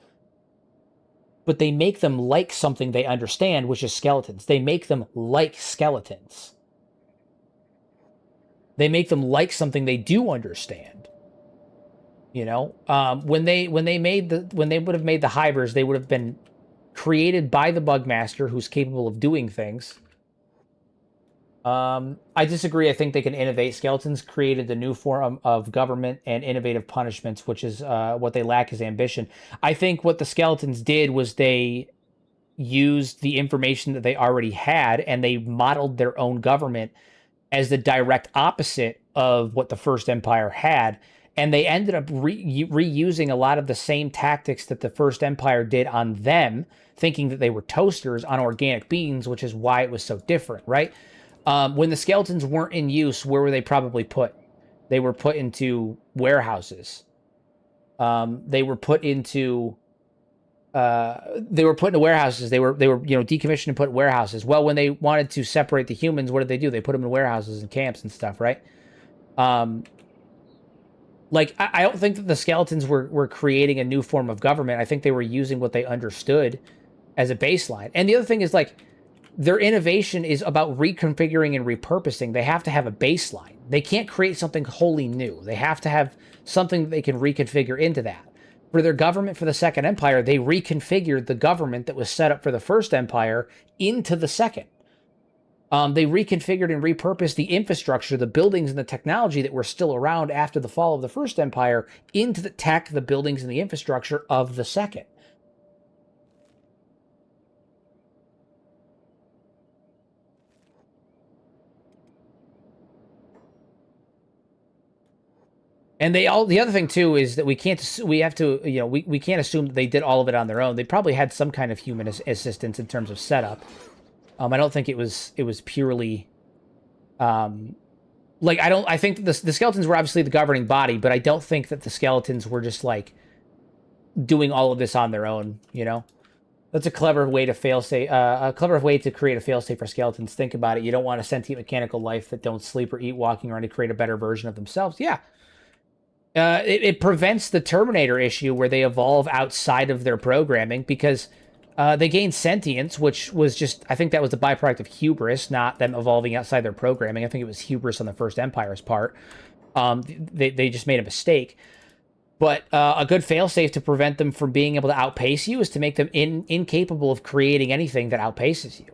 But they make them like something they understand, which is skeletons. They make them like skeletons. They make them like something they do understand. You know, when they would have made the Hivers, they would have been created by the Bugmaster, who's capable of doing things. I disagree. I think they can innovate. Skeletons created the new form of government and innovative punishments, which is what they lack is ambition. I think what the Skeletons did was they used the information that they already had and they modeled their own government as the direct opposite of what the First Empire had. And they ended up reusing a lot of the same tactics that the First Empire did on them, thinking that they were toasters on organic beings, which is why it was so different, right? When the Skeletons weren't in use, where were they probably put? They were put into warehouses. They were put into warehouses. They were decommissioned and put in warehouses. Well, when they wanted to separate the humans, what did they do? They put them in warehouses and camps and stuff, right? I don't think that the Skeletons were creating a new form of government. I think they were using what they understood as a baseline. And the other thing is, their innovation is about reconfiguring and repurposing. They have to have a baseline. They can't create something wholly new. They have to have something that they can reconfigure into that. For their government for the Second Empire, they reconfigured the government that was set up for the First Empire into the Second. They reconfigured and repurposed the infrastructure, the buildings, and the technology that were still around after the fall of the First Empire into the tech, the buildings, and the infrastructure of the Second. And the other thing too is that we can't assume that they did all of it on their own. They probably had some kind of human assistance in terms of setup. I don't think it was purely, I think the Skeletons were obviously the governing body, but I don't think that the Skeletons were just doing all of this on their own. You know, that's a clever way to a clever way to create a failsafe for Skeletons. Think about it. You don't want a sentient mechanical life that don't sleep or eat, walking around to create a better version of themselves. Yeah. It prevents the Terminator issue where they evolve outside of their programming because they gain sentience, which was I think that was the byproduct of hubris, not them evolving outside their programming. I think it was hubris on the First Empire's part. They just made a mistake. But a good failsafe to prevent them from being able to outpace you is to make them incapable of creating anything that outpaces you.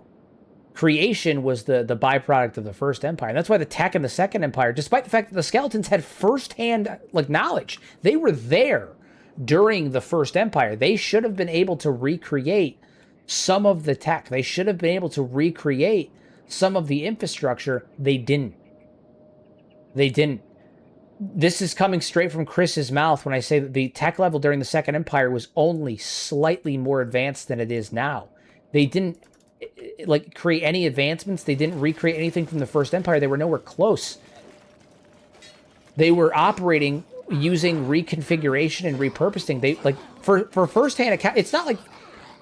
Creation was the byproduct of the First Empire. And that's why the tech in the Second Empire, despite the fact that the Skeletons had firsthand knowledge, they were there during the First Empire. They should have been able to recreate some of the tech. They should have been able to recreate some of the infrastructure. They didn't. This is coming straight from Chris's mouth when I say that the tech level during the Second Empire was only slightly more advanced than it is now. They didn't create any advancements. They didn't recreate anything from the First Empire. They were nowhere close. They were operating using reconfiguration and repurposing. They for firsthand account. It's not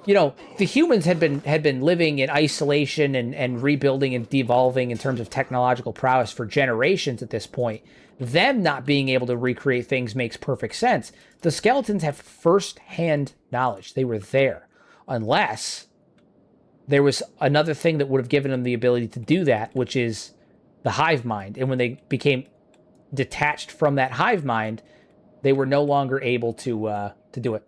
the humans had been living in isolation and rebuilding and devolving in terms of technological prowess for generations at this point. Them not being able to recreate things makes perfect sense. The Skeletons have firsthand knowledge. They were there, unless there was another thing that would have given them the ability to do that, which is the hive mind. And when they became detached from that hive mind, they were no longer able to do it.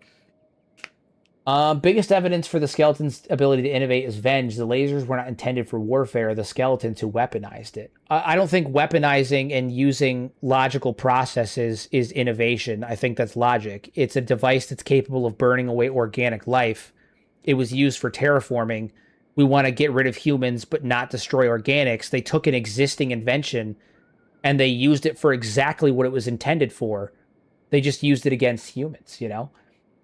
Biggest evidence for the Skeletons' ability to innovate is Venge. The lasers were not intended for warfare. The Skeletons who weaponized it. I don't think weaponizing and using logical processes is innovation. I think that's logic. It's a device that's capable of burning away organic life. It was used for terraforming. We want to get rid of humans but not destroy organics. They took an existing invention and they used it for exactly what it was intended for. They just used it against humans, you know?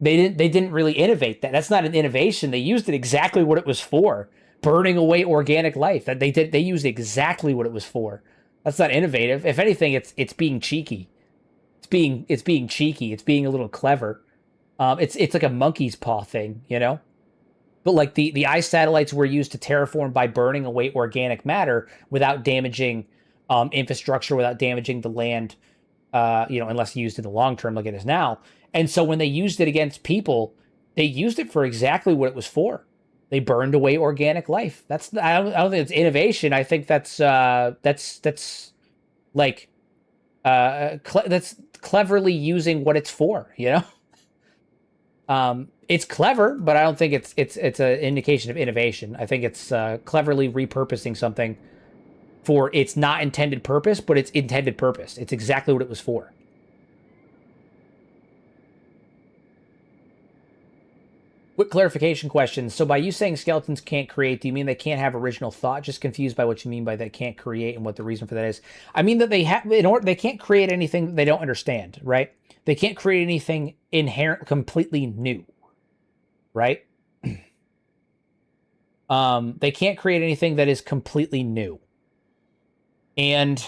They didn't really innovate that. That's not an innovation. They used it exactly what it was for. Burning away organic life. That they used exactly what it was for. That's not innovative. If anything, it's being cheeky. It's being cheeky. It's being a little clever. It's like a monkey's paw thing, you know? But the eye satellites were used to terraform by burning away organic matter without damaging infrastructure, without damaging the land, unless used in the long term like it is now. And so when they used it against people, they used it for exactly what it was for. They burned away organic life. I don't think it's innovation. I think that's Like, that's cleverly using what it's for, you know? It's clever, but I don't think it's an indication of innovation. I think it's cleverly repurposing something for its not intended purpose, but its intended purpose. It's exactly what it was for. Quick clarification question. So by you saying skeletons can't create, do you mean they can't have original thought? Just confused by what you mean by they can't create and what the reason for that is. I mean that they have, in order, they can't create anything that they don't understand, right? They can't create anything inherent, completely new, right? They can't create anything that is completely new. And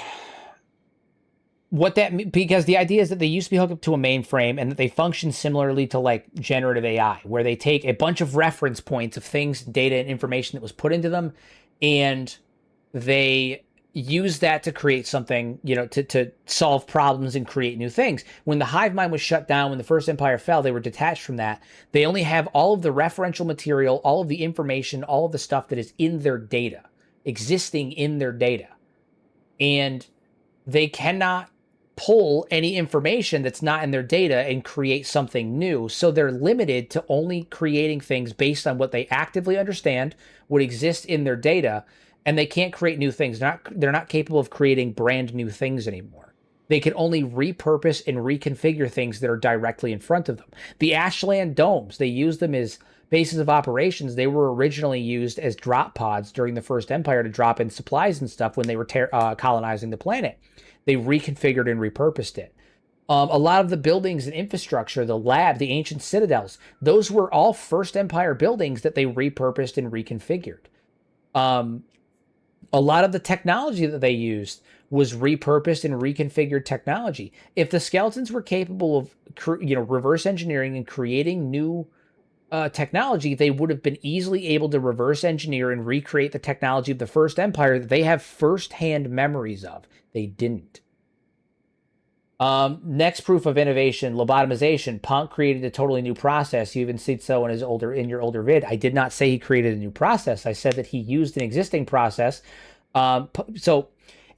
what that, because the idea is that they used to be hooked up to a mainframe and that they function similarly to like generative AI, where they take a bunch of reference points of things, data, and information that was put into them, and they use that to create something, you know, to solve problems and create new things. When the hive mind was shut down, when the first empire fell, they were detached from that. They only have all of the referential material, all of the information, all of the stuff that is in their data, existing in their data. And they cannot pull any information that's not in their data and create something new. So they're limited to only creating things based on what they actively understand, what exists in their data, and they can't create new things. They're not capable of creating brand new things anymore. They can only repurpose and reconfigure things that are directly in front of them. The Ashland domes, they use them as bases of operations. They were originally used as drop pods during the First Empire to drop in supplies and stuff when they were colonizing the planet. They reconfigured and repurposed it. A lot of the buildings and infrastructure, the lab, the ancient citadels, those were all First Empire buildings that they repurposed and reconfigured. A lot of the technology that they used was repurposed and reconfigured technology. If the skeletons were capable of, reverse engineering and creating new technology, they would have been easily able to reverse engineer and recreate the technology of the First Empire that they have firsthand memories of. They didn't. Next proof of innovation, lobotomization. Punk created a totally new process. You even said so in your older vid. I did not say he created a new process. I said that he used an existing process. So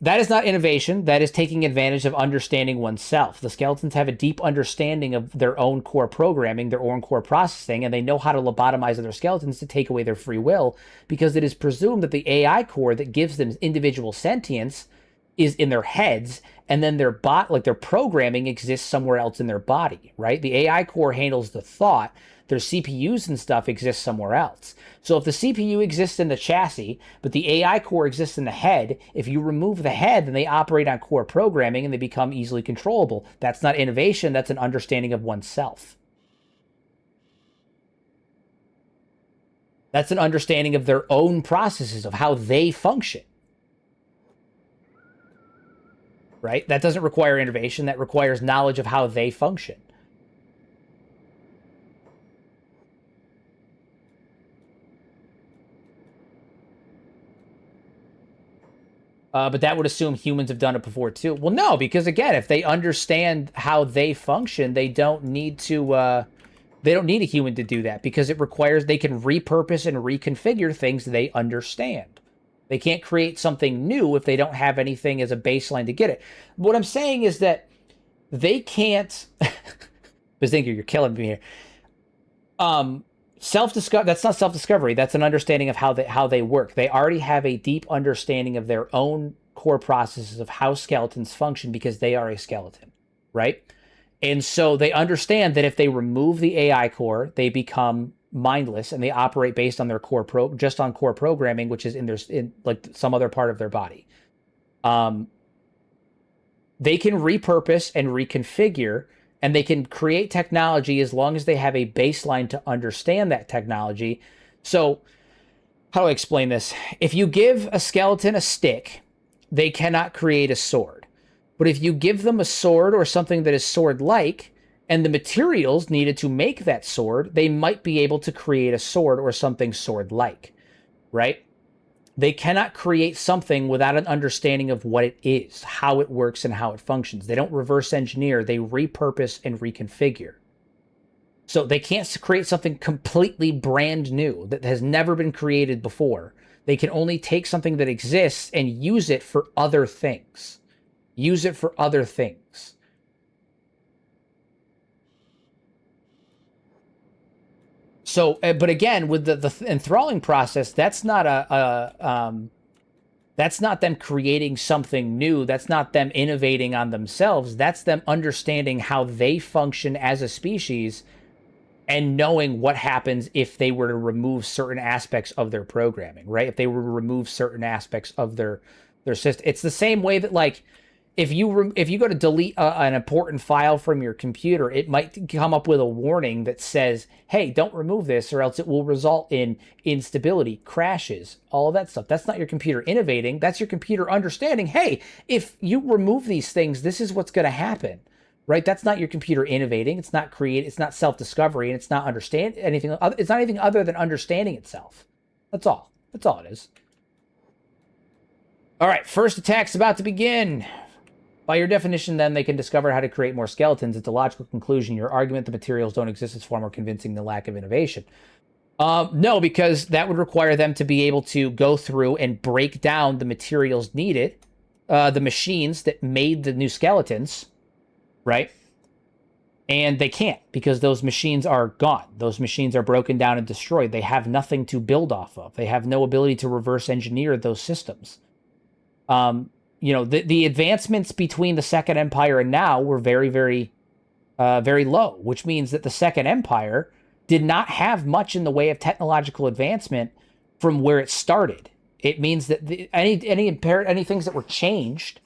that is not innovation. That is taking advantage of understanding oneself. The skeletons have a deep understanding of their own core programming, their own core processing, and they know how to lobotomize other skeletons to take away their free will, because it is presumed that the AI core that gives them individual sentience is in their heads, and then their their programming exists somewhere else in their body, right? The AI core handles the thought. Their CPUs and stuff exist somewhere else. So if the CPU exists in the chassis, but the AI core exists in the head, if you remove the head, then they operate on core programming and they become easily controllable. That's not innovation. That's an understanding of oneself. That's an understanding of their own processes, of how they function. Right? That doesn't require innovation. That requires knowledge of how they function. But that would assume humans have done it before too. Well, no, because again, if they understand how they function, they don't need to. They don't need a human to do that, because it requires they can repurpose and reconfigure things they understand. They can't create something new if they don't have anything as a baseline to get it. What I'm saying is that they can't. Bazinga, you're killing me here. Self-discovery. That's not self-discovery. That's an understanding of how they work. They already have a deep understanding of their own core processes of how skeletons function, because they are a skeleton, right? And so they understand that if they remove the AI core, they become mindless and they operate based on their core just on core programming, which is in like some other part of their body. They can repurpose and reconfigure, and they can create technology as long as they have a baseline to understand that technology. So how do I explain this? If you give a skeleton a stick, they cannot create a sword. But if you give them a sword or something that is sword-like, and the materials needed to make that sword, they might be able to create a sword or something sword-like, right? They cannot create something without an understanding of what it is, how it works, and how it functions. They don't reverse engineer, they repurpose and reconfigure. So they can't create something completely brand new that has never been created before. They can only take something that exists and use it for other things. use it for other things. So, but again, with the enthralling process, that's not that's not them creating something new. That's not them innovating on themselves. That's them understanding how they function as a species and knowing what happens if they were to remove certain aspects of their programming, right? If they were to remove certain aspects of their system. It's the same way that, like, if you go to delete an important file from your computer, it might come up with a warning that says, hey, don't remove this or else it will result in instability, crashes, all of that stuff. That's not your computer innovating. That's your computer understanding, hey, if you remove these things, this is what's going to happen, right? That's not your computer innovating. It's not it's not self-discovery, and it's not understand anything. It's not anything other than understanding itself. That's all. That's all it is. All right, first attack's about to begin. By your definition, then, they can discover how to create more skeletons. It's a logical conclusion. Your argument the materials don't exist is far more convincing than lack of innovation. No, because that would require them to be able to go through and break down the materials needed, the machines that made the new skeletons, right? And they can't, because those machines are gone. Those machines are broken down and destroyed. They have nothing to build off of. They have no ability to reverse engineer those systems. The advancements between the Second Empire and now were very, very, very low, which means that the Second Empire did not have much in the way of technological advancement from where it started. It means that any things that were changed,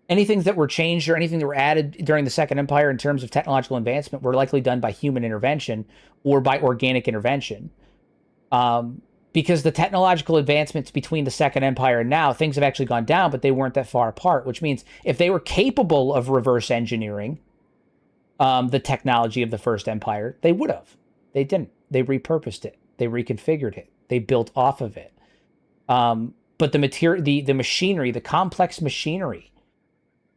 anything that were changed or anything that were added during the Second Empire in terms of technological advancement were likely done by human intervention or by organic intervention. Because the technological advancements between the Second Empire and now, things have actually gone down, but they weren't that far apart, which means if they were capable of reverse engineering the technology of the First Empire, they would have. They didn't. They repurposed it. They reconfigured it. They built off of it. But the machinery, the complex machinery,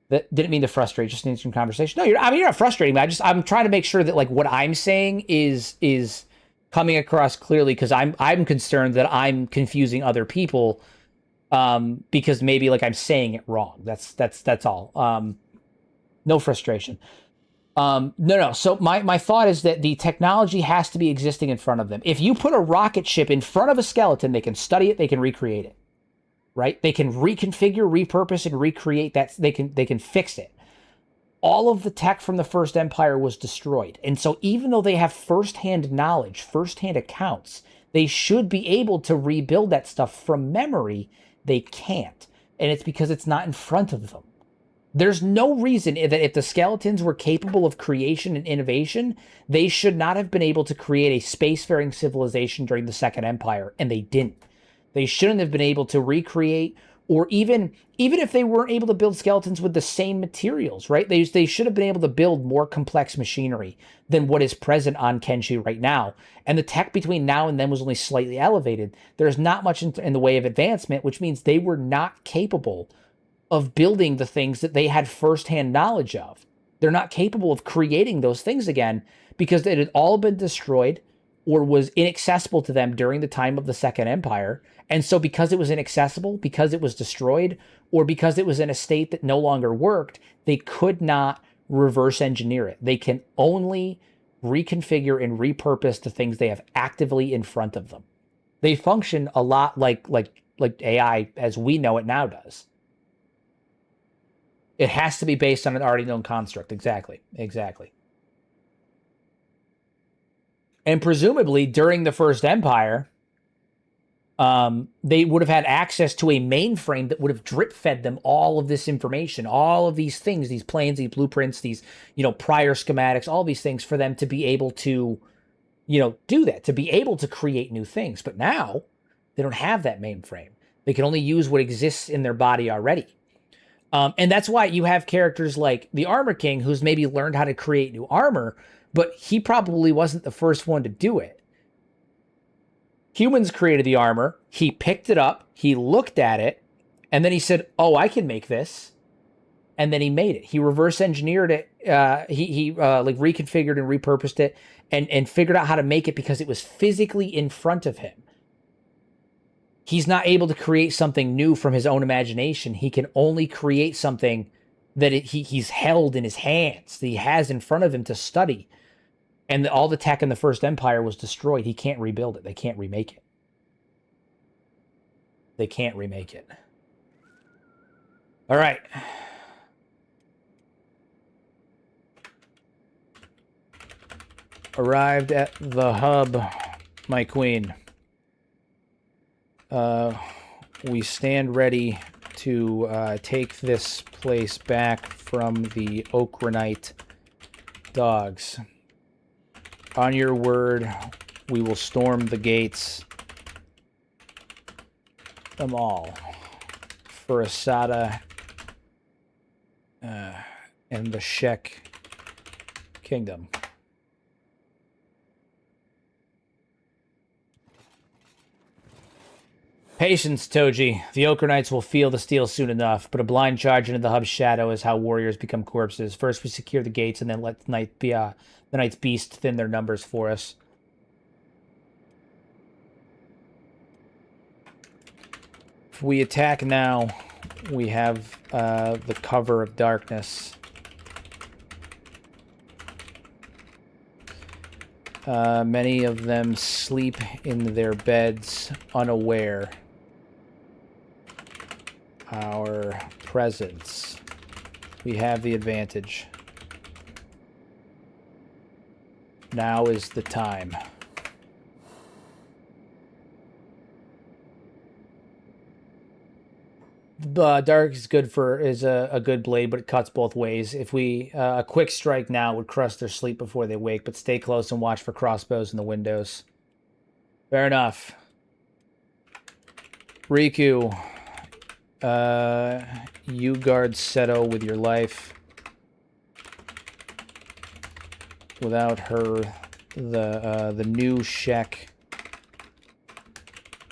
that didn't mean to frustrate, just needs some conversation. No, you're not frustrating me. I'm trying to make sure that, like, what I'm saying is coming across clearly, because I'm concerned that I'm confusing other people, because maybe, like, I'm saying it wrong. That's all. No frustration. No. So my thought is that the technology has to be existing in front of them. If you put a rocket ship in front of a skeleton, they can study it, they can recreate it, right? They can reconfigure, repurpose, and recreate that. They can fix it. All of the tech from the First Empire was destroyed. And so even though they have firsthand knowledge, firsthand accounts, they should be able to rebuild that stuff from memory. They can't. And it's because it's not in front of them. There's no reason that if the skeletons were capable of creation and innovation, they should not have been able to create a spacefaring civilization during the Second Empire, and they didn't. They shouldn't have been able to recreate, or even if they weren't able to build skeletons with the same materials, right? They should have been able to build more complex machinery than what is present on Kenshi right now. And the tech between now and then was only slightly elevated. There's not much in the way of advancement, which means they were not capable of building the things that they had firsthand knowledge of. They're not capable of creating those things again because it had all been destroyed or was inaccessible to them during the time of the Second Empire. And so because it was inaccessible, because it was destroyed, or because it was in a state that no longer worked, they could not reverse engineer it. They can only reconfigure and repurpose the things they have actively in front of them. They function a lot like AI as we know it now does. It has to be based on an already known construct. Exactly. And presumably during the First Empire, they would have had access to a mainframe that would have drip fed them all of this information, all of these things, these plans, these blueprints, these, prior schematics, all these things for them to be able to, do that, to be able to create new things. But now they don't have that mainframe. They can only use what exists in their body already. And that's why you have characters like the Armor King, who's maybe learned how to create new armor, but he probably wasn't the first one to do it. Humans created the armor. He picked it up. He looked at it. And then he said, oh, I can make this. And then he made it. He reverse engineered it. He reconfigured and repurposed it and figured out how to make it because it was physically in front of him. he's not able to create something new from his own imagination. He can only create something that he's held in his hands, that he has in front of him to study. And all the tech in the First Empire was destroyed. He can't rebuild it. They can't remake it. They can't remake it. All right. Arrived at the hub, my queen. We stand ready to take this place back from the Oakranite dogs. On your word, we will storm the gates. Them all. For Asada and the Shek Kingdom. Patience, Toji. The Oakranites will feel the steel soon enough, but a blind charge into the hub's shadow is how warriors become corpses. First we secure the gates, and then let the Night's Beast thin their numbers for us. If we attack now, we have the cover of darkness. Many of them sleep in their beds unaware. Our presence. We have the advantage. Now is the time. Dark is good for a good blade, but it cuts both ways. If we a quick strike now would crush their sleep before they wake, but stay close and watch for crossbows in the windows. Fair enough. Riku, you guard Seto with your life. Without her, the new Shek,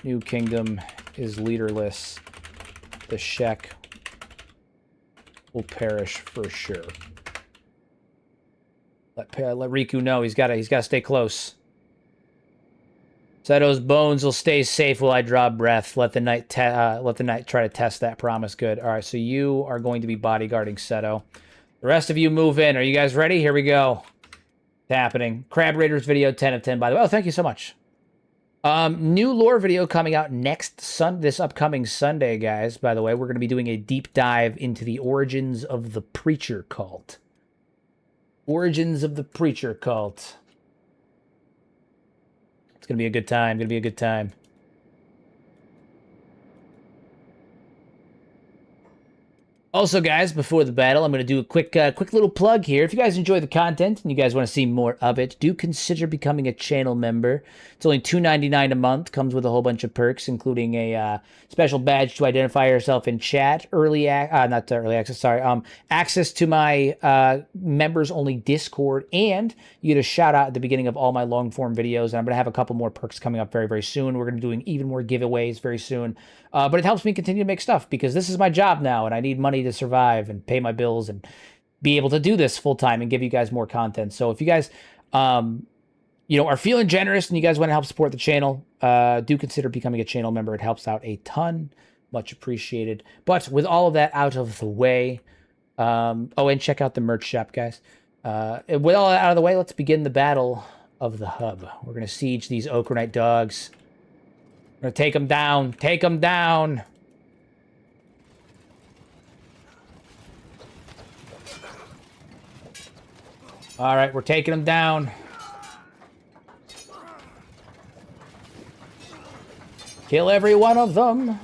new kingdom is leaderless. The Shek will perish for sure. Let Riku know he's got to stay close. Seto's bones will stay safe while I draw breath. Let the night try to test that promise. Good. All right, so you are going to be bodyguarding Seto. The rest of you move in. Are you guys ready? Here we go. It's happening. Crab Raiders video 10 of 10, by the way. Oh, thank you so much. New lore video coming out this upcoming Sunday, guys. By the way, we're going to be doing a deep dive into the origins of the Preacher cult. Origins of the Preacher cult. It's going to be a good time. Going to be a good time. Also, guys, before the battle, I'm going to do a quick little plug here. If you guys enjoy the content and you guys want to see more of it, do consider becoming a channel member. It's only $2.99 a month. Comes with a whole bunch of perks, including a special badge to identify yourself in chat, access to my members-only Discord, and you get a shout-out at the beginning of all my long-form videos. And I'm going to have a couple more perks coming up very, very soon. We're going to be doing even more giveaways very soon. But it helps me continue to make stuff because this is my job now, and I need money to survive and pay my bills and be able to do this full time and give you guys more content. So if you guys, are feeling generous and you guys want to help support the channel, do consider becoming a channel member. It helps out a ton. Much appreciated. But with all of that out of the way, and check out the merch shop, guys. With all that out of the way, let's begin the battle of the hub. We're going to siege these Oakranite dogs. We're going to take them down. Take them down. All right, we're taking them down. Kill every one of them.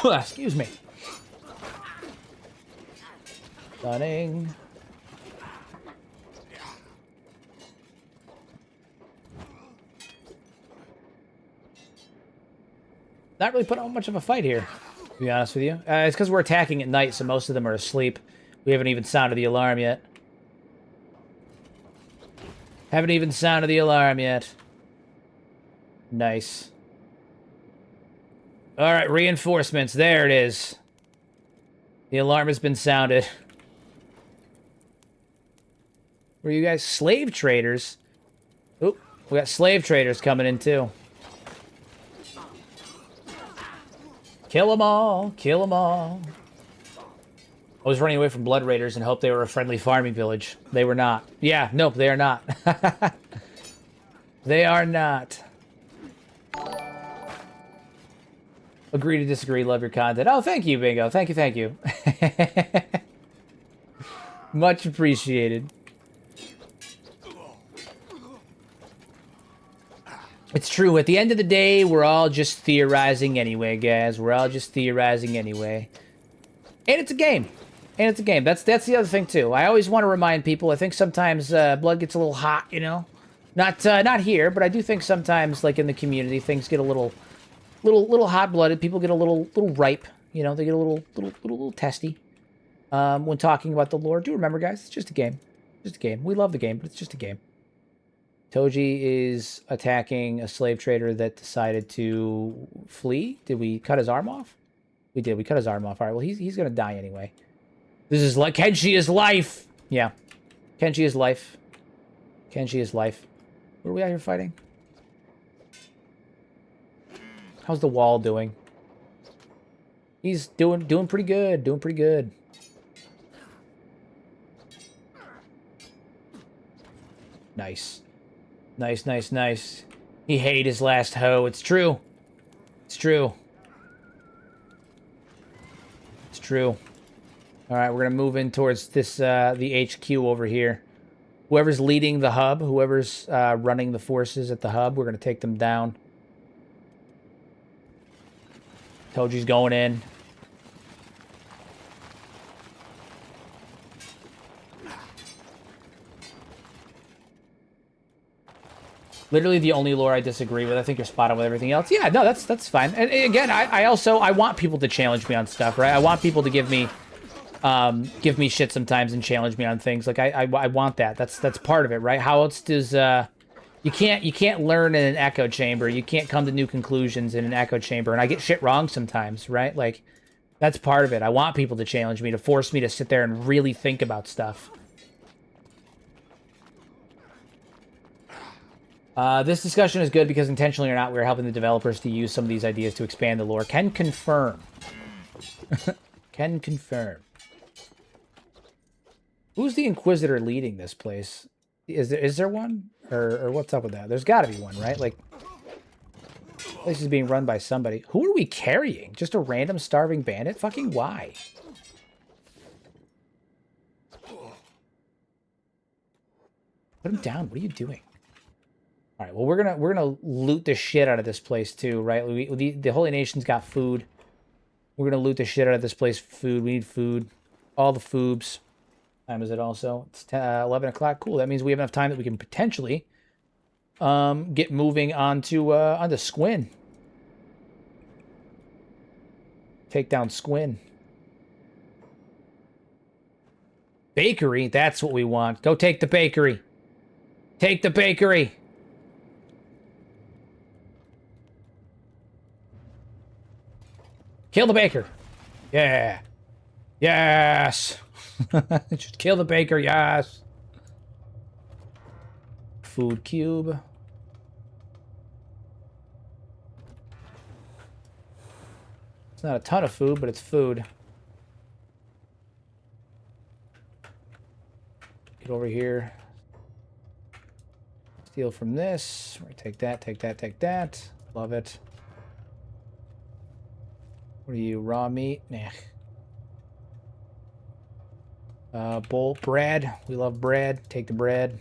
Excuse me. Stunning. Not really putting on much of a fight here, to be honest with you. It's because we're attacking at night, so most of them are asleep. We haven't even sounded the alarm yet. Haven't even sounded the alarm yet. Nice. Alright, reinforcements. There it is. The alarm has been sounded. Where are you guys? Slave traders? Oop, we got slave traders coming in too. Kill them all. Kill them all. I was running away from blood raiders and hoped they were a friendly farming village. They were not. Yeah, nope, they are not. They are not. Agree to disagree. Love your content. Oh, thank you, Bingo. Thank you, thank you. Much appreciated. It's true. At the end of the day, we're all just theorizing anyway, guys. We're all just theorizing anyway. And it's a game. And it's a game. That's the other thing, too. I always want to remind people, I think sometimes blood gets a little hot, you know? Not here, but I do think sometimes, like in the community, things get a little hot-blooded. People get a little ripe, you know? They get a little testy when talking about the lore. Do remember, guys, it's just a game. Just a game. We love the game, but it's just a game. Toji is attacking a slave trader that decided to flee. Did we cut his arm off? We did. We cut his arm off. All right, well, he's going to die anyway. This is like Kenshi is life. Yeah. Kenshi is life. Kenshi is life. What are we out here fighting? How's the wall doing? He's doing pretty good. Doing pretty good. Nice. Nice, nice, nice. He hated his last hoe. It's true. It's true. It's true. All right, we're going to move in towards this, the HQ over here. Whoever's leading the hub, whoever's running the forces at the hub, we're going to take them down. Toji's going in. Literally the only lore I disagree with. I think you're spot on with everything else. Yeah, no, that's fine. And again, I want people to challenge me on stuff, right? I want people to give me shit sometimes and challenge me on things. Like I want that. That's part of it, right? How else does you can't learn in an echo chamber. You can't come to new conclusions in an echo chamber. And I get shit wrong sometimes, right? Like that's part of it. I want people to challenge me, to force me to sit there and really think about stuff. This discussion is good because intentionally or not, we're helping the developers to use some of these ideas to expand the lore. Can confirm. Can confirm. Who's the Inquisitor leading this place? Is there one? Or what's up with that? There's got to be one, right? Like, this place is being run by somebody. Who are we carrying? Just a random starving bandit? Fucking why? Put him down. What are you doing? All right, well, we're gonna loot the shit out of this place too, right? The Holy Nation's got food. We're gonna loot the shit out of this place for food. We need food. All the foobs. Time is it also? It's 11 o'clock. Cool. That means we have enough time that we can potentially get moving onto Squin. Take down Squin. Bakery. That's what we want. Go take the bakery. Take the bakery. Kill the baker. Yeah. Yes. Just kill the baker. Yes. Food cube. It's not a ton of food, but it's food. Get over here. Steal from this. Take that, take that, take that. Love it. What are you, raw meat? Nah. Bolt bread. We love bread. Take the bread.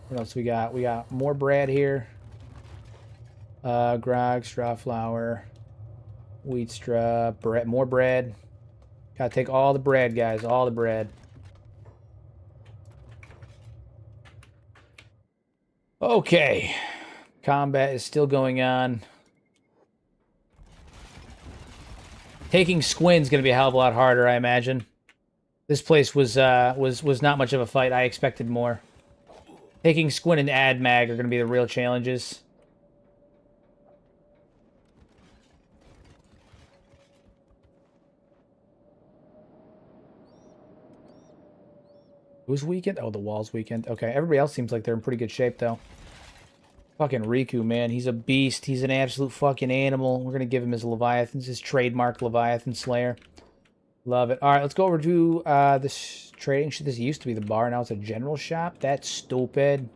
What else we got? We got more bread here. Grog, straw flour, wheat straw, bread, more bread. Gotta take all the bread, guys. All the bread. Okay. Combat is still going on. Taking Squin's gonna be a hell of a lot harder, I imagine. This place was not much of a fight. I expected more. Taking Squin and Admag are gonna be the real challenges. Who's weakened? Oh, the wall's weakened. Okay, everybody else seems like they're in pretty good shape, though. Fucking Riku, man. He's a beast. He's an absolute fucking animal. We're going to give him his Leviathans, his trademark Leviathan Slayer. Love it. All right, let's go over to this trading shit. This used to be the bar. Now it's a general shop. That's stupid.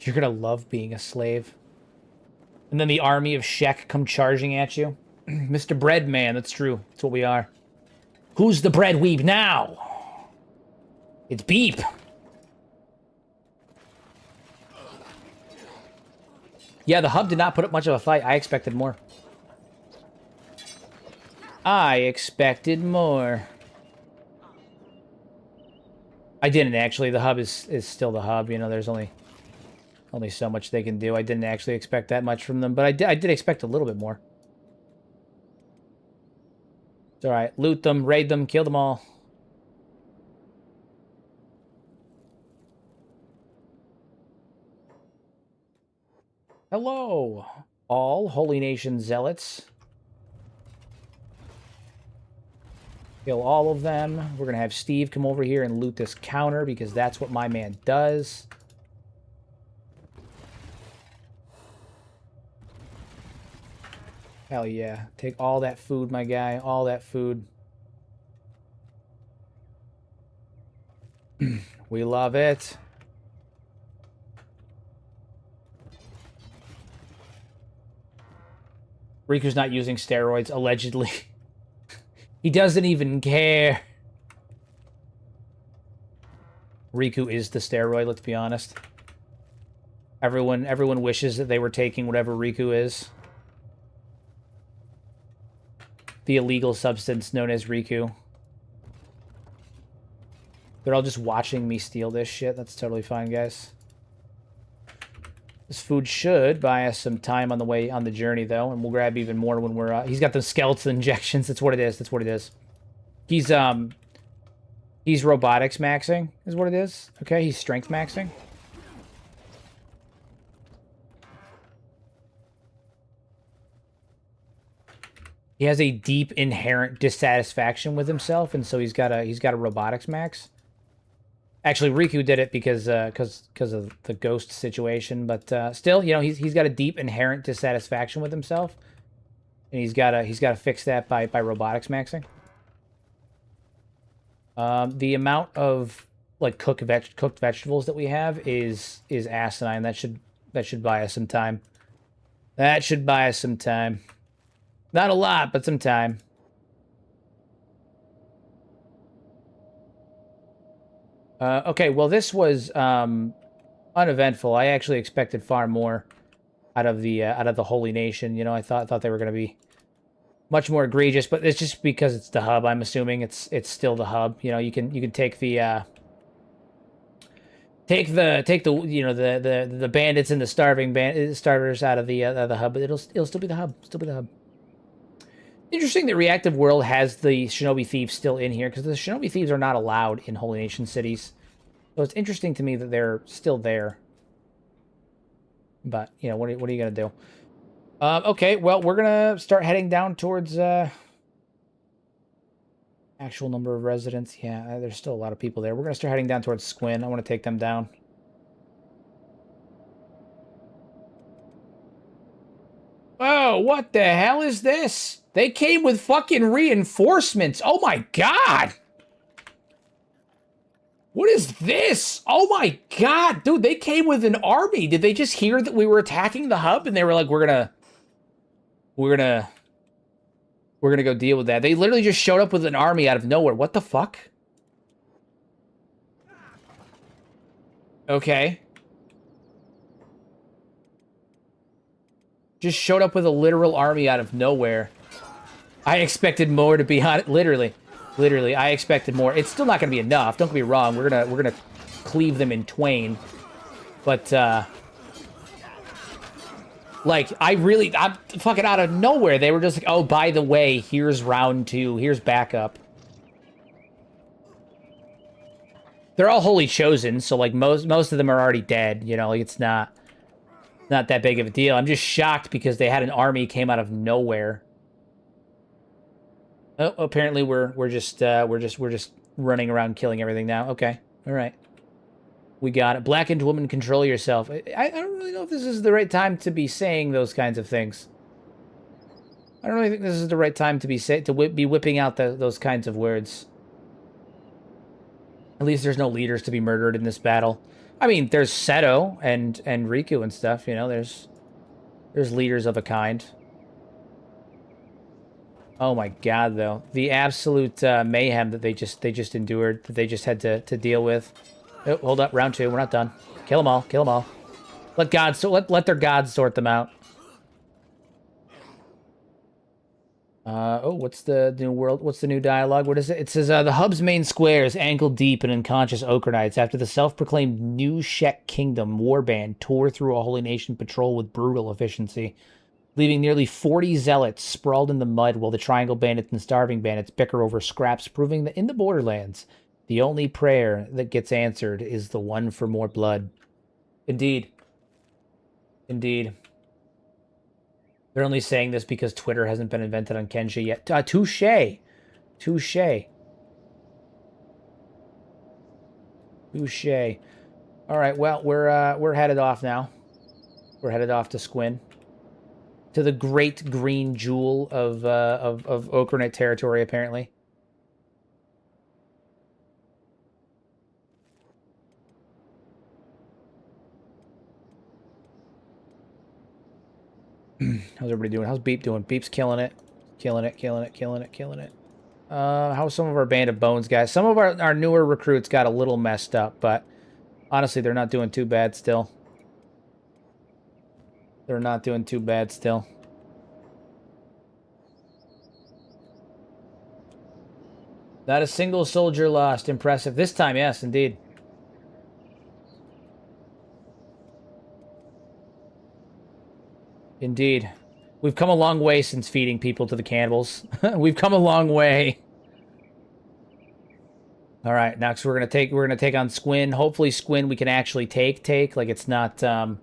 You're going to love being a slave. And then the army of Shek come charging at you. Mr. Breadman, that's true. That's what we are. Who's the bread weeb now? It's Beep. Yeah, the hub did not put up much of a fight. I expected more. I expected more. I didn't actually. The hub is still the hub. You know, there's only so much they can do. I didn't actually expect that much from them, but I did expect a little bit more. It's all right. Loot them, raid them, kill them all. Hello, all Holy Nation zealots. Kill all of them. We're going to have Steve come over here and loot this counter because that's what my man does. Hell yeah. Take all that food, my guy. All that food. We love it. Riku's not using steroids, allegedly. He doesn't even care. Riku is the steroid, let's be honest. Everyone wishes that they were taking whatever Riku is. The illegal substance known as Riku. They're all just watching me steal this shit. That's totally fine, guys. This food should buy us some time on the way on the journey, though, and we'll grab even more when we're. He's got the skeletal injections. That's what it is. That's what it is. He's robotics maxing, is what it is. Okay, he's strength maxing. He has a deep inherent dissatisfaction with himself, and so he's got a robotics max. Actually, Riku did it because of the ghost situation, but still, you know, he's got a deep inherent dissatisfaction with himself, and he's got to fix that by robotics maxing. The amount of like cooked vegetables that we have is asinine. That should buy us some time. That should buy us some time. Not a lot, but some time. Okay, well, this was uneventful. I actually expected far more out of the Holy Nation. You know, I thought they were going to be much more egregious, but it's just because it's the hub. I'm assuming it's still the hub. You know, you can take the you know the bandits and the starvers out of the hub, but it'll still be the hub. Still be the hub. Interesting that Reactive World has the Shinobi Thieves still in here, because the Shinobi Thieves are not allowed in Holy Nation cities. So it's interesting to me that they're still there. But, you know, what are you going to do? Okay, well, we're going to start heading down towards actual number of residents. Yeah, there's still a lot of people there. We're going to start heading down towards Squin. I want to take them down. Oh, what the hell is this? They came with fucking reinforcements. Oh my god. What is this? Oh my god. Dude, they came with an army. Did they just hear that we were attacking the hub? And they were like, we're gonna go deal with that. They literally just showed up with an army out of nowhere. What the fuck? Okay. Just showed up with a literal army out of nowhere. I expected more, to be honest. Literally, I expected more. It's still not going to be enough. Don't get me wrong. We're gonna cleave them in twain. But like, I'm fucking out of nowhere. They were just like, oh, by the way, here's round 2. Here's backup. They're all Holy Chosen, so like most of them are already dead. You know, like it's not that big of a deal. I'm just shocked because they had an army came out of nowhere. Oh, apparently we're just running around killing everything now. Okay, all right, we got it. Blackened woman, control yourself. I don't really know if this is the right time to be saying those kinds of things. I don't really think this is the right time to be whipping out those kinds of words. At least there's no leaders to be murdered in this battle. I mean, there's Seto and Riku and stuff. You know, there's leaders of a kind. Oh my god, though. The absolute mayhem that they just endured, that they just had to deal with. Oh, hold up, round 2. We're not done. Kill them all. Kill them all. Let God let their gods sort them out. Oh, what's the new world? What's the new dialogue? What is it? It says, the hub's main square is ankle deep in unconscious Okranites after the self-proclaimed new Shek Kingdom warband tore through a Holy Nation patrol with brutal efficiency, leaving nearly 40 zealots sprawled in the mud while the Triangle Bandits and Starving Bandits bicker over scraps, proving that in the Borderlands, the only prayer that gets answered is the one for more blood. Indeed. Indeed. They're only saying this because Twitter hasn't been invented on Kenshi yet. Touche. Touche. Touche. All right, well, we're headed off now. We're headed off to Squin. To the great green jewel of Okranite territory, apparently. How's everybody doing? How's Beep doing? Beep's killing it. Killing it, killing it, killing it, killing it. How's some of our Band of Bones guys? Some of our newer recruits got a little messed up, but honestly, they're not doing too bad still. They're not doing too bad still. Not a single soldier lost. Impressive. This time, yes, indeed. Indeed. We've come a long way since feeding people to the cannibals. We've come a long way. All right, now we're gonna take on Squin. Hopefully, Squin we can actually take. Like it's not not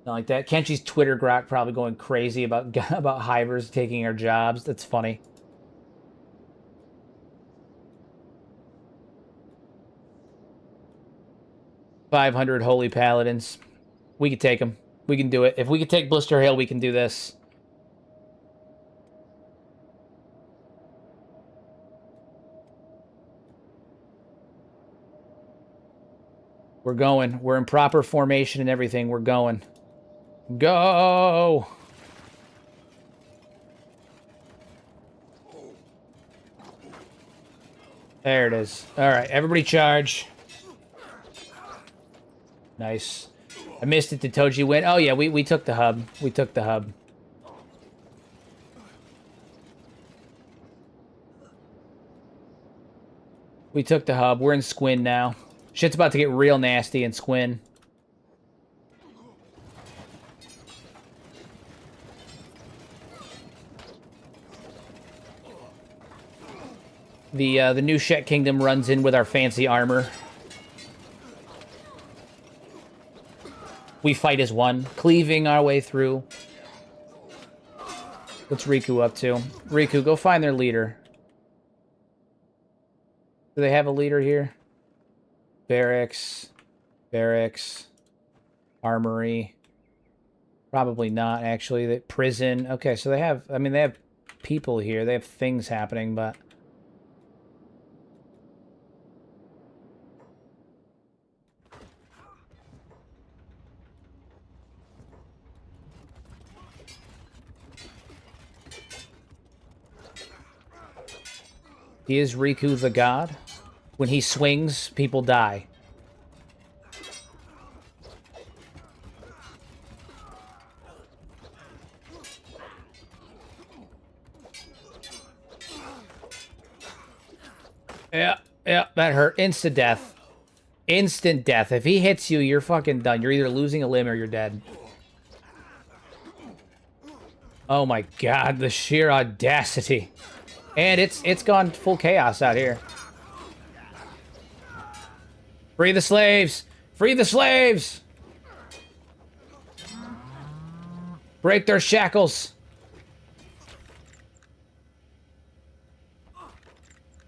like that. Kenshi's Twitter grok probably going crazy about Hivers taking our jobs. That's funny. $500 holy paladins. We could take them. We can do it. If we could take Blister Hill, we can do this. We're going. We're in proper formation and everything. We're going. Go! There it is. All right, everybody charge. Nice. I missed it. Did Toji win? Oh, yeah, we took the hub. We took the hub. We took the hub. We're in Squin now. Shit's about to get real nasty in Squin. The new Shek Kingdom runs in with our fancy armor. We fight as one, cleaving our way through. What's Riku up to? Riku, go find their leader. Do they have a leader here? Barracks. Barracks. Armory. Probably not, actually. Prison. Okay, so they have... I mean, they have people here. They have things happening, but... Is Riku the god? When he swings, people die. Yeah, that hurt. Instant death. Instant death. If he hits you, you're fucking done. You're either losing a limb or you're dead. Oh my god, the sheer audacity. And it's gone full chaos out here. Free the slaves! Free the slaves! Break their shackles!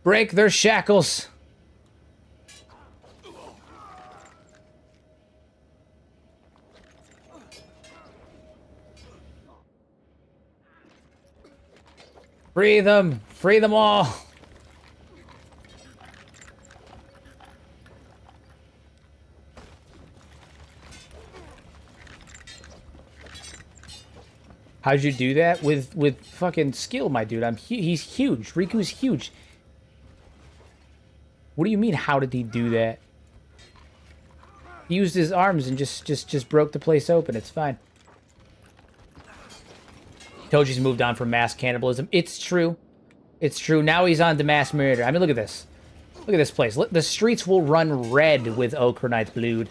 Break their shackles. Free them! Free them all! How'd you do that? With fucking skill, my dude. He's huge. Riku's huge. What do you mean, how did he do that? He used his arms and just broke the place open. It's fine. Toji's moved on from mass cannibalism. It's true. It's true. Now he's on to mass murder. I mean, look at this. Look at this place. The streets will run red with Okranite blood.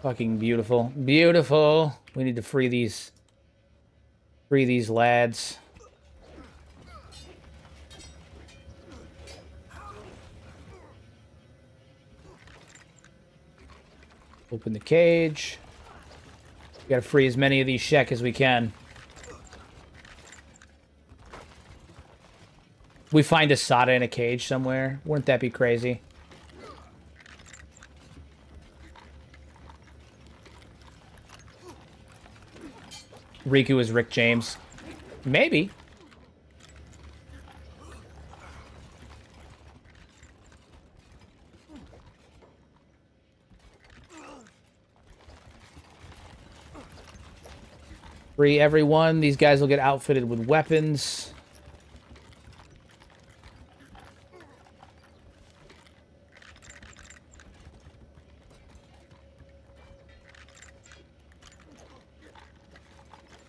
Fucking beautiful. Beautiful. We need to free these lads. Open the cage. We gotta free as many of these Shek as we can. We find a Sada in a cage somewhere. Wouldn't that be crazy? Riku is Rick James. Maybe. Free everyone. These guys will get outfitted with weapons.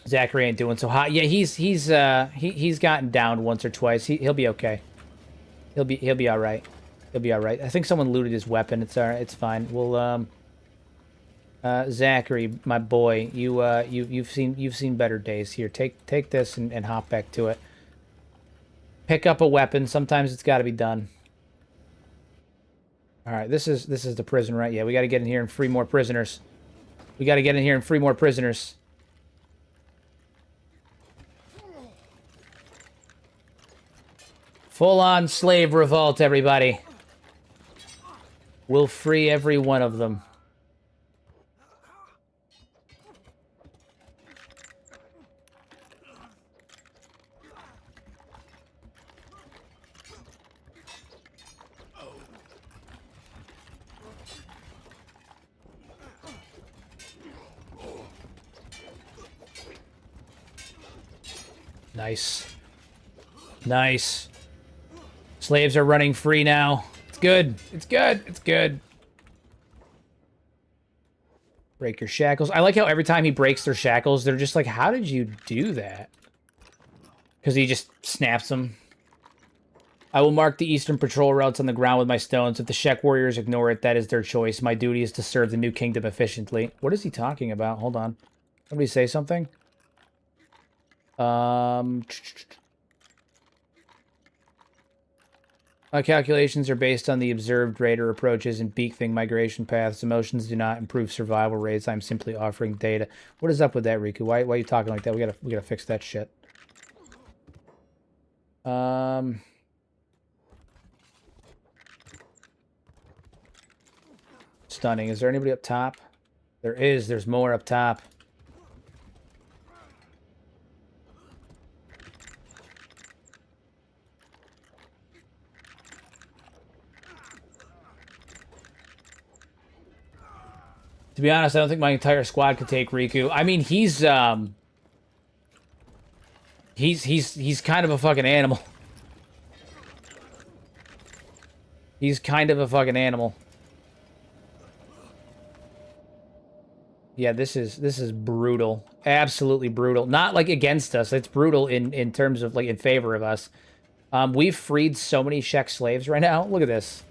Zachary ain't doing so hot. Yeah, he's gotten downed once or twice. He'll be okay. He'll be all right. He'll be all right. I think someone looted his weapon. It's all right. It's fine. We'll Zachary, my boy, you've seen better days. Here, take this and hop back to it. Pick up a weapon. Sometimes it's got to be done. All right, this is the prison, right? Yeah, we got to get in here and free more prisoners. We got to get in here and free more prisoners. Full-on slave revolt, everybody. We'll free every one of them. Nice. Nice. Slaves are running free now. It's good. It's good. It's good. Break your shackles. I like how every time he breaks their shackles, they're just like, how did you do that? Because he just snaps them. I will mark the eastern patrol routes on the ground with my stones. If the Shek warriors ignore it, that is their choice. My duty is to serve the new kingdom efficiently. What is he talking about? Hold on. Somebody say something? My calculations are based on the observed raider approaches and beak thing migration paths. Emotions do not improve survival rates. I'm simply offering data. What is up with that, Riku? Why are you talking like that? We gotta fix that shit. Stunning. Is there anybody up top? There is. There's more up top. To be honest, I don't think my entire squad could take Riku. I mean, he's kind of a fucking animal. He's kind of a fucking animal. Yeah, this is brutal. Absolutely brutal. Not like against us. It's brutal in terms of like in favor of us. We've freed so many Shek slaves right now. Look at this.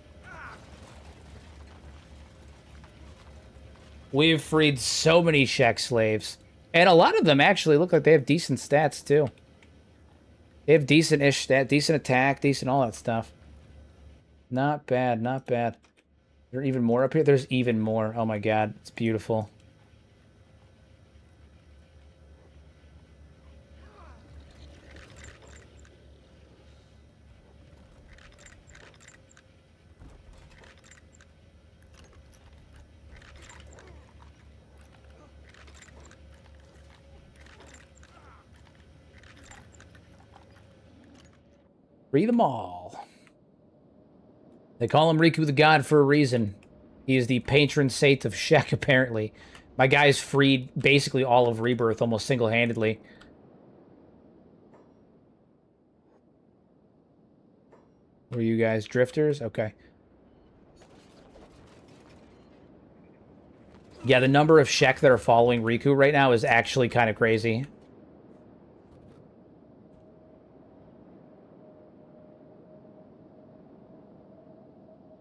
We've freed so many Shek slaves. And a lot of them actually look like they have decent stats, too. They have decent-ish stat, decent attack, decent all that stuff. Not bad, not bad. Is there even more up here? There's even more. Oh my god, it's beautiful. Free them all. They call him Riku the God for a reason. He is the patron saint of Shek, apparently. My guy's freed basically all of Rebirth almost single-handedly. Were you guys drifters? Okay. Yeah, the number of Shek that are following Riku right now is actually kind of crazy.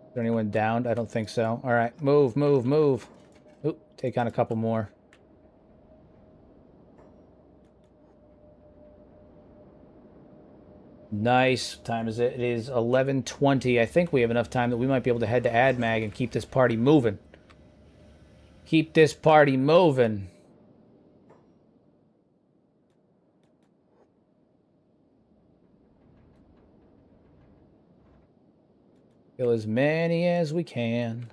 Is there anyone downed? I don't think so. All right, move, move, move. Oop, take on a couple more. Nice. What time is it? It is 11:20. I think we have enough time that we might be able to head to Admag and keep this party moving. Keep this party moving. Kill as many as we can.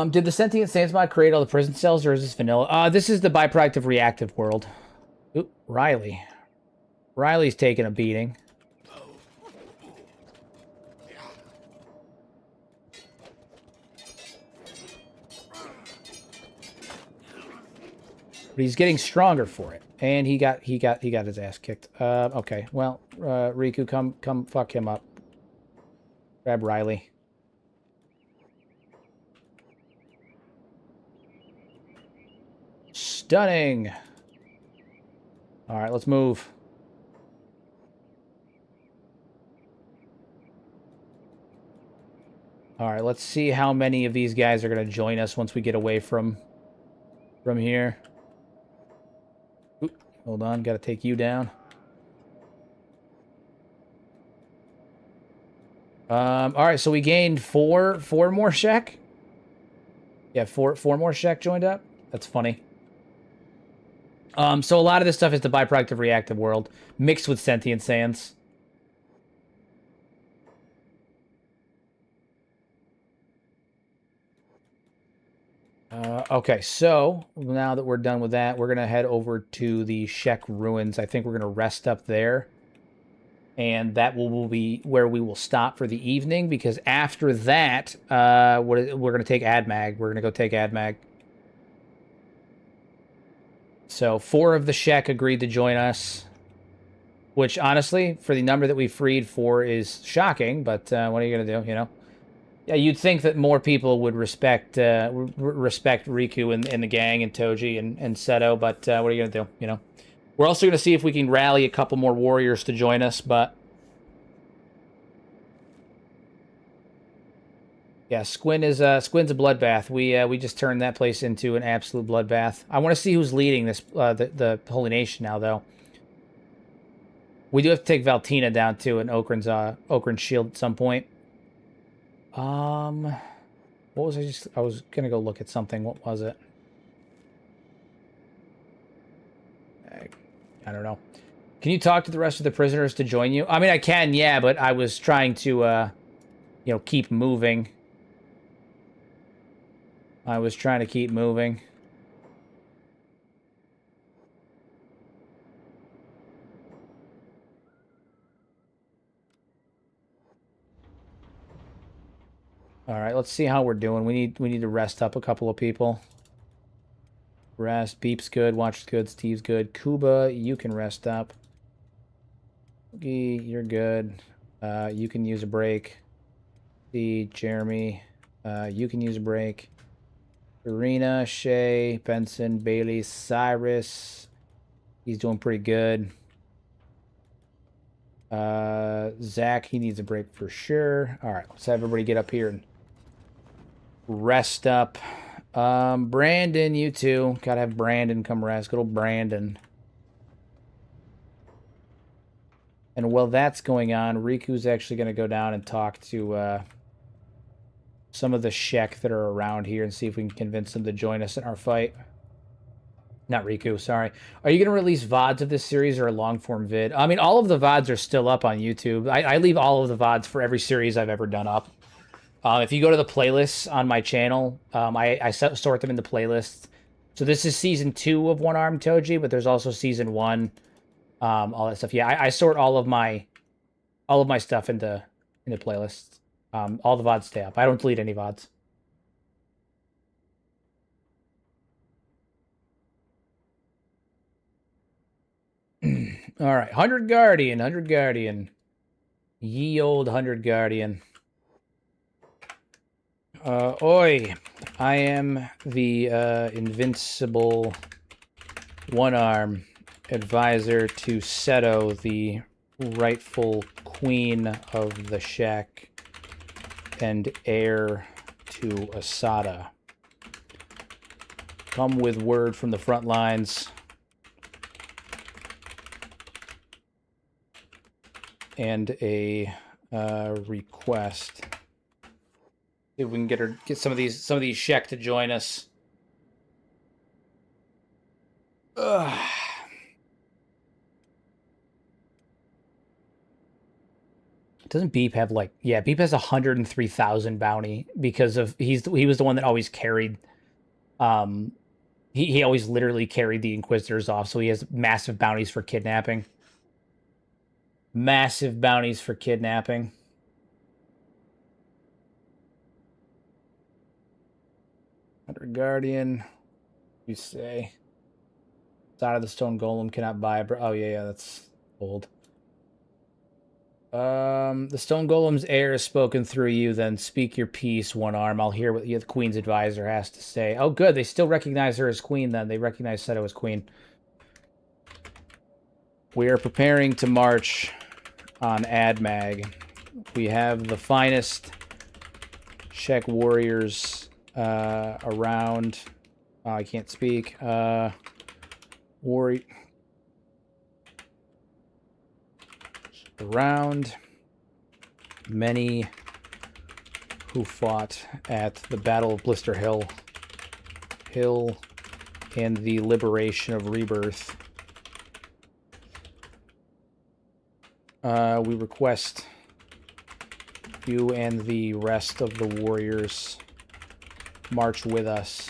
Did the Sentient Sands mod create all the prison cells, or is this vanilla? This is the byproduct of Reactive World. Oop, Riley. Riley's taking a beating. But he's getting stronger for it. And he got his ass kicked. Okay. Well, Riku, come fuck him up. Grab Riley. Stunning. All right, let's move. All right, let's see how many of these guys are going to join us once we get away from here. Oop, hold on, got to take you down. All right, so we gained four more Shek. Yeah, four more Shek joined up. That's funny. So a lot of this stuff is the byproduct of Reactive World, mixed with Sentient Sands. Okay, so now that we're done with that, we're going to head over to the Shek Ruins. I think we're going to rest up there. And that will be where we will stop for the evening, because after that, we're going to take Admag. We're going to go take Admag. So 4 of the Shek agreed to join us, which honestly, for the number that we freed, 4 is shocking. But what are you gonna do? You know, yeah, you'd think that more people would respect Riku and the gang and Toji and Seto. But what are you gonna do? You know, we're also gonna see if we can rally a couple more warriors to join us. But yeah, Squin's a bloodbath. We just turned that place into an absolute bloodbath. I want to see who's leading this the Holy Nation now, though. We do have to take Valtina down too, and Oakran's shield at some point. What was I was gonna go look at something. What was it? I don't know. Can you talk to the rest of the prisoners to join you? I mean, I can, yeah, but I was trying to you know, keep moving. I was trying to keep moving. All right, let's see how we're doing. We need to rest up a couple of people. Rest. Beep's good. Watch is good. Steve's good. Kuba, you can rest up. Oogie, you're good. You can use a break. See, Jeremy, you can use a break. Irina, Shay, Benson, Bailey, Cyrus. He's doing pretty good. Zach, he needs a break for sure. All right, let's have everybody get up here and rest up. Brandon, you too. Gotta have Brandon come rest. Good old Brandon. And while that's going on, Riku's actually going to go down and talk to some of the Shek that are around here and see if we can convince them to join us in our fight. Not Riku, sorry. Are you going to release VODs of this series or a long-form vid? I mean, all of the VODs are still up on YouTube. I leave all of the VODs for every series I've ever done up. If you go to the playlists on my channel, I sort them into playlists. So this is season 2 of One Arm Toji, but there's also season 1, all that stuff. Yeah, I sort all of my stuff into playlists. All the VODs stay up. I don't delete any VODs. All right, 100 Guardian, 100 Guardian. Ye old 100 Guardian. Oi, I am the invincible one-arm advisor to Seto, the rightful queen of the Shek and heir to Asada. Come with word from the front lines. And a request. See if we can get some of these Shek to join us. Ugh. Doesn't Beep have like, yeah, Beep has 103,000 bounty because of he was the one that always carried he always literally carried the Inquisitors off, so he has massive bounties for kidnapping. Massive bounties for kidnapping. Under Guardian, you say. Side of the Stone Golem cannot buy. Oh yeah, that's old. The Stone Golem's heir has spoken through you. Then speak your piece, One Arm. I'll hear what the Queen's advisor has to say. Oh, good. They still recognize her as Queen. Then they recognize Seto as Queen. We are preparing to march on Admag. We have the finest Shek warriors around. Oh, I can't speak. Around. Many who fought at the Battle of Blister Hill and the liberation of Rebirth. We request you and the rest of the warriors march with us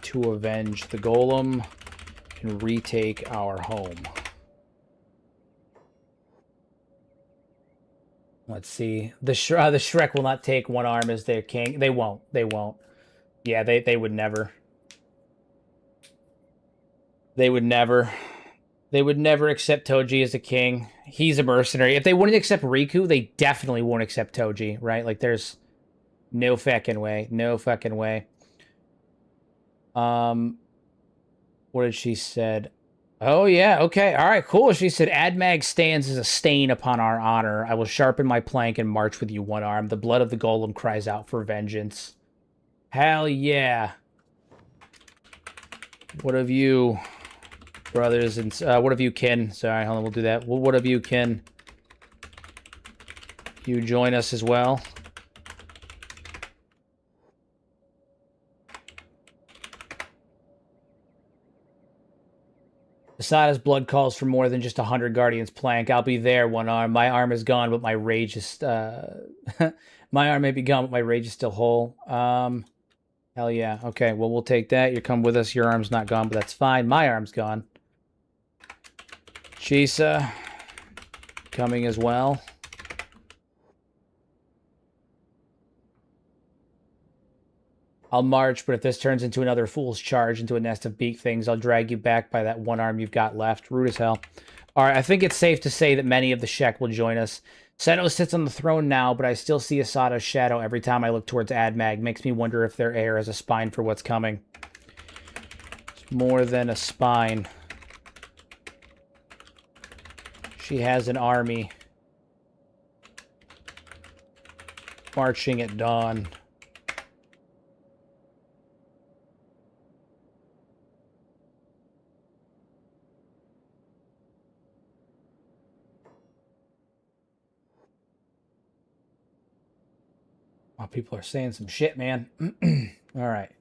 to avenge the golem and retake our home. Let's see. The Shrek will not take One Arm as their king. They won't. They won't. Yeah, they would never. They would never. They would never accept Toji as a king. He's a mercenary. If they wouldn't accept Riku, they definitely won't accept Toji, right? Like, there's no fucking way. No fucking way. What did she said? Oh, yeah, okay. All right, cool. She said, Admag stands as a stain upon our honor. I will sharpen my plank and march with you, One Arm. The blood of the golem cries out for vengeance. Hell yeah. What of you... brothers and what have you, kin? Sorry, hold on, we'll do that. What have you, kin? You join us as well. Asada's blood calls for more than just 100 Guardians plank. I'll be there, One Arm. My arm is gone, but my rage is... my arm may be gone, but my rage is still whole. Hell yeah. Okay, well, we'll take that. You come with us. Your arm's not gone, but that's fine. My arm's gone. Chisa coming as well. I'll march, but if this turns into another fool's charge into a nest of beak things, I'll drag you back by that one arm you've got left. Rude as hell. All right, I think it's safe to say that many of the Shek will join us. Seto sits on the throne now, but I still see Asada's shadow every time I look towards Admag. Makes me wonder if their heir has a spine for what's coming. It's more than a spine. She has an army marching at dawn. Oh, people are saying some shit, man. All right.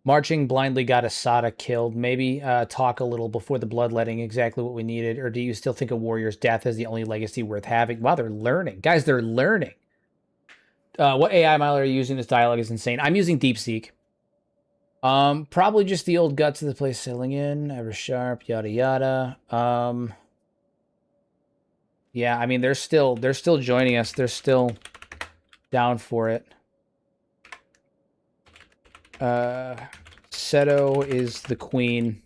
Marching blindly got Asada killed. Maybe talk a little before the bloodletting exactly what we needed. Or do you still think a warrior's death is the only legacy worth having? Wow, they're learning. Guys, they're learning. What AI model are you using? This dialogue is insane. I'm using DeepSeek. Probably just the old guts of the place settling in. Ever sharp, yada yada. Yeah, I mean they're still joining us. They're still down for it. Seto is the queen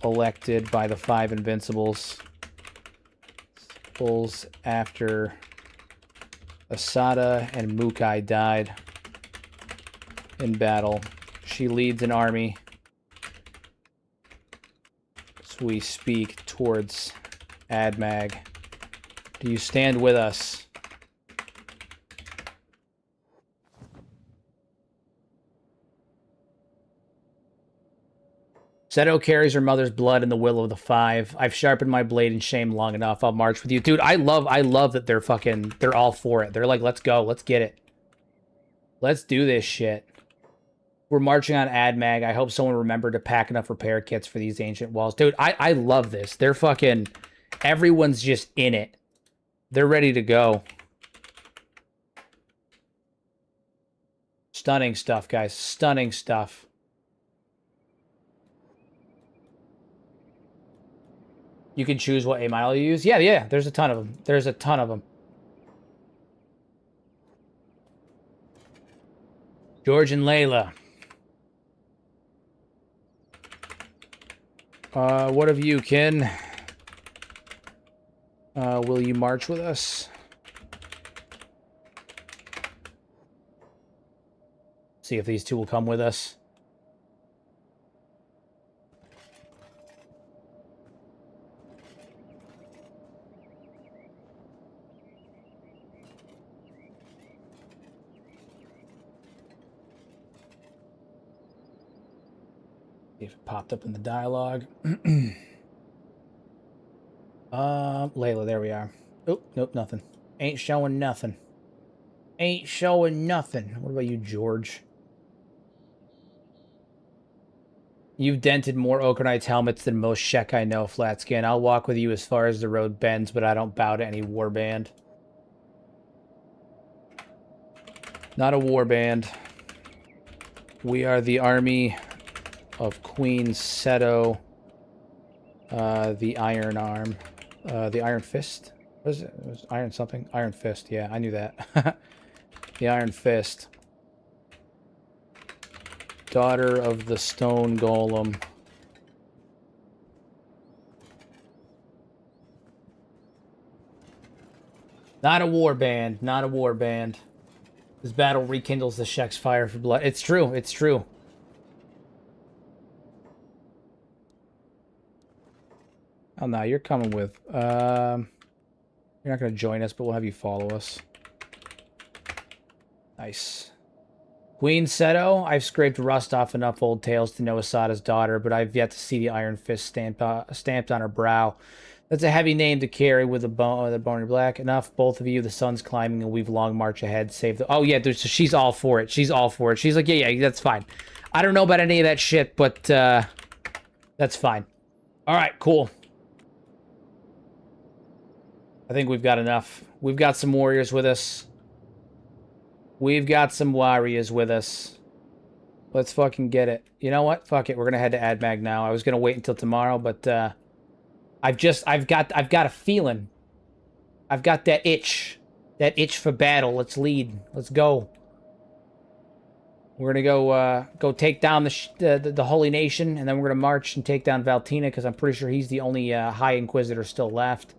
elected by the 5 Invincibles. Bulls after Asada and Mukai died in battle. She leads an army as we speak towards Admag. Do you stand with us? Seto carries her mother's blood in the will of the 5. I've sharpened my blade in shame long enough. I'll march with you. Dude, I love that they're all for it. They're like, let's go. Let's get it. Let's do this shit. We're marching on Admag. I hope someone remembered to pack enough repair kits for these ancient walls. Dude, I love this. They're fucking... Everyone's just in it. They're ready to go. Stunning stuff, guys. Stunning stuff. You can choose what A model you use. Yeah. There's a ton of them. There's a ton of them. George and Layla. What of you, Ken? Will you march with us? See if these two will come with us. See if it popped up in the dialogue. Layla, there we are. Oh, nope, nothing. Ain't showing nothing. Ain't showing nothing. What about you, George? You've dented more Oakranite helmets than most Shek I know, Flatskin. I'll walk with you as far as the road bends, but I don't bow to any warband. Not a warband. We are the army of Queen Seto, the Iron Arm, the Iron Fist. What is it? It was Iron something? Iron Fist. Yeah, I knew that. The Iron Fist. Daughter of the Stone Golem. Not a warband. Not a warband. This battle rekindles the Shek's fire for blood. It's true. It's true. Oh, no, you're coming with... You're not going to join us, but we'll have you follow us. Nice. Queen Seto, I've scraped rust off enough old tales to know Asada's daughter, but I've yet to see the Iron Fist stamped on her brow. That's a heavy name to carry with a bony black. Enough, both of you. The sun's climbing, and we've long march ahead. Save the... Oh, yeah, so she's all for it. She's all for it. She's like, yeah, that's fine. I don't know about any of that shit, but that's fine. All right, cool. I think we've got enough. We've got some warriors with us. We've got some warriors with us. Let's fucking get it. You know what? Fuck it. We're gonna head to Admag now. I was gonna wait until tomorrow, but I've got a feeling. I've got that itch. That itch for battle. Let's lead. Let's go. We're gonna go take down the Holy Nation, and then we're gonna march and take down Valtina, because I'm pretty sure he's the only High Inquisitor still left.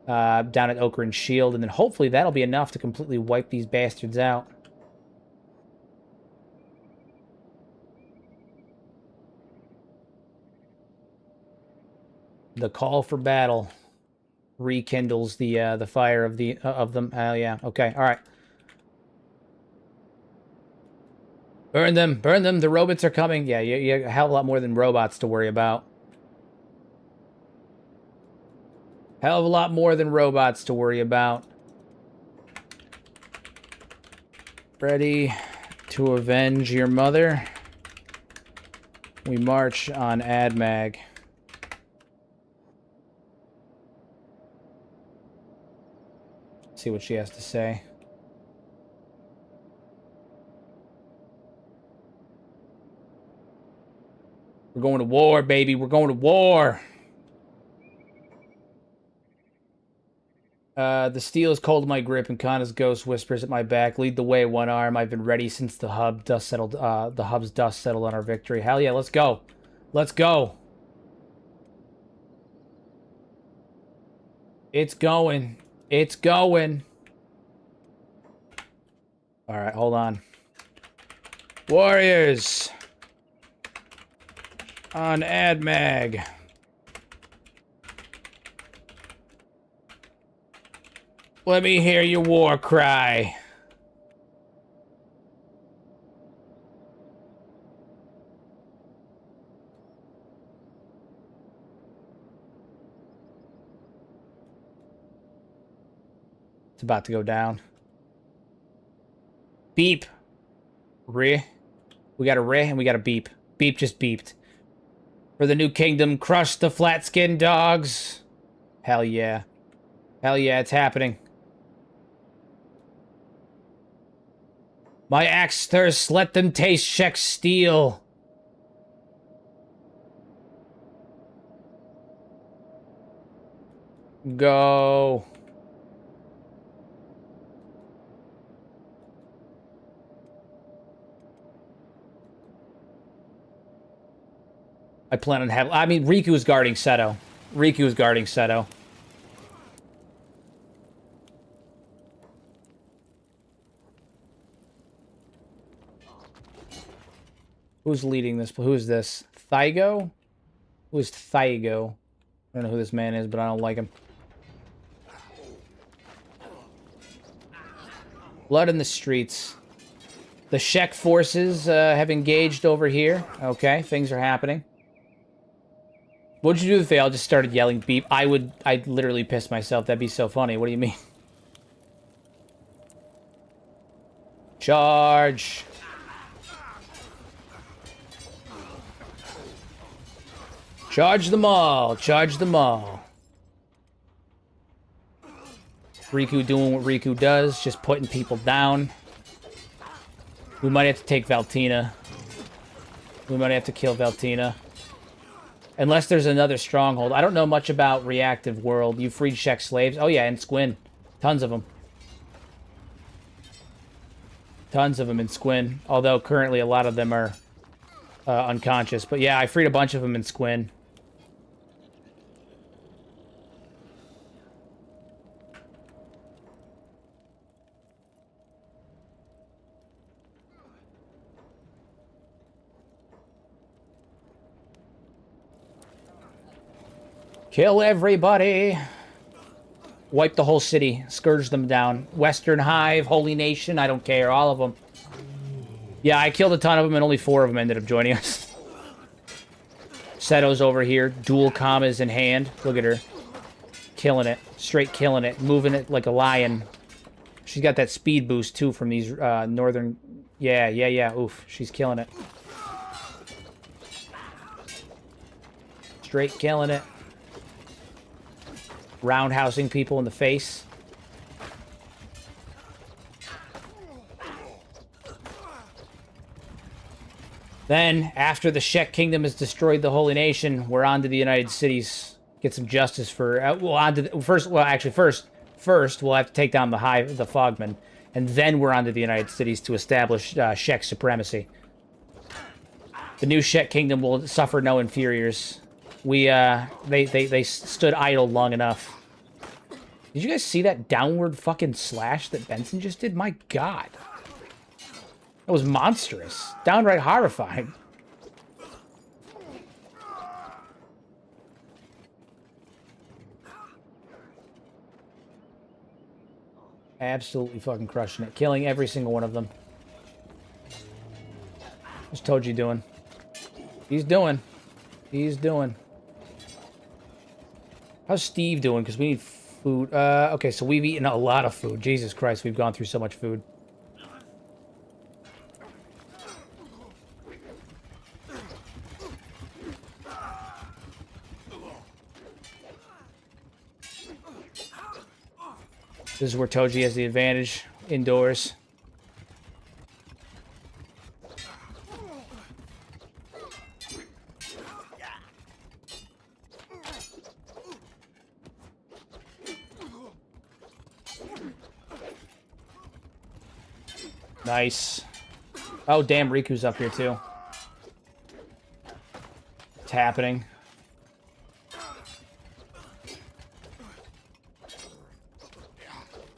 Down at Oakran Shield, and then hopefully that'll be enough to completely wipe these bastards out. The call for battle rekindles the fire of them. Oh yeah, okay, all right. Burn them, burn them. The robots are coming. Yeah, you have a hell of a lot more than robots to worry about. Hell of a lot more than robots to worry about. Ready To avenge your mother, we march on Admag. See what she has to say. We're going to war, baby. We're going to war. The steel is cold in my grip, and Kana's ghost whispers at my back. Lead the way, one arm. I've been ready since the hub's dust settled on our victory. Hell yeah, let's go. Let's go. It's going. It's going. Alright, hold on. Warriors! On Admag. Let me hear your war cry. It's about to go down. Beep. Re. We got a re and we got a beep. Beep just beeped. For the new kingdom, crush the flat-skinned dogs. Hell yeah. Hell yeah, it's happening. My axe thirsts, let them taste Shek's steel. Go. I plan on having... I mean, Riku's guarding Seto. Riku's guarding Seto. Who's leading this? Who is this? Thygo? Who is Thygo? I don't know who this man is, but I don't like him. Blood in the streets. The Shek forces have engaged over here. Okay, things are happening. What'd you do if they all just started yelling beep? I'd literally piss myself. That'd be so funny. What do you mean? Charge! Charge them all! Charge them all! Riku doing what Riku does, just putting people down. We might have to take Valtina. We might have to kill Valtina. Unless there's another stronghold. I don't know much about Reactive World. You freed Shek slaves? Oh yeah, and Squin. Tons of them. Tons of them in Squin. Although currently a lot of them are unconscious. But yeah, I freed a bunch of them in Squin. Kill everybody. Wipe the whole city. Scourge them down. Western Hive, Holy Nation, I don't care. All of them. Yeah, I killed a ton of them and only 4 of them ended up joining us. Seto's over here. Dual commas in hand. Look at her. Killing it. Straight killing it. Moving it like a lion. She's got that speed boost, too, from these northern... Yeah. Oof. She's killing it. Straight killing it. Roundhousing people in the face. Then, after the Shek Kingdom has destroyed the Holy Nation, we're on to the United Cities. Get some justice for... first we'll have to take down the Hive, the Fogmen. And then we're on to the United Cities to establish Shek supremacy. The new Shek Kingdom will suffer no inferiors. They stood idle long enough. Did you guys see that downward fucking slash that Benson just did? My God. That was monstrous. Downright horrifying. Absolutely fucking crushing it. Killing every single one of them. What's Toji doing? He's doing. How's Steve doing? Because we need food. Okay, so we've eaten a lot of food. Jesus Christ, we've gone through so much food. This is where Toji has the advantage indoors. Nice. Oh, damn, Riku's up here, too. It's happening.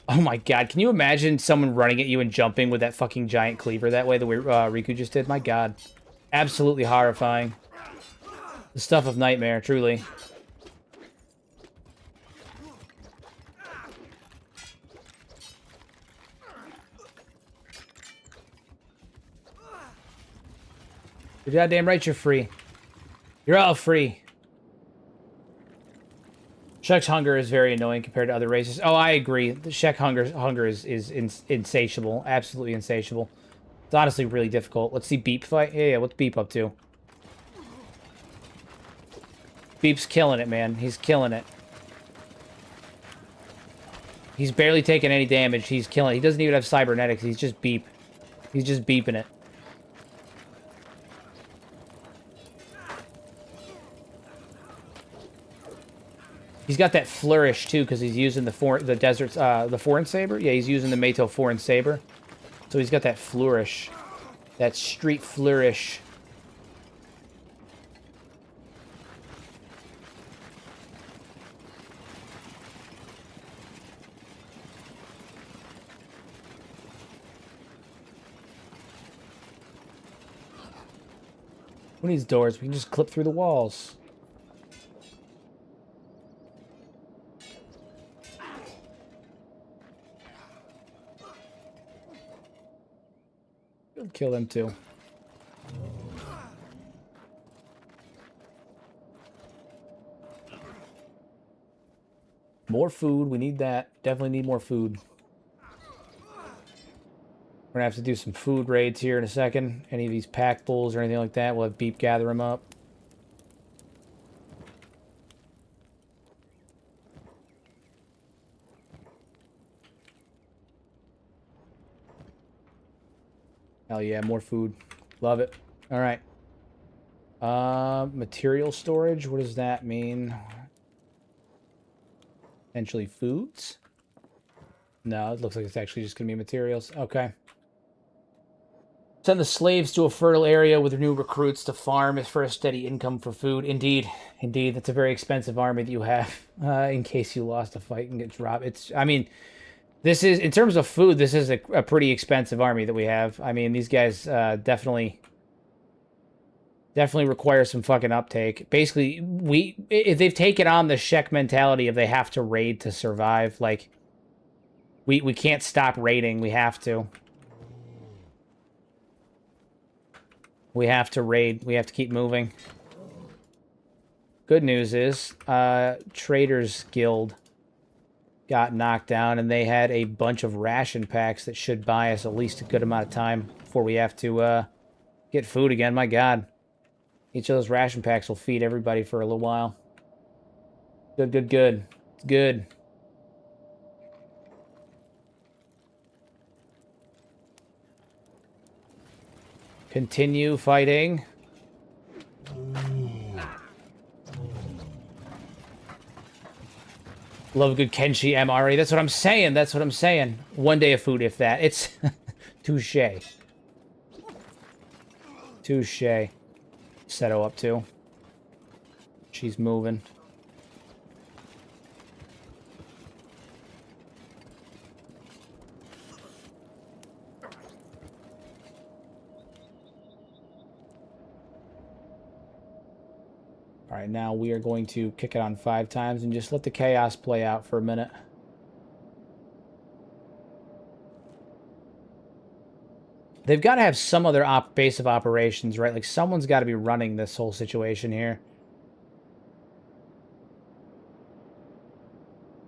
Oh my god, can you imagine someone running at you and jumping with that fucking giant cleaver that way, the way Riku just did? My god. Absolutely horrifying. The stuff of nightmare, truly. You're goddamn right you're free. You're all free. Shek's hunger is very annoying compared to other races. Oh, I agree. The Shek hunger is insatiable. Absolutely insatiable. It's honestly really difficult. Let's see Beep fight. Yeah, what's Beep up to? Beep's killing it, man. He's killing it. He's barely taking any damage. He's killing it. He doesn't even have cybernetics. He's just Beep. He's just beeping it. He's got that flourish too, because he's using the foreign saber. Yeah, he's using the Meito foreign saber, so he's got that flourish, that street flourish. Who needs doors? We can just clip through the walls. Kill them too. More food. We need that. Definitely need more food. We're gonna have to do some food raids here in a second. Any of these pack bulls or anything like that, we'll have Beep gather them up. Hell yeah, more food. Love it. All right. Material storage. What does that mean? Potentially foods? No, it looks like it's actually just going to be materials. Okay. Send the slaves to a fertile area with new recruits to farm for a steady income for food. Indeed. Indeed. That's a very expensive army that you have in case you lost a fight and get dropped. I mean... This is, in terms of food, this is a pretty expensive army that we have. I mean, these guys definitely require some fucking uptake. Basically, if they've taken on the Shek mentality of they have to raid to survive, like, we can't stop raiding. We have to. We have to raid. We have to keep moving. Good news is, Traders Guild got knocked down, and they had a bunch of ration packs that should buy us at least a good amount of time before we have to get food again. My god. Each of those ration packs will feed everybody for a little while. Good, good, good. It's good. Continue fighting. Love a good Kenshi MRE. That's what I'm saying. That's what I'm saying. One day of food, if that. It's touche. Touche. Seto up too. She's moving. All right, now we are going to kick it on 5 times and just let the chaos play out for a minute. They've got to have some other base of operations, right? Like, someone's got to be running this whole situation here.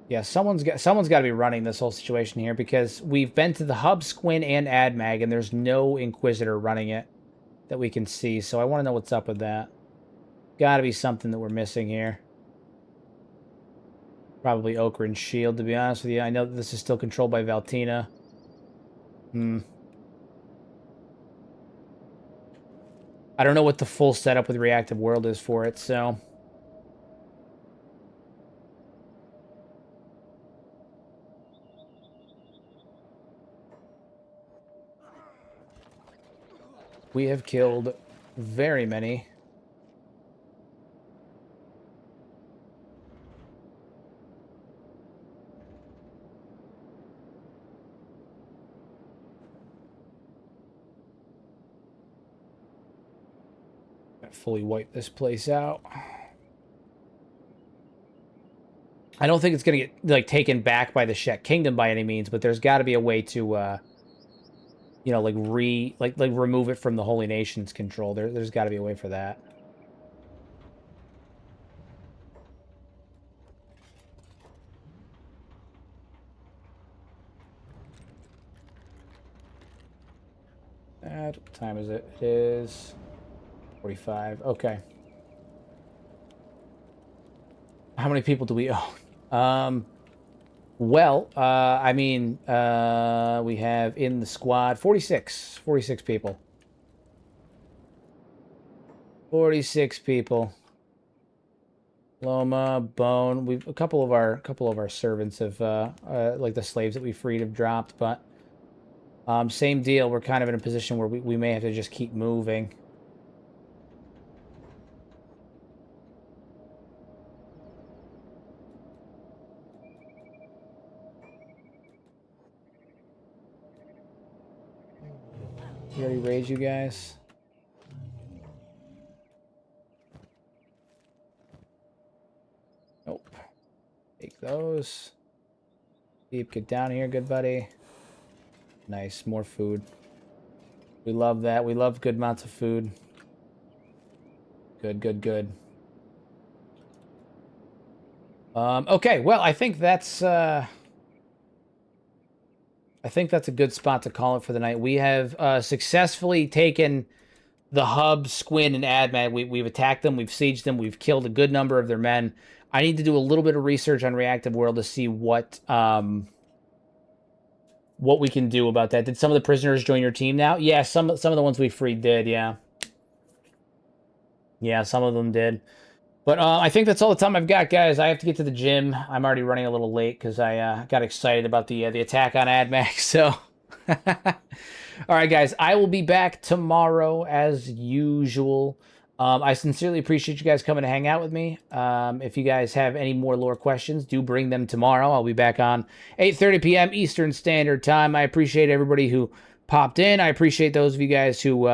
Yeah, someone's got to be running this whole situation here, because we've been to the Hub, Squin, and Admag, and there's no Inquisitor running it that we can see. So I want to know what's up with that. Got to be something that we're missing here. Probably Oakran shield, to be honest with you. I know that this is still controlled by Valtina. I don't know what the full setup with Reactive World is for it, so... We have killed very many. Fully wipe this place out. I don't think it's gonna get like taken back by the Shek Kingdom by any means, but there's got to be a way to, you know, like remove it from the Holy Nation's control. There's got to be a way for that. What time is it? It is 45. Okay. How many people do we own? Well, I mean, we have in the squad 46 people. 46 people. Loma, Bone. We've a couple of our servants have like the slaves that we freed have dropped, but same deal. We're kind of in a position where we may have to just keep moving. You already raised you guys? Nope. Take those. Deep, get down here, good buddy. Nice, more food. We love that. We love good amounts of food. Good, good, good. Okay, well, I think that's a good spot to call it for the night. We have successfully taken the hub, Squin, and Admag. We've attacked them, we've sieged them, we've killed a good number of their men. I need to do a little bit of research on Reactive World to see what we can do about that. Did some of the prisoners join your team now? Yeah, some of the ones we freed did, yeah. Yeah, some of them did. But I think that's all the time I've got, guys. I have to get to the gym. I'm already running a little late because I got excited about the attack on Admag. So, all right, guys. I will be back tomorrow as usual. I sincerely appreciate you guys coming to hang out with me. If you guys have any more lore questions, do bring them tomorrow. I'll be back on 8:30 p.m. Eastern Standard Time. I appreciate everybody who popped in. I appreciate those of you guys who,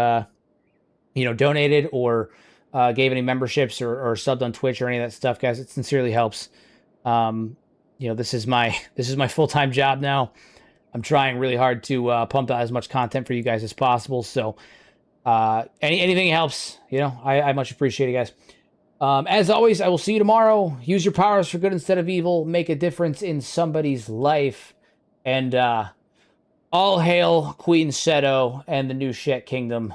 you know, donated or gave any memberships or subbed on Twitch or any of that stuff, guys. It sincerely helps. You know, this is my full-time job now. I'm trying really hard to pump out as much content for you guys as possible. So anything helps. You know, I much appreciate it, guys. As always, I will see you tomorrow. Use your powers for good instead of evil. Make a difference in somebody's life. And all hail Queen Seto and the new Shek Kingdom.